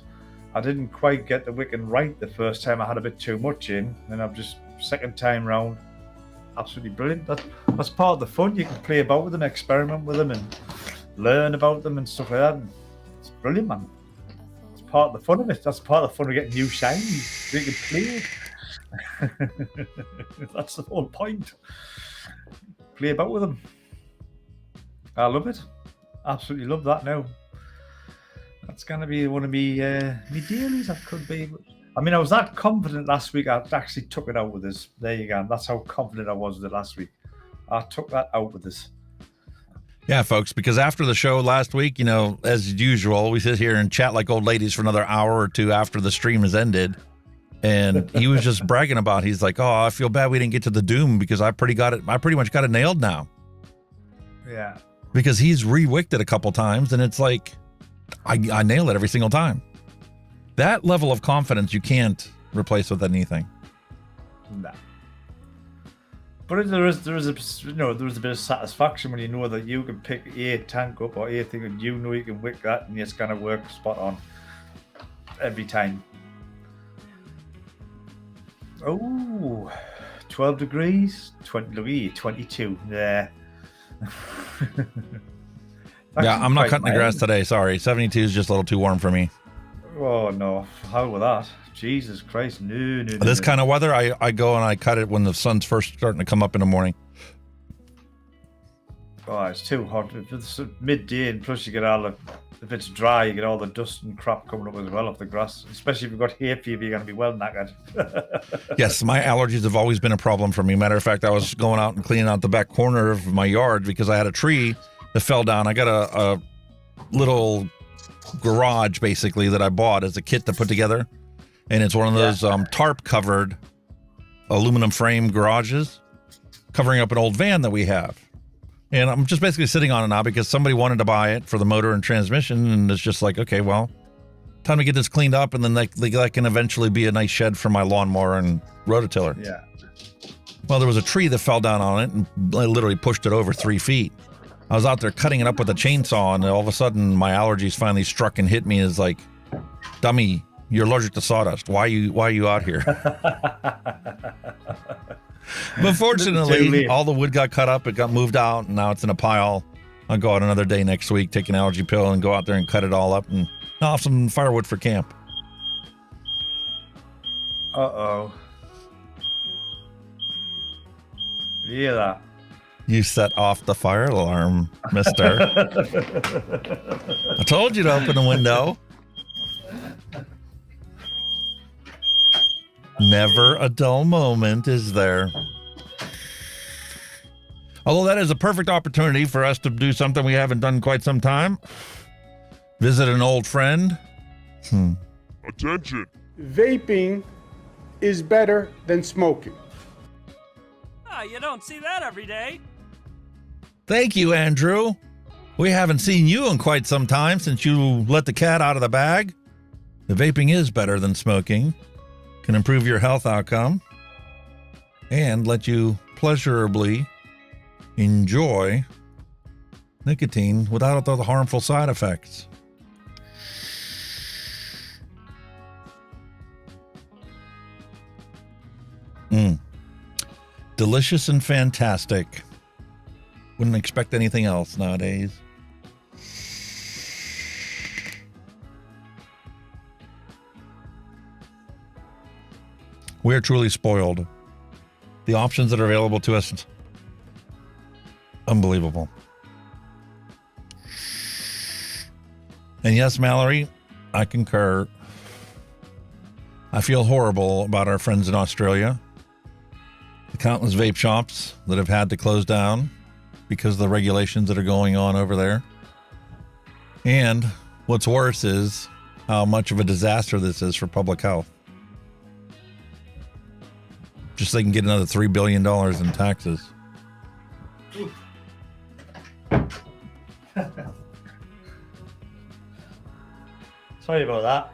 I didn't quite get the Wicking right the first time. I had a bit too much in, and I've just second time round, absolutely brilliant. That's part of the fun. You can play about with them, experiment with them, and learn about them and stuff like that. And it's brilliant, man. It's part of the fun of it. That's part of the fun of getting new shinies. So you can play. That's the whole point. Play about with them. I love it. Absolutely love that now. That's going to be one of me dailies. That could be. I mean, I was that confident last week. I actually took it out with us. There you go. That's how confident I was with it last week. I took that out with us. Yeah, folks, because after the show last week, you know, as usual, we sit here and chat like old ladies for another hour or two after the stream has ended. And he was just bragging about, he's like, oh, I feel bad we didn't get to the Doom because I pretty much got it nailed now. Yeah. Because he's re-wicked it a couple times, and it's like, I nail it every single time. That level of confidence you can't replace with anything. Nah. But there is a bit of satisfaction when you know that you can pick a tank up or a thing and you know you can wick that and it's gonna work spot on every time. Oh, 12 degrees, 22. Yeah. Yeah, I'm not cutting the grass today. Sorry, 72 is just a little too warm for me. Oh no, how with that? Jesus Christ, no. This kind of weather, I go and I cut it when the sun's first starting to come up in the morning. Oh, it's too hot. If it's midday and plus you get if it's dry, you get all the dust and crap coming up as well off the grass. Especially if you've got hay fever, you're going to be well knackered. Yes, my allergies have always been a problem for me. Matter of fact, I was going out and cleaning out the back corner of my yard because I had a tree that fell down. I got a little garage basically that I bought as a kit to put together. And it's one of those tarp covered aluminum frame garages covering up an old van that we have. And I'm just basically sitting on it now because somebody wanted to buy it for the motor and transmission. And it's just like, okay, well, time to get this cleaned up. And then that can eventually be a nice shed for my lawnmower and rototiller. Yeah. Well, there was a tree that fell down on it and I literally pushed it over 3 feet. I was out there cutting it up with a chainsaw and all of a sudden my allergies finally struck and hit me. It's like, dummy, you're allergic to sawdust. Why are you out here? But fortunately, all the wood got cut up. It got moved out, and now it's in a pile. I'll go out another day next week, take an allergy pill, and go out there and cut it all up, and I'll have some firewood for camp. Uh-oh. Hear that? You set off the fire alarm, mister. I told you to open the window. Never a dull moment, is there? Although that is a perfect opportunity for us to do something we haven't done in quite some time. Visit an old friend. Attention. Vaping is better than smoking. You don't see that every day. Thank you, Andrew. We haven't seen you in quite some time since you let the cat out of the bag. The vaping is better than smoking. Can improve your health outcome and let you pleasurably enjoy nicotine without the harmful side effects. Delicious and fantastic. Wouldn't expect anything else nowadays. We're truly spoiled. The options that are available to us, unbelievable. And yes, Mallory, I concur. I feel horrible about our friends in Australia. The countless vape shops that have had to close down because of the regulations that are going on over there. And what's worse is how much of a disaster this is for public health. Just so they can get another $3 billion in taxes. Sorry about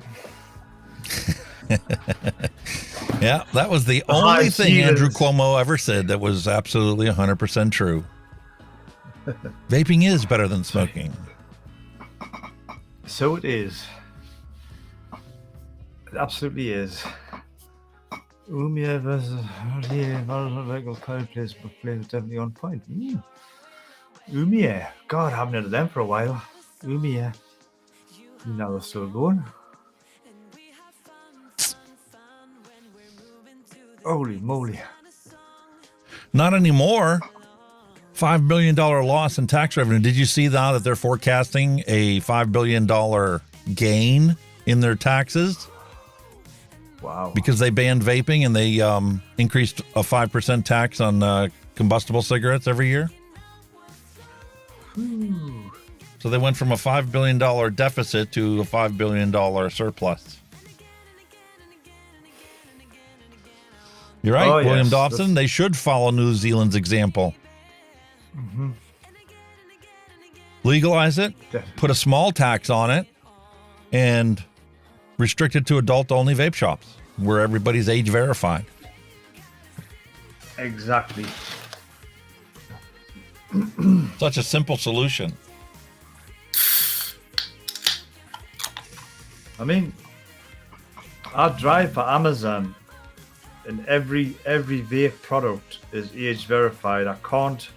that. Yeah, that was the only thing Andrew Cuomo ever said that was absolutely 100% true. Vaping is better than smoking. So it is. It absolutely is. Umia versus legal fireplace, but flavor definitely on point. Umia. God, I haven't heard of them for a while. Umia. Now they're still going. Holy moly. Not anymore. $5 billion loss in tax revenue. Did you see now that they're forecasting a $5 billion gain in their taxes? Wow. Because they banned vaping and they increased a 5% tax on combustible cigarettes every year. Ooh. So they went from a $5 billion deficit to a $5 billion surplus. You're right, William Dobson. They should follow New Zealand's example. Mm-hmm. Legalize it, put a small tax on it, and restrict it to adult-only vape shops where everybody's age verified. Exactly. Such a simple solution. I mean, I drive for Amazon, and every vape product is age verified. I can't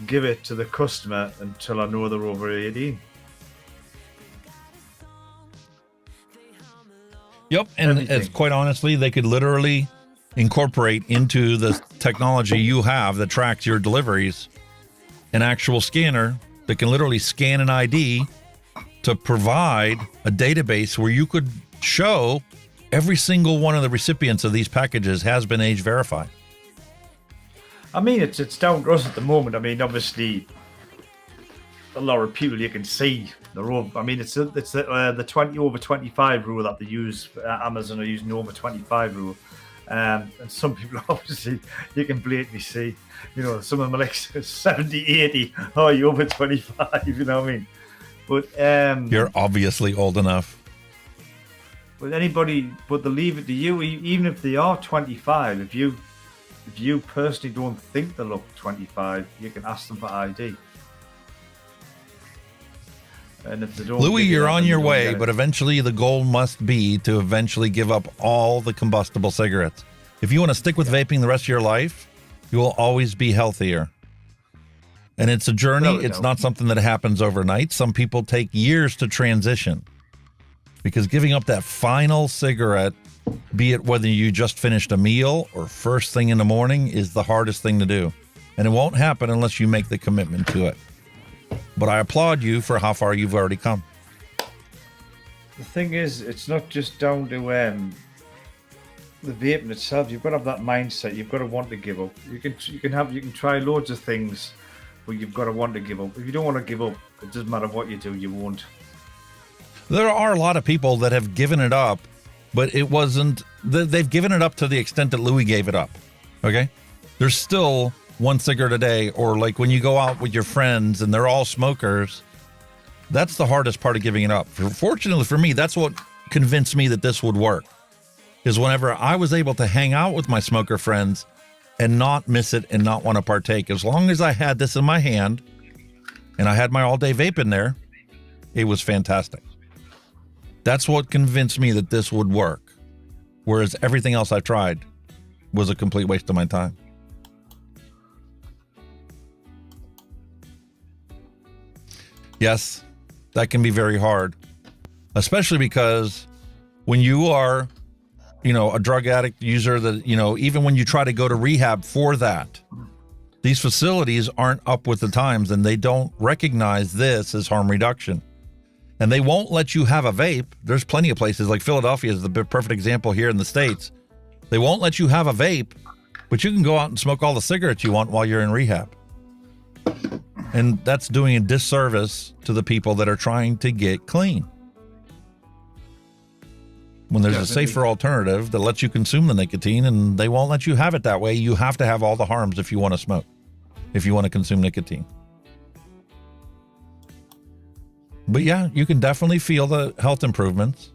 give it to the customer until I know they're over 18. Yep, and as quite honestly, they could literally incorporate into the technology you have that tracks your deliveries an actual scanner that can literally scan an ID to provide a database where you could show every single one of the recipients of these packages has been age verified. I mean, it's down to us at the moment. I mean, obviously, a lot of people you can see they're over. I mean, it's the 20 over 25 rule that they use. Amazon are using the over 25 rule, and some people obviously you can blatantly see. You know, some of them are like 70, 80. Oh, you're over 25. You know what I mean? But you're obviously old enough. But anybody, but they leave it to you. Even if they are 25, if you personally don't think they look 25, you can ask them for ID. And if they don't, Louis, you're on your way, but eventually the goal must be to eventually give up all the combustible cigarettes. If you want to stick with vaping the rest of your life, you will always be healthier. And it's a journey. It's not something that happens overnight. Some people take years to transition. Because giving up that final cigarette, be it whether you just finished a meal or first thing in the morning, is the hardest thing to do. And it won't happen unless you make the commitment to it. But I applaud you for how far you've already come. The thing is, it's not just down to the vaping itself. You've got to have that mindset. You've got to want to give up. You can try loads of things, but you've got to want to give up. If you don't want to give up, it doesn't matter what you do, you won't. There are a lot of people that have given it up, but it wasn't, they've given it up to the extent that Louis gave it up. Okay? There's still one cigarette a day, or like when you go out with your friends and they're all smokers, that's the hardest part of giving it up. Fortunately for me, that's what convinced me that this would work. Is whenever I was able to hang out with my smoker friends and not miss it and not want to partake, as long as I had this in my hand and I had my all-day vape in there, it was fantastic. That's what convinced me that this would work. Whereas everything else I tried was a complete waste of my time. Yes, that can be very hard, especially because when you are, a drug addict user that, even when you try to go to rehab for that, these facilities aren't up with the times and they don't recognize this as harm reduction. And they won't let you have a vape. There's plenty of places, like Philadelphia is the perfect example here in the States. They won't let you have a vape, but you can go out and smoke all the cigarettes you want while you're in rehab. And that's doing a disservice to the people that are trying to get clean. When there's a safer alternative that lets you consume the nicotine, and they won't let you have it that way, you have to have all the harms if you want to smoke, if you want to consume nicotine. But yeah, you can definitely feel the health improvements.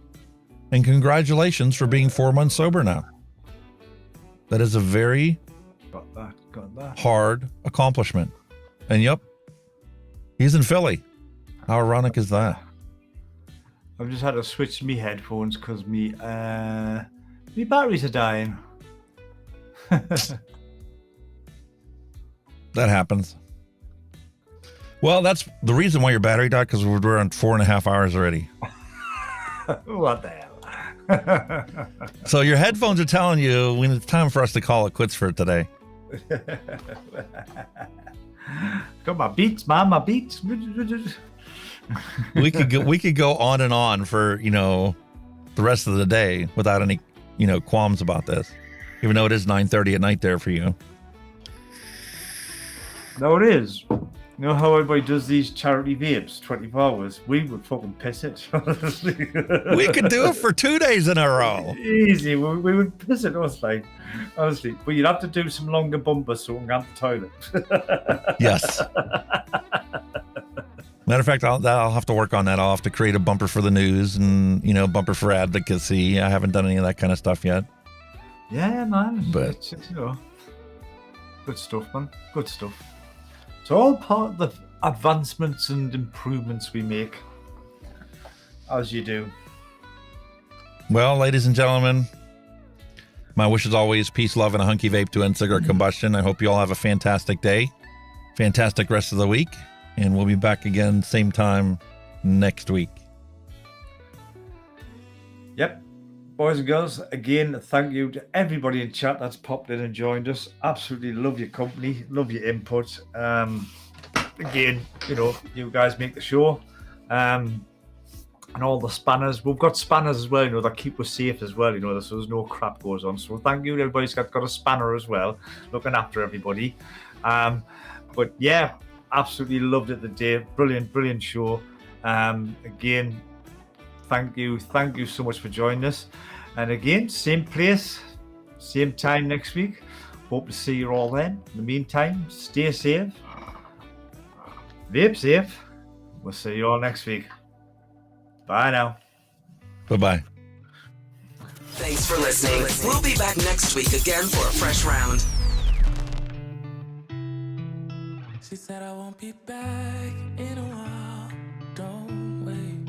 And congratulations for being 4 months sober now. That is a very got that. hard accomplishment. And yep, He's in Philly. How ironic is that? I've just had to switch me headphones because me batteries are dying. That happens. Well, that's the reason why your battery died, because we're on 4.5 hours already. What the hell? So your headphones are telling you when it's time for us to call it quits for today. Got my beats, man, my beats. We could go on and on for, the rest of the day without any, qualms about this. Even though it is 9:30 at night there for you. No, it is. You know how everybody does these charity vapes 24 hours? We would fucking piss it. We could do it for 2 days in a row. Easy. We would piss it, honestly. But you'd have to do some longer bumpers so we can go to the toilet. Yes. Matter of fact, I'll have to work on that. I'll have to create a bumper for the news and, bumper for advocacy. I haven't done any of that kind of stuff yet. Yeah, man. But it's, good stuff, man. Good stuff. It's all part of the advancements and improvements we make, as you do. Well, ladies and gentlemen, my wish is always peace, love, and a hunky vape to end cigarette combustion. I hope you all have a fantastic day, fantastic rest of the week, and we'll be back again same time next week. Yep. Boys and girls, again, thank you to everybody in chat that's popped in and joined us. Absolutely love your company, love your input. Again, you guys make the show. And all the spanners. We've got spanners as well, that keep us safe as well, so there's no crap goes on. So thank you to everybody who's got a spanner as well, looking after everybody. But yeah, absolutely loved it today. Brilliant show. Again, thank you so much for joining us. And again, same place, same time next week. Hope to see you all then. In the meantime, stay safe, vape safe. We'll see you all next week. Bye now. Bye-bye. Thanks for listening. We'll be back next week again for a fresh round. She said I won't be back in a while. Don't wait.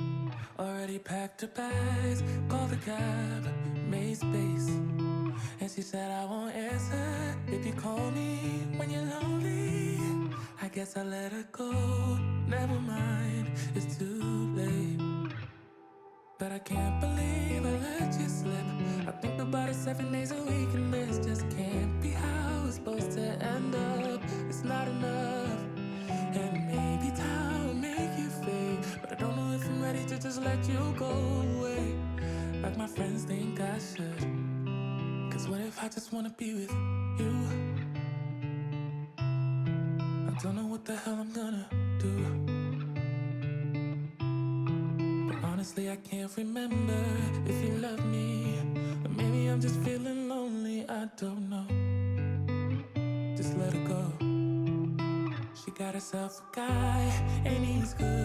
Already packed her bags, called the cab, made space. And she said I won't answer if you call me when you're lonely. I guess I let her go. Never mind, it's too late. But I can't believe I let you slip. I think about it 7 days a week, and this just can't be how it's supposed to end up. It's not enough. And maybe time will make you fade, but I don't know if I'm ready to just let you go away like my friends think I should. Cause what if I just wanna be with you? I don't know what the hell I'm gonna do. But honestly, I can't remember if you love me, or maybe I'm just feeling lonely. I don't know. Just let her go. She got herself a guy, and he's good.